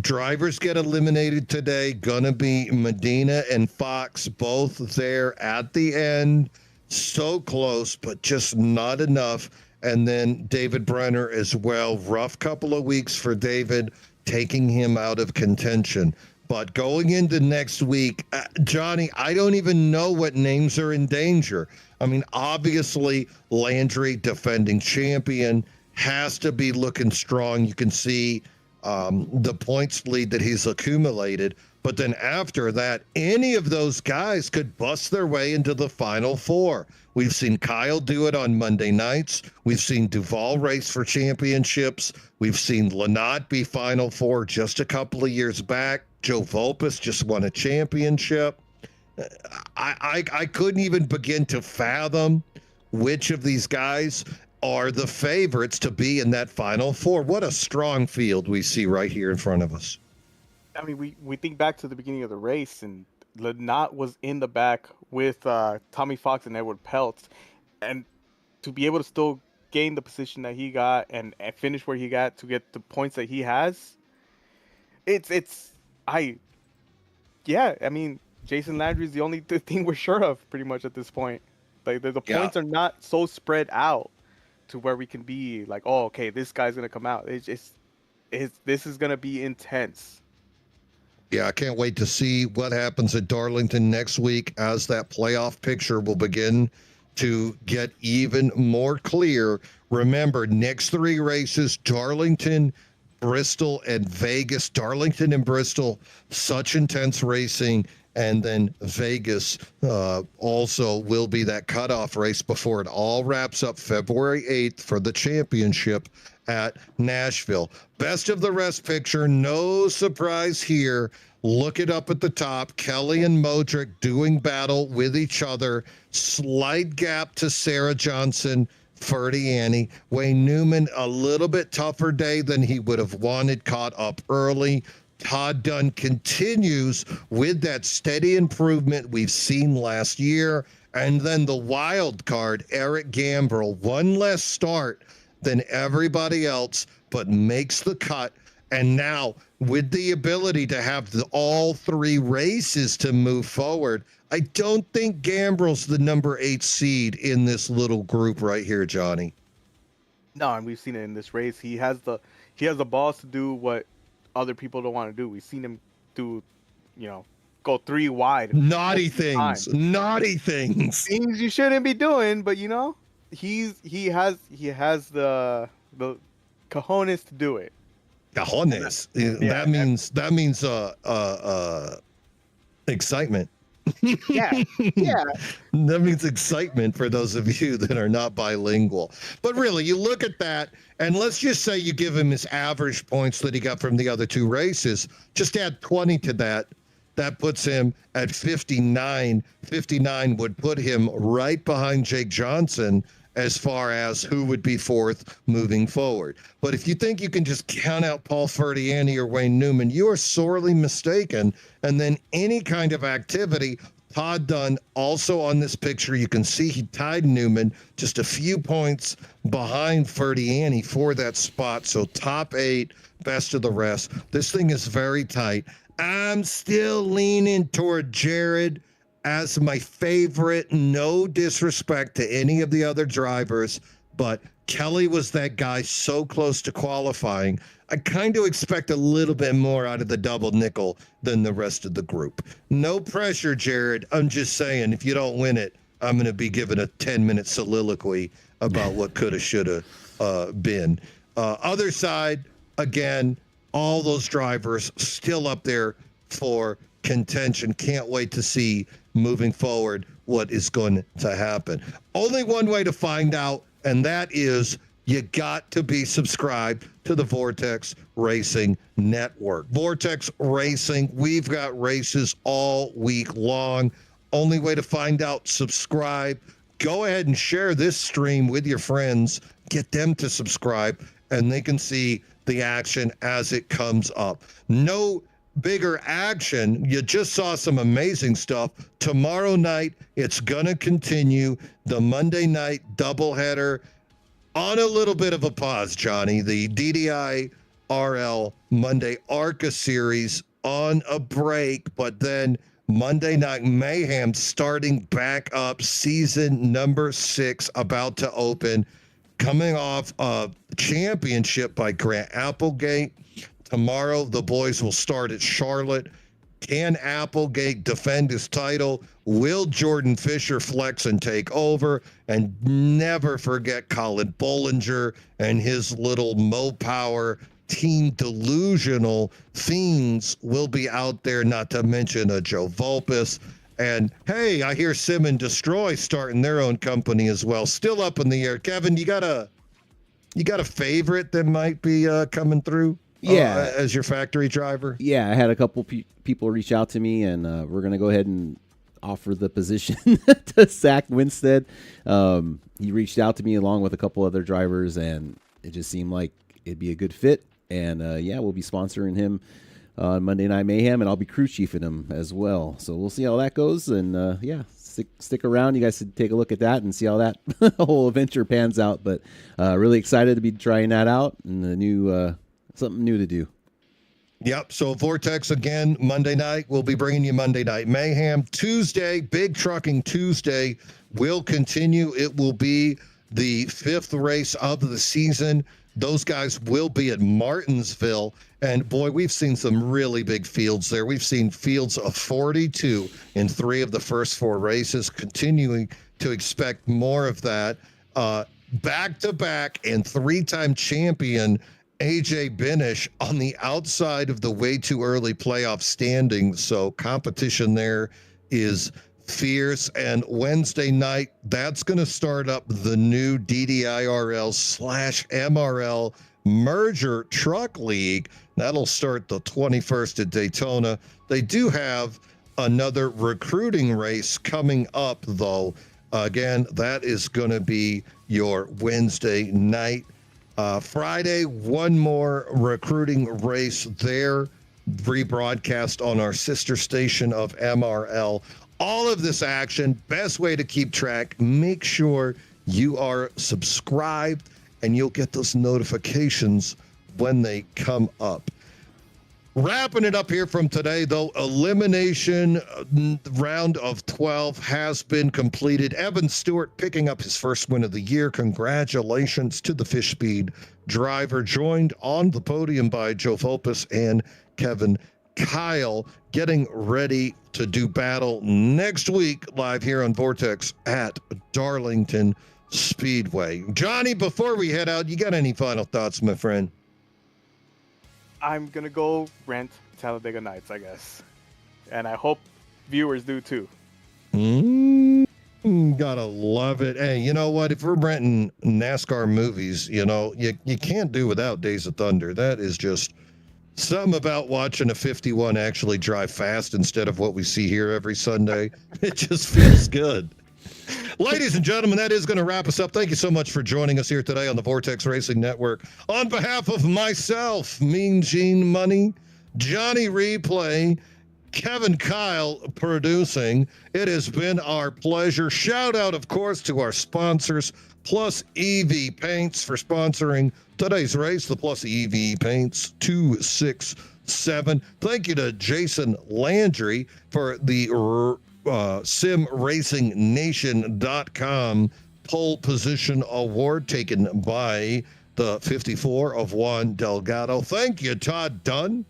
Drivers get eliminated today. Gonna be Medina and Fox, both there at the end. So close, but just not enough. And then David Brenner as well. Rough couple of weeks for David, taking him out of contention. But going into next week, Johnny, I don't even know what names are in danger. I mean, obviously, Landry, defending champion, has to be looking strong. You can see the points lead that he's accumulated. But then after that, any of those guys could bust their way into the Final Four. We've seen Kyle do it on Monday nights. We've seen Duval race for championships. We've seen Lennott be Final Four just a couple of years back. Joe Vulpes just won a championship. I couldn't even begin to fathom which of these guys are the favorites to be in that Final Four. What a strong field we see right here in front of us. I mean, we think back to the beginning of the race, and Lennott was in the back with Tommy Fox and Edward Peltz, and to be able to still gain the position that he got and finish where he got to get the points that he has, I mean, Jason Landry is the only thing we're sure of pretty much at this point. Like the points are not so spread out to where we can be like, oh, okay, this guy's gonna come out. This is gonna be intense. Yeah, I can't wait to see what happens at Darlington next week as that playoff picture will begin to get even more clear. Remember, next 3 races, Darlington, Bristol, and Vegas. Darlington and Bristol, such intense racing. And then Vegas also will be that cutoff race before it all wraps up February 8th for the championship at Nashville. Best of the rest picture, no surprise here. Look it up at the top. Kelly and Modric doing battle with each other. Slight gap to Sarah Johnson. Ferdiani. Wayne Newman, a little bit tougher day than he would have wanted, caught up early. Todd Dunn continues with that steady improvement we've seen last year. And then the wild card, Eric Gambrell, one less start than everybody else, but makes the cut. And now, with the ability to have all three races to move forward, I don't think Gambrell's the number 8 seed in this little group right here, Johnny. No, and we've seen it in this race. He has the balls to do what other people don't want to do. We've seen him do, go 3 wide. Naughty things. Things you shouldn't be doing, but he has the cojones to do it. Cojones. Yeah, That means excitement. Yeah. That means excitement for those of you that are not bilingual. But really, you look at that, and let's just say you give him his average points that he got from the other 2 races. Just add 20 to that. That puts him at 59. 59 would put him right behind Jake Johnson as far as who would be 4th moving forward. But if you think you can just count out Paul Ferdiani or Wayne Newman, you are sorely mistaken. And then any kind of activity, Todd Dunn also on this picture, you can see he tied Newman just a few points behind Ferdiani for that spot. So top 8, best of the rest. This thing is very tight. I'm still leaning toward Jared as my favorite. No disrespect to any of the other drivers, but Kelly was that guy so close to qualifying. I kind of expect a little bit more out of the double nickel than the rest of the group. No pressure, Jared. I'm just saying, if you don't win it, I'm going to be giving a 10-minute soliloquy about what coulda, shoulda been. Other side, again, all those drivers still up there for contention. Can't wait to see moving forward what is going to happen. Only one way to find out, and that is you got to be subscribed to the Vortex Racing Network. Vortex Racing, we've got races all week long. Only way to find out, subscribe. Go ahead and share this stream with your friends. Get them to subscribe, and they can see the action as it comes up. No bigger action. You just saw some amazing stuff. Tomorrow night, it's going to continue. The Monday night doubleheader on a little bit of a pause, Johnny. The DDI RL Monday ARCA series on a break, but then Monday Night Mayhem starting back up. Season number 6 about to open. Coming off a championship by Grant Applegate. Tomorrow, the boys will start at Charlotte. Can Applegate defend his title? Will Jordan Fisher flex and take over? And never forget Colin Bollinger and his little Mo-Power team delusional fiends will be out there, not to mention a Joe Vulpes. And, hey, I hear Sim and Destroy starting their own company as well. Still up in the air. Kevin, you got a favorite that might be coming through? Yeah, as your factory driver. Yeah, I had a couple people reach out to me, and we're gonna go ahead and offer the position to Zach Winstead. He reached out to me along with a couple other drivers, and it just seemed like it'd be a good fit. And we'll be sponsoring him on Monday Night Mayhem, and I'll be crew chiefing him as well. So we'll see how that goes. And stick around. You guys should take a look at that and see how that whole adventure pans out. But really excited to be trying that out, and the new. Something new to do. Yep. So Vortex again, Monday night. We'll be bringing you Monday Night Mayhem. Tuesday, Big Trucking Tuesday will continue. It will be the 5th race of the season. Those guys will be at Martinsville. And boy, we've seen some really big fields there. We've seen fields of 42 in 3 of the first 4 races, continuing to expect more of that. Back-to-back and 3-time champion AJ Binish on the outside of the way too early playoff standings. So competition there is fierce. And Wednesday night, that's going to start up the new DDIRL/MRL merger truck league. That'll start the 21st at Daytona. They do have another recruiting race coming up, though. Again, that is going to be your Wednesday night. Friday, one more recruiting race there, rebroadcast on our sister station of MRL. All of this action, best way to keep track, make sure you are subscribed and you'll get those notifications when they come up. Wrapping it up here from today, though, elimination round of 12 has been completed. Evan Stewart picking up his first win of the year. Congratulations to the Fish Speed driver, joined on the podium by Joe Fopus and Kevin Kyle, getting ready to do battle next week live here on Vortex at Darlington Speedway. Johnny, before we head out, you got any final thoughts, my friend? I'm going to go rent Talladega Nights, I guess. And I hope viewers do too. Gotta love it. Hey, you know what? If we're renting NASCAR movies, you know, you can't do without Days of Thunder. That is just something about watching a 51 actually drive fast instead of what we see here every Sunday. It just feels good. Ladies and gentlemen, that is going to wrap us up. Thank you so much for joining us here today on the Vortex Racing Network. On behalf of myself, Mean Gene Money, Johnny Replay, Kevin Kyle producing, it has been our pleasure. Shout out, of course, to our sponsors, Plus EV Paints, for sponsoring today's race, the Plus EV Paints 267. Thank you to Jason Landry for the SimRacingNation.com pole position award taken by the 54 of Juan Delgado. Thank you, Todd Dunn,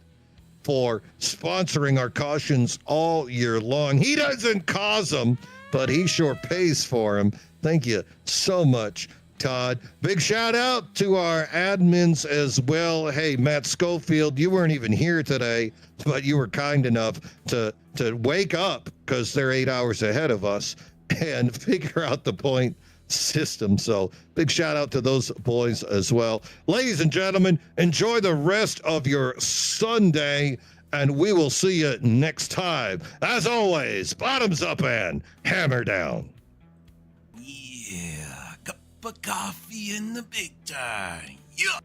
for sponsoring our cautions all year long. He doesn't cause them, but he sure pays for them. Thank you so much, Todd. Big shout out to our admins as well. Hey, Matt Schofield, you weren't even here today, but you were kind enough to wake up, because they're 8 hours ahead of us, and figure out the point system. So big shout out to those boys as well. Ladies and gentlemen, enjoy the rest of your Sunday, and we will see you next time. As always, bottoms up and hammer down. Yeah, cup of coffee in the big time. Yeah.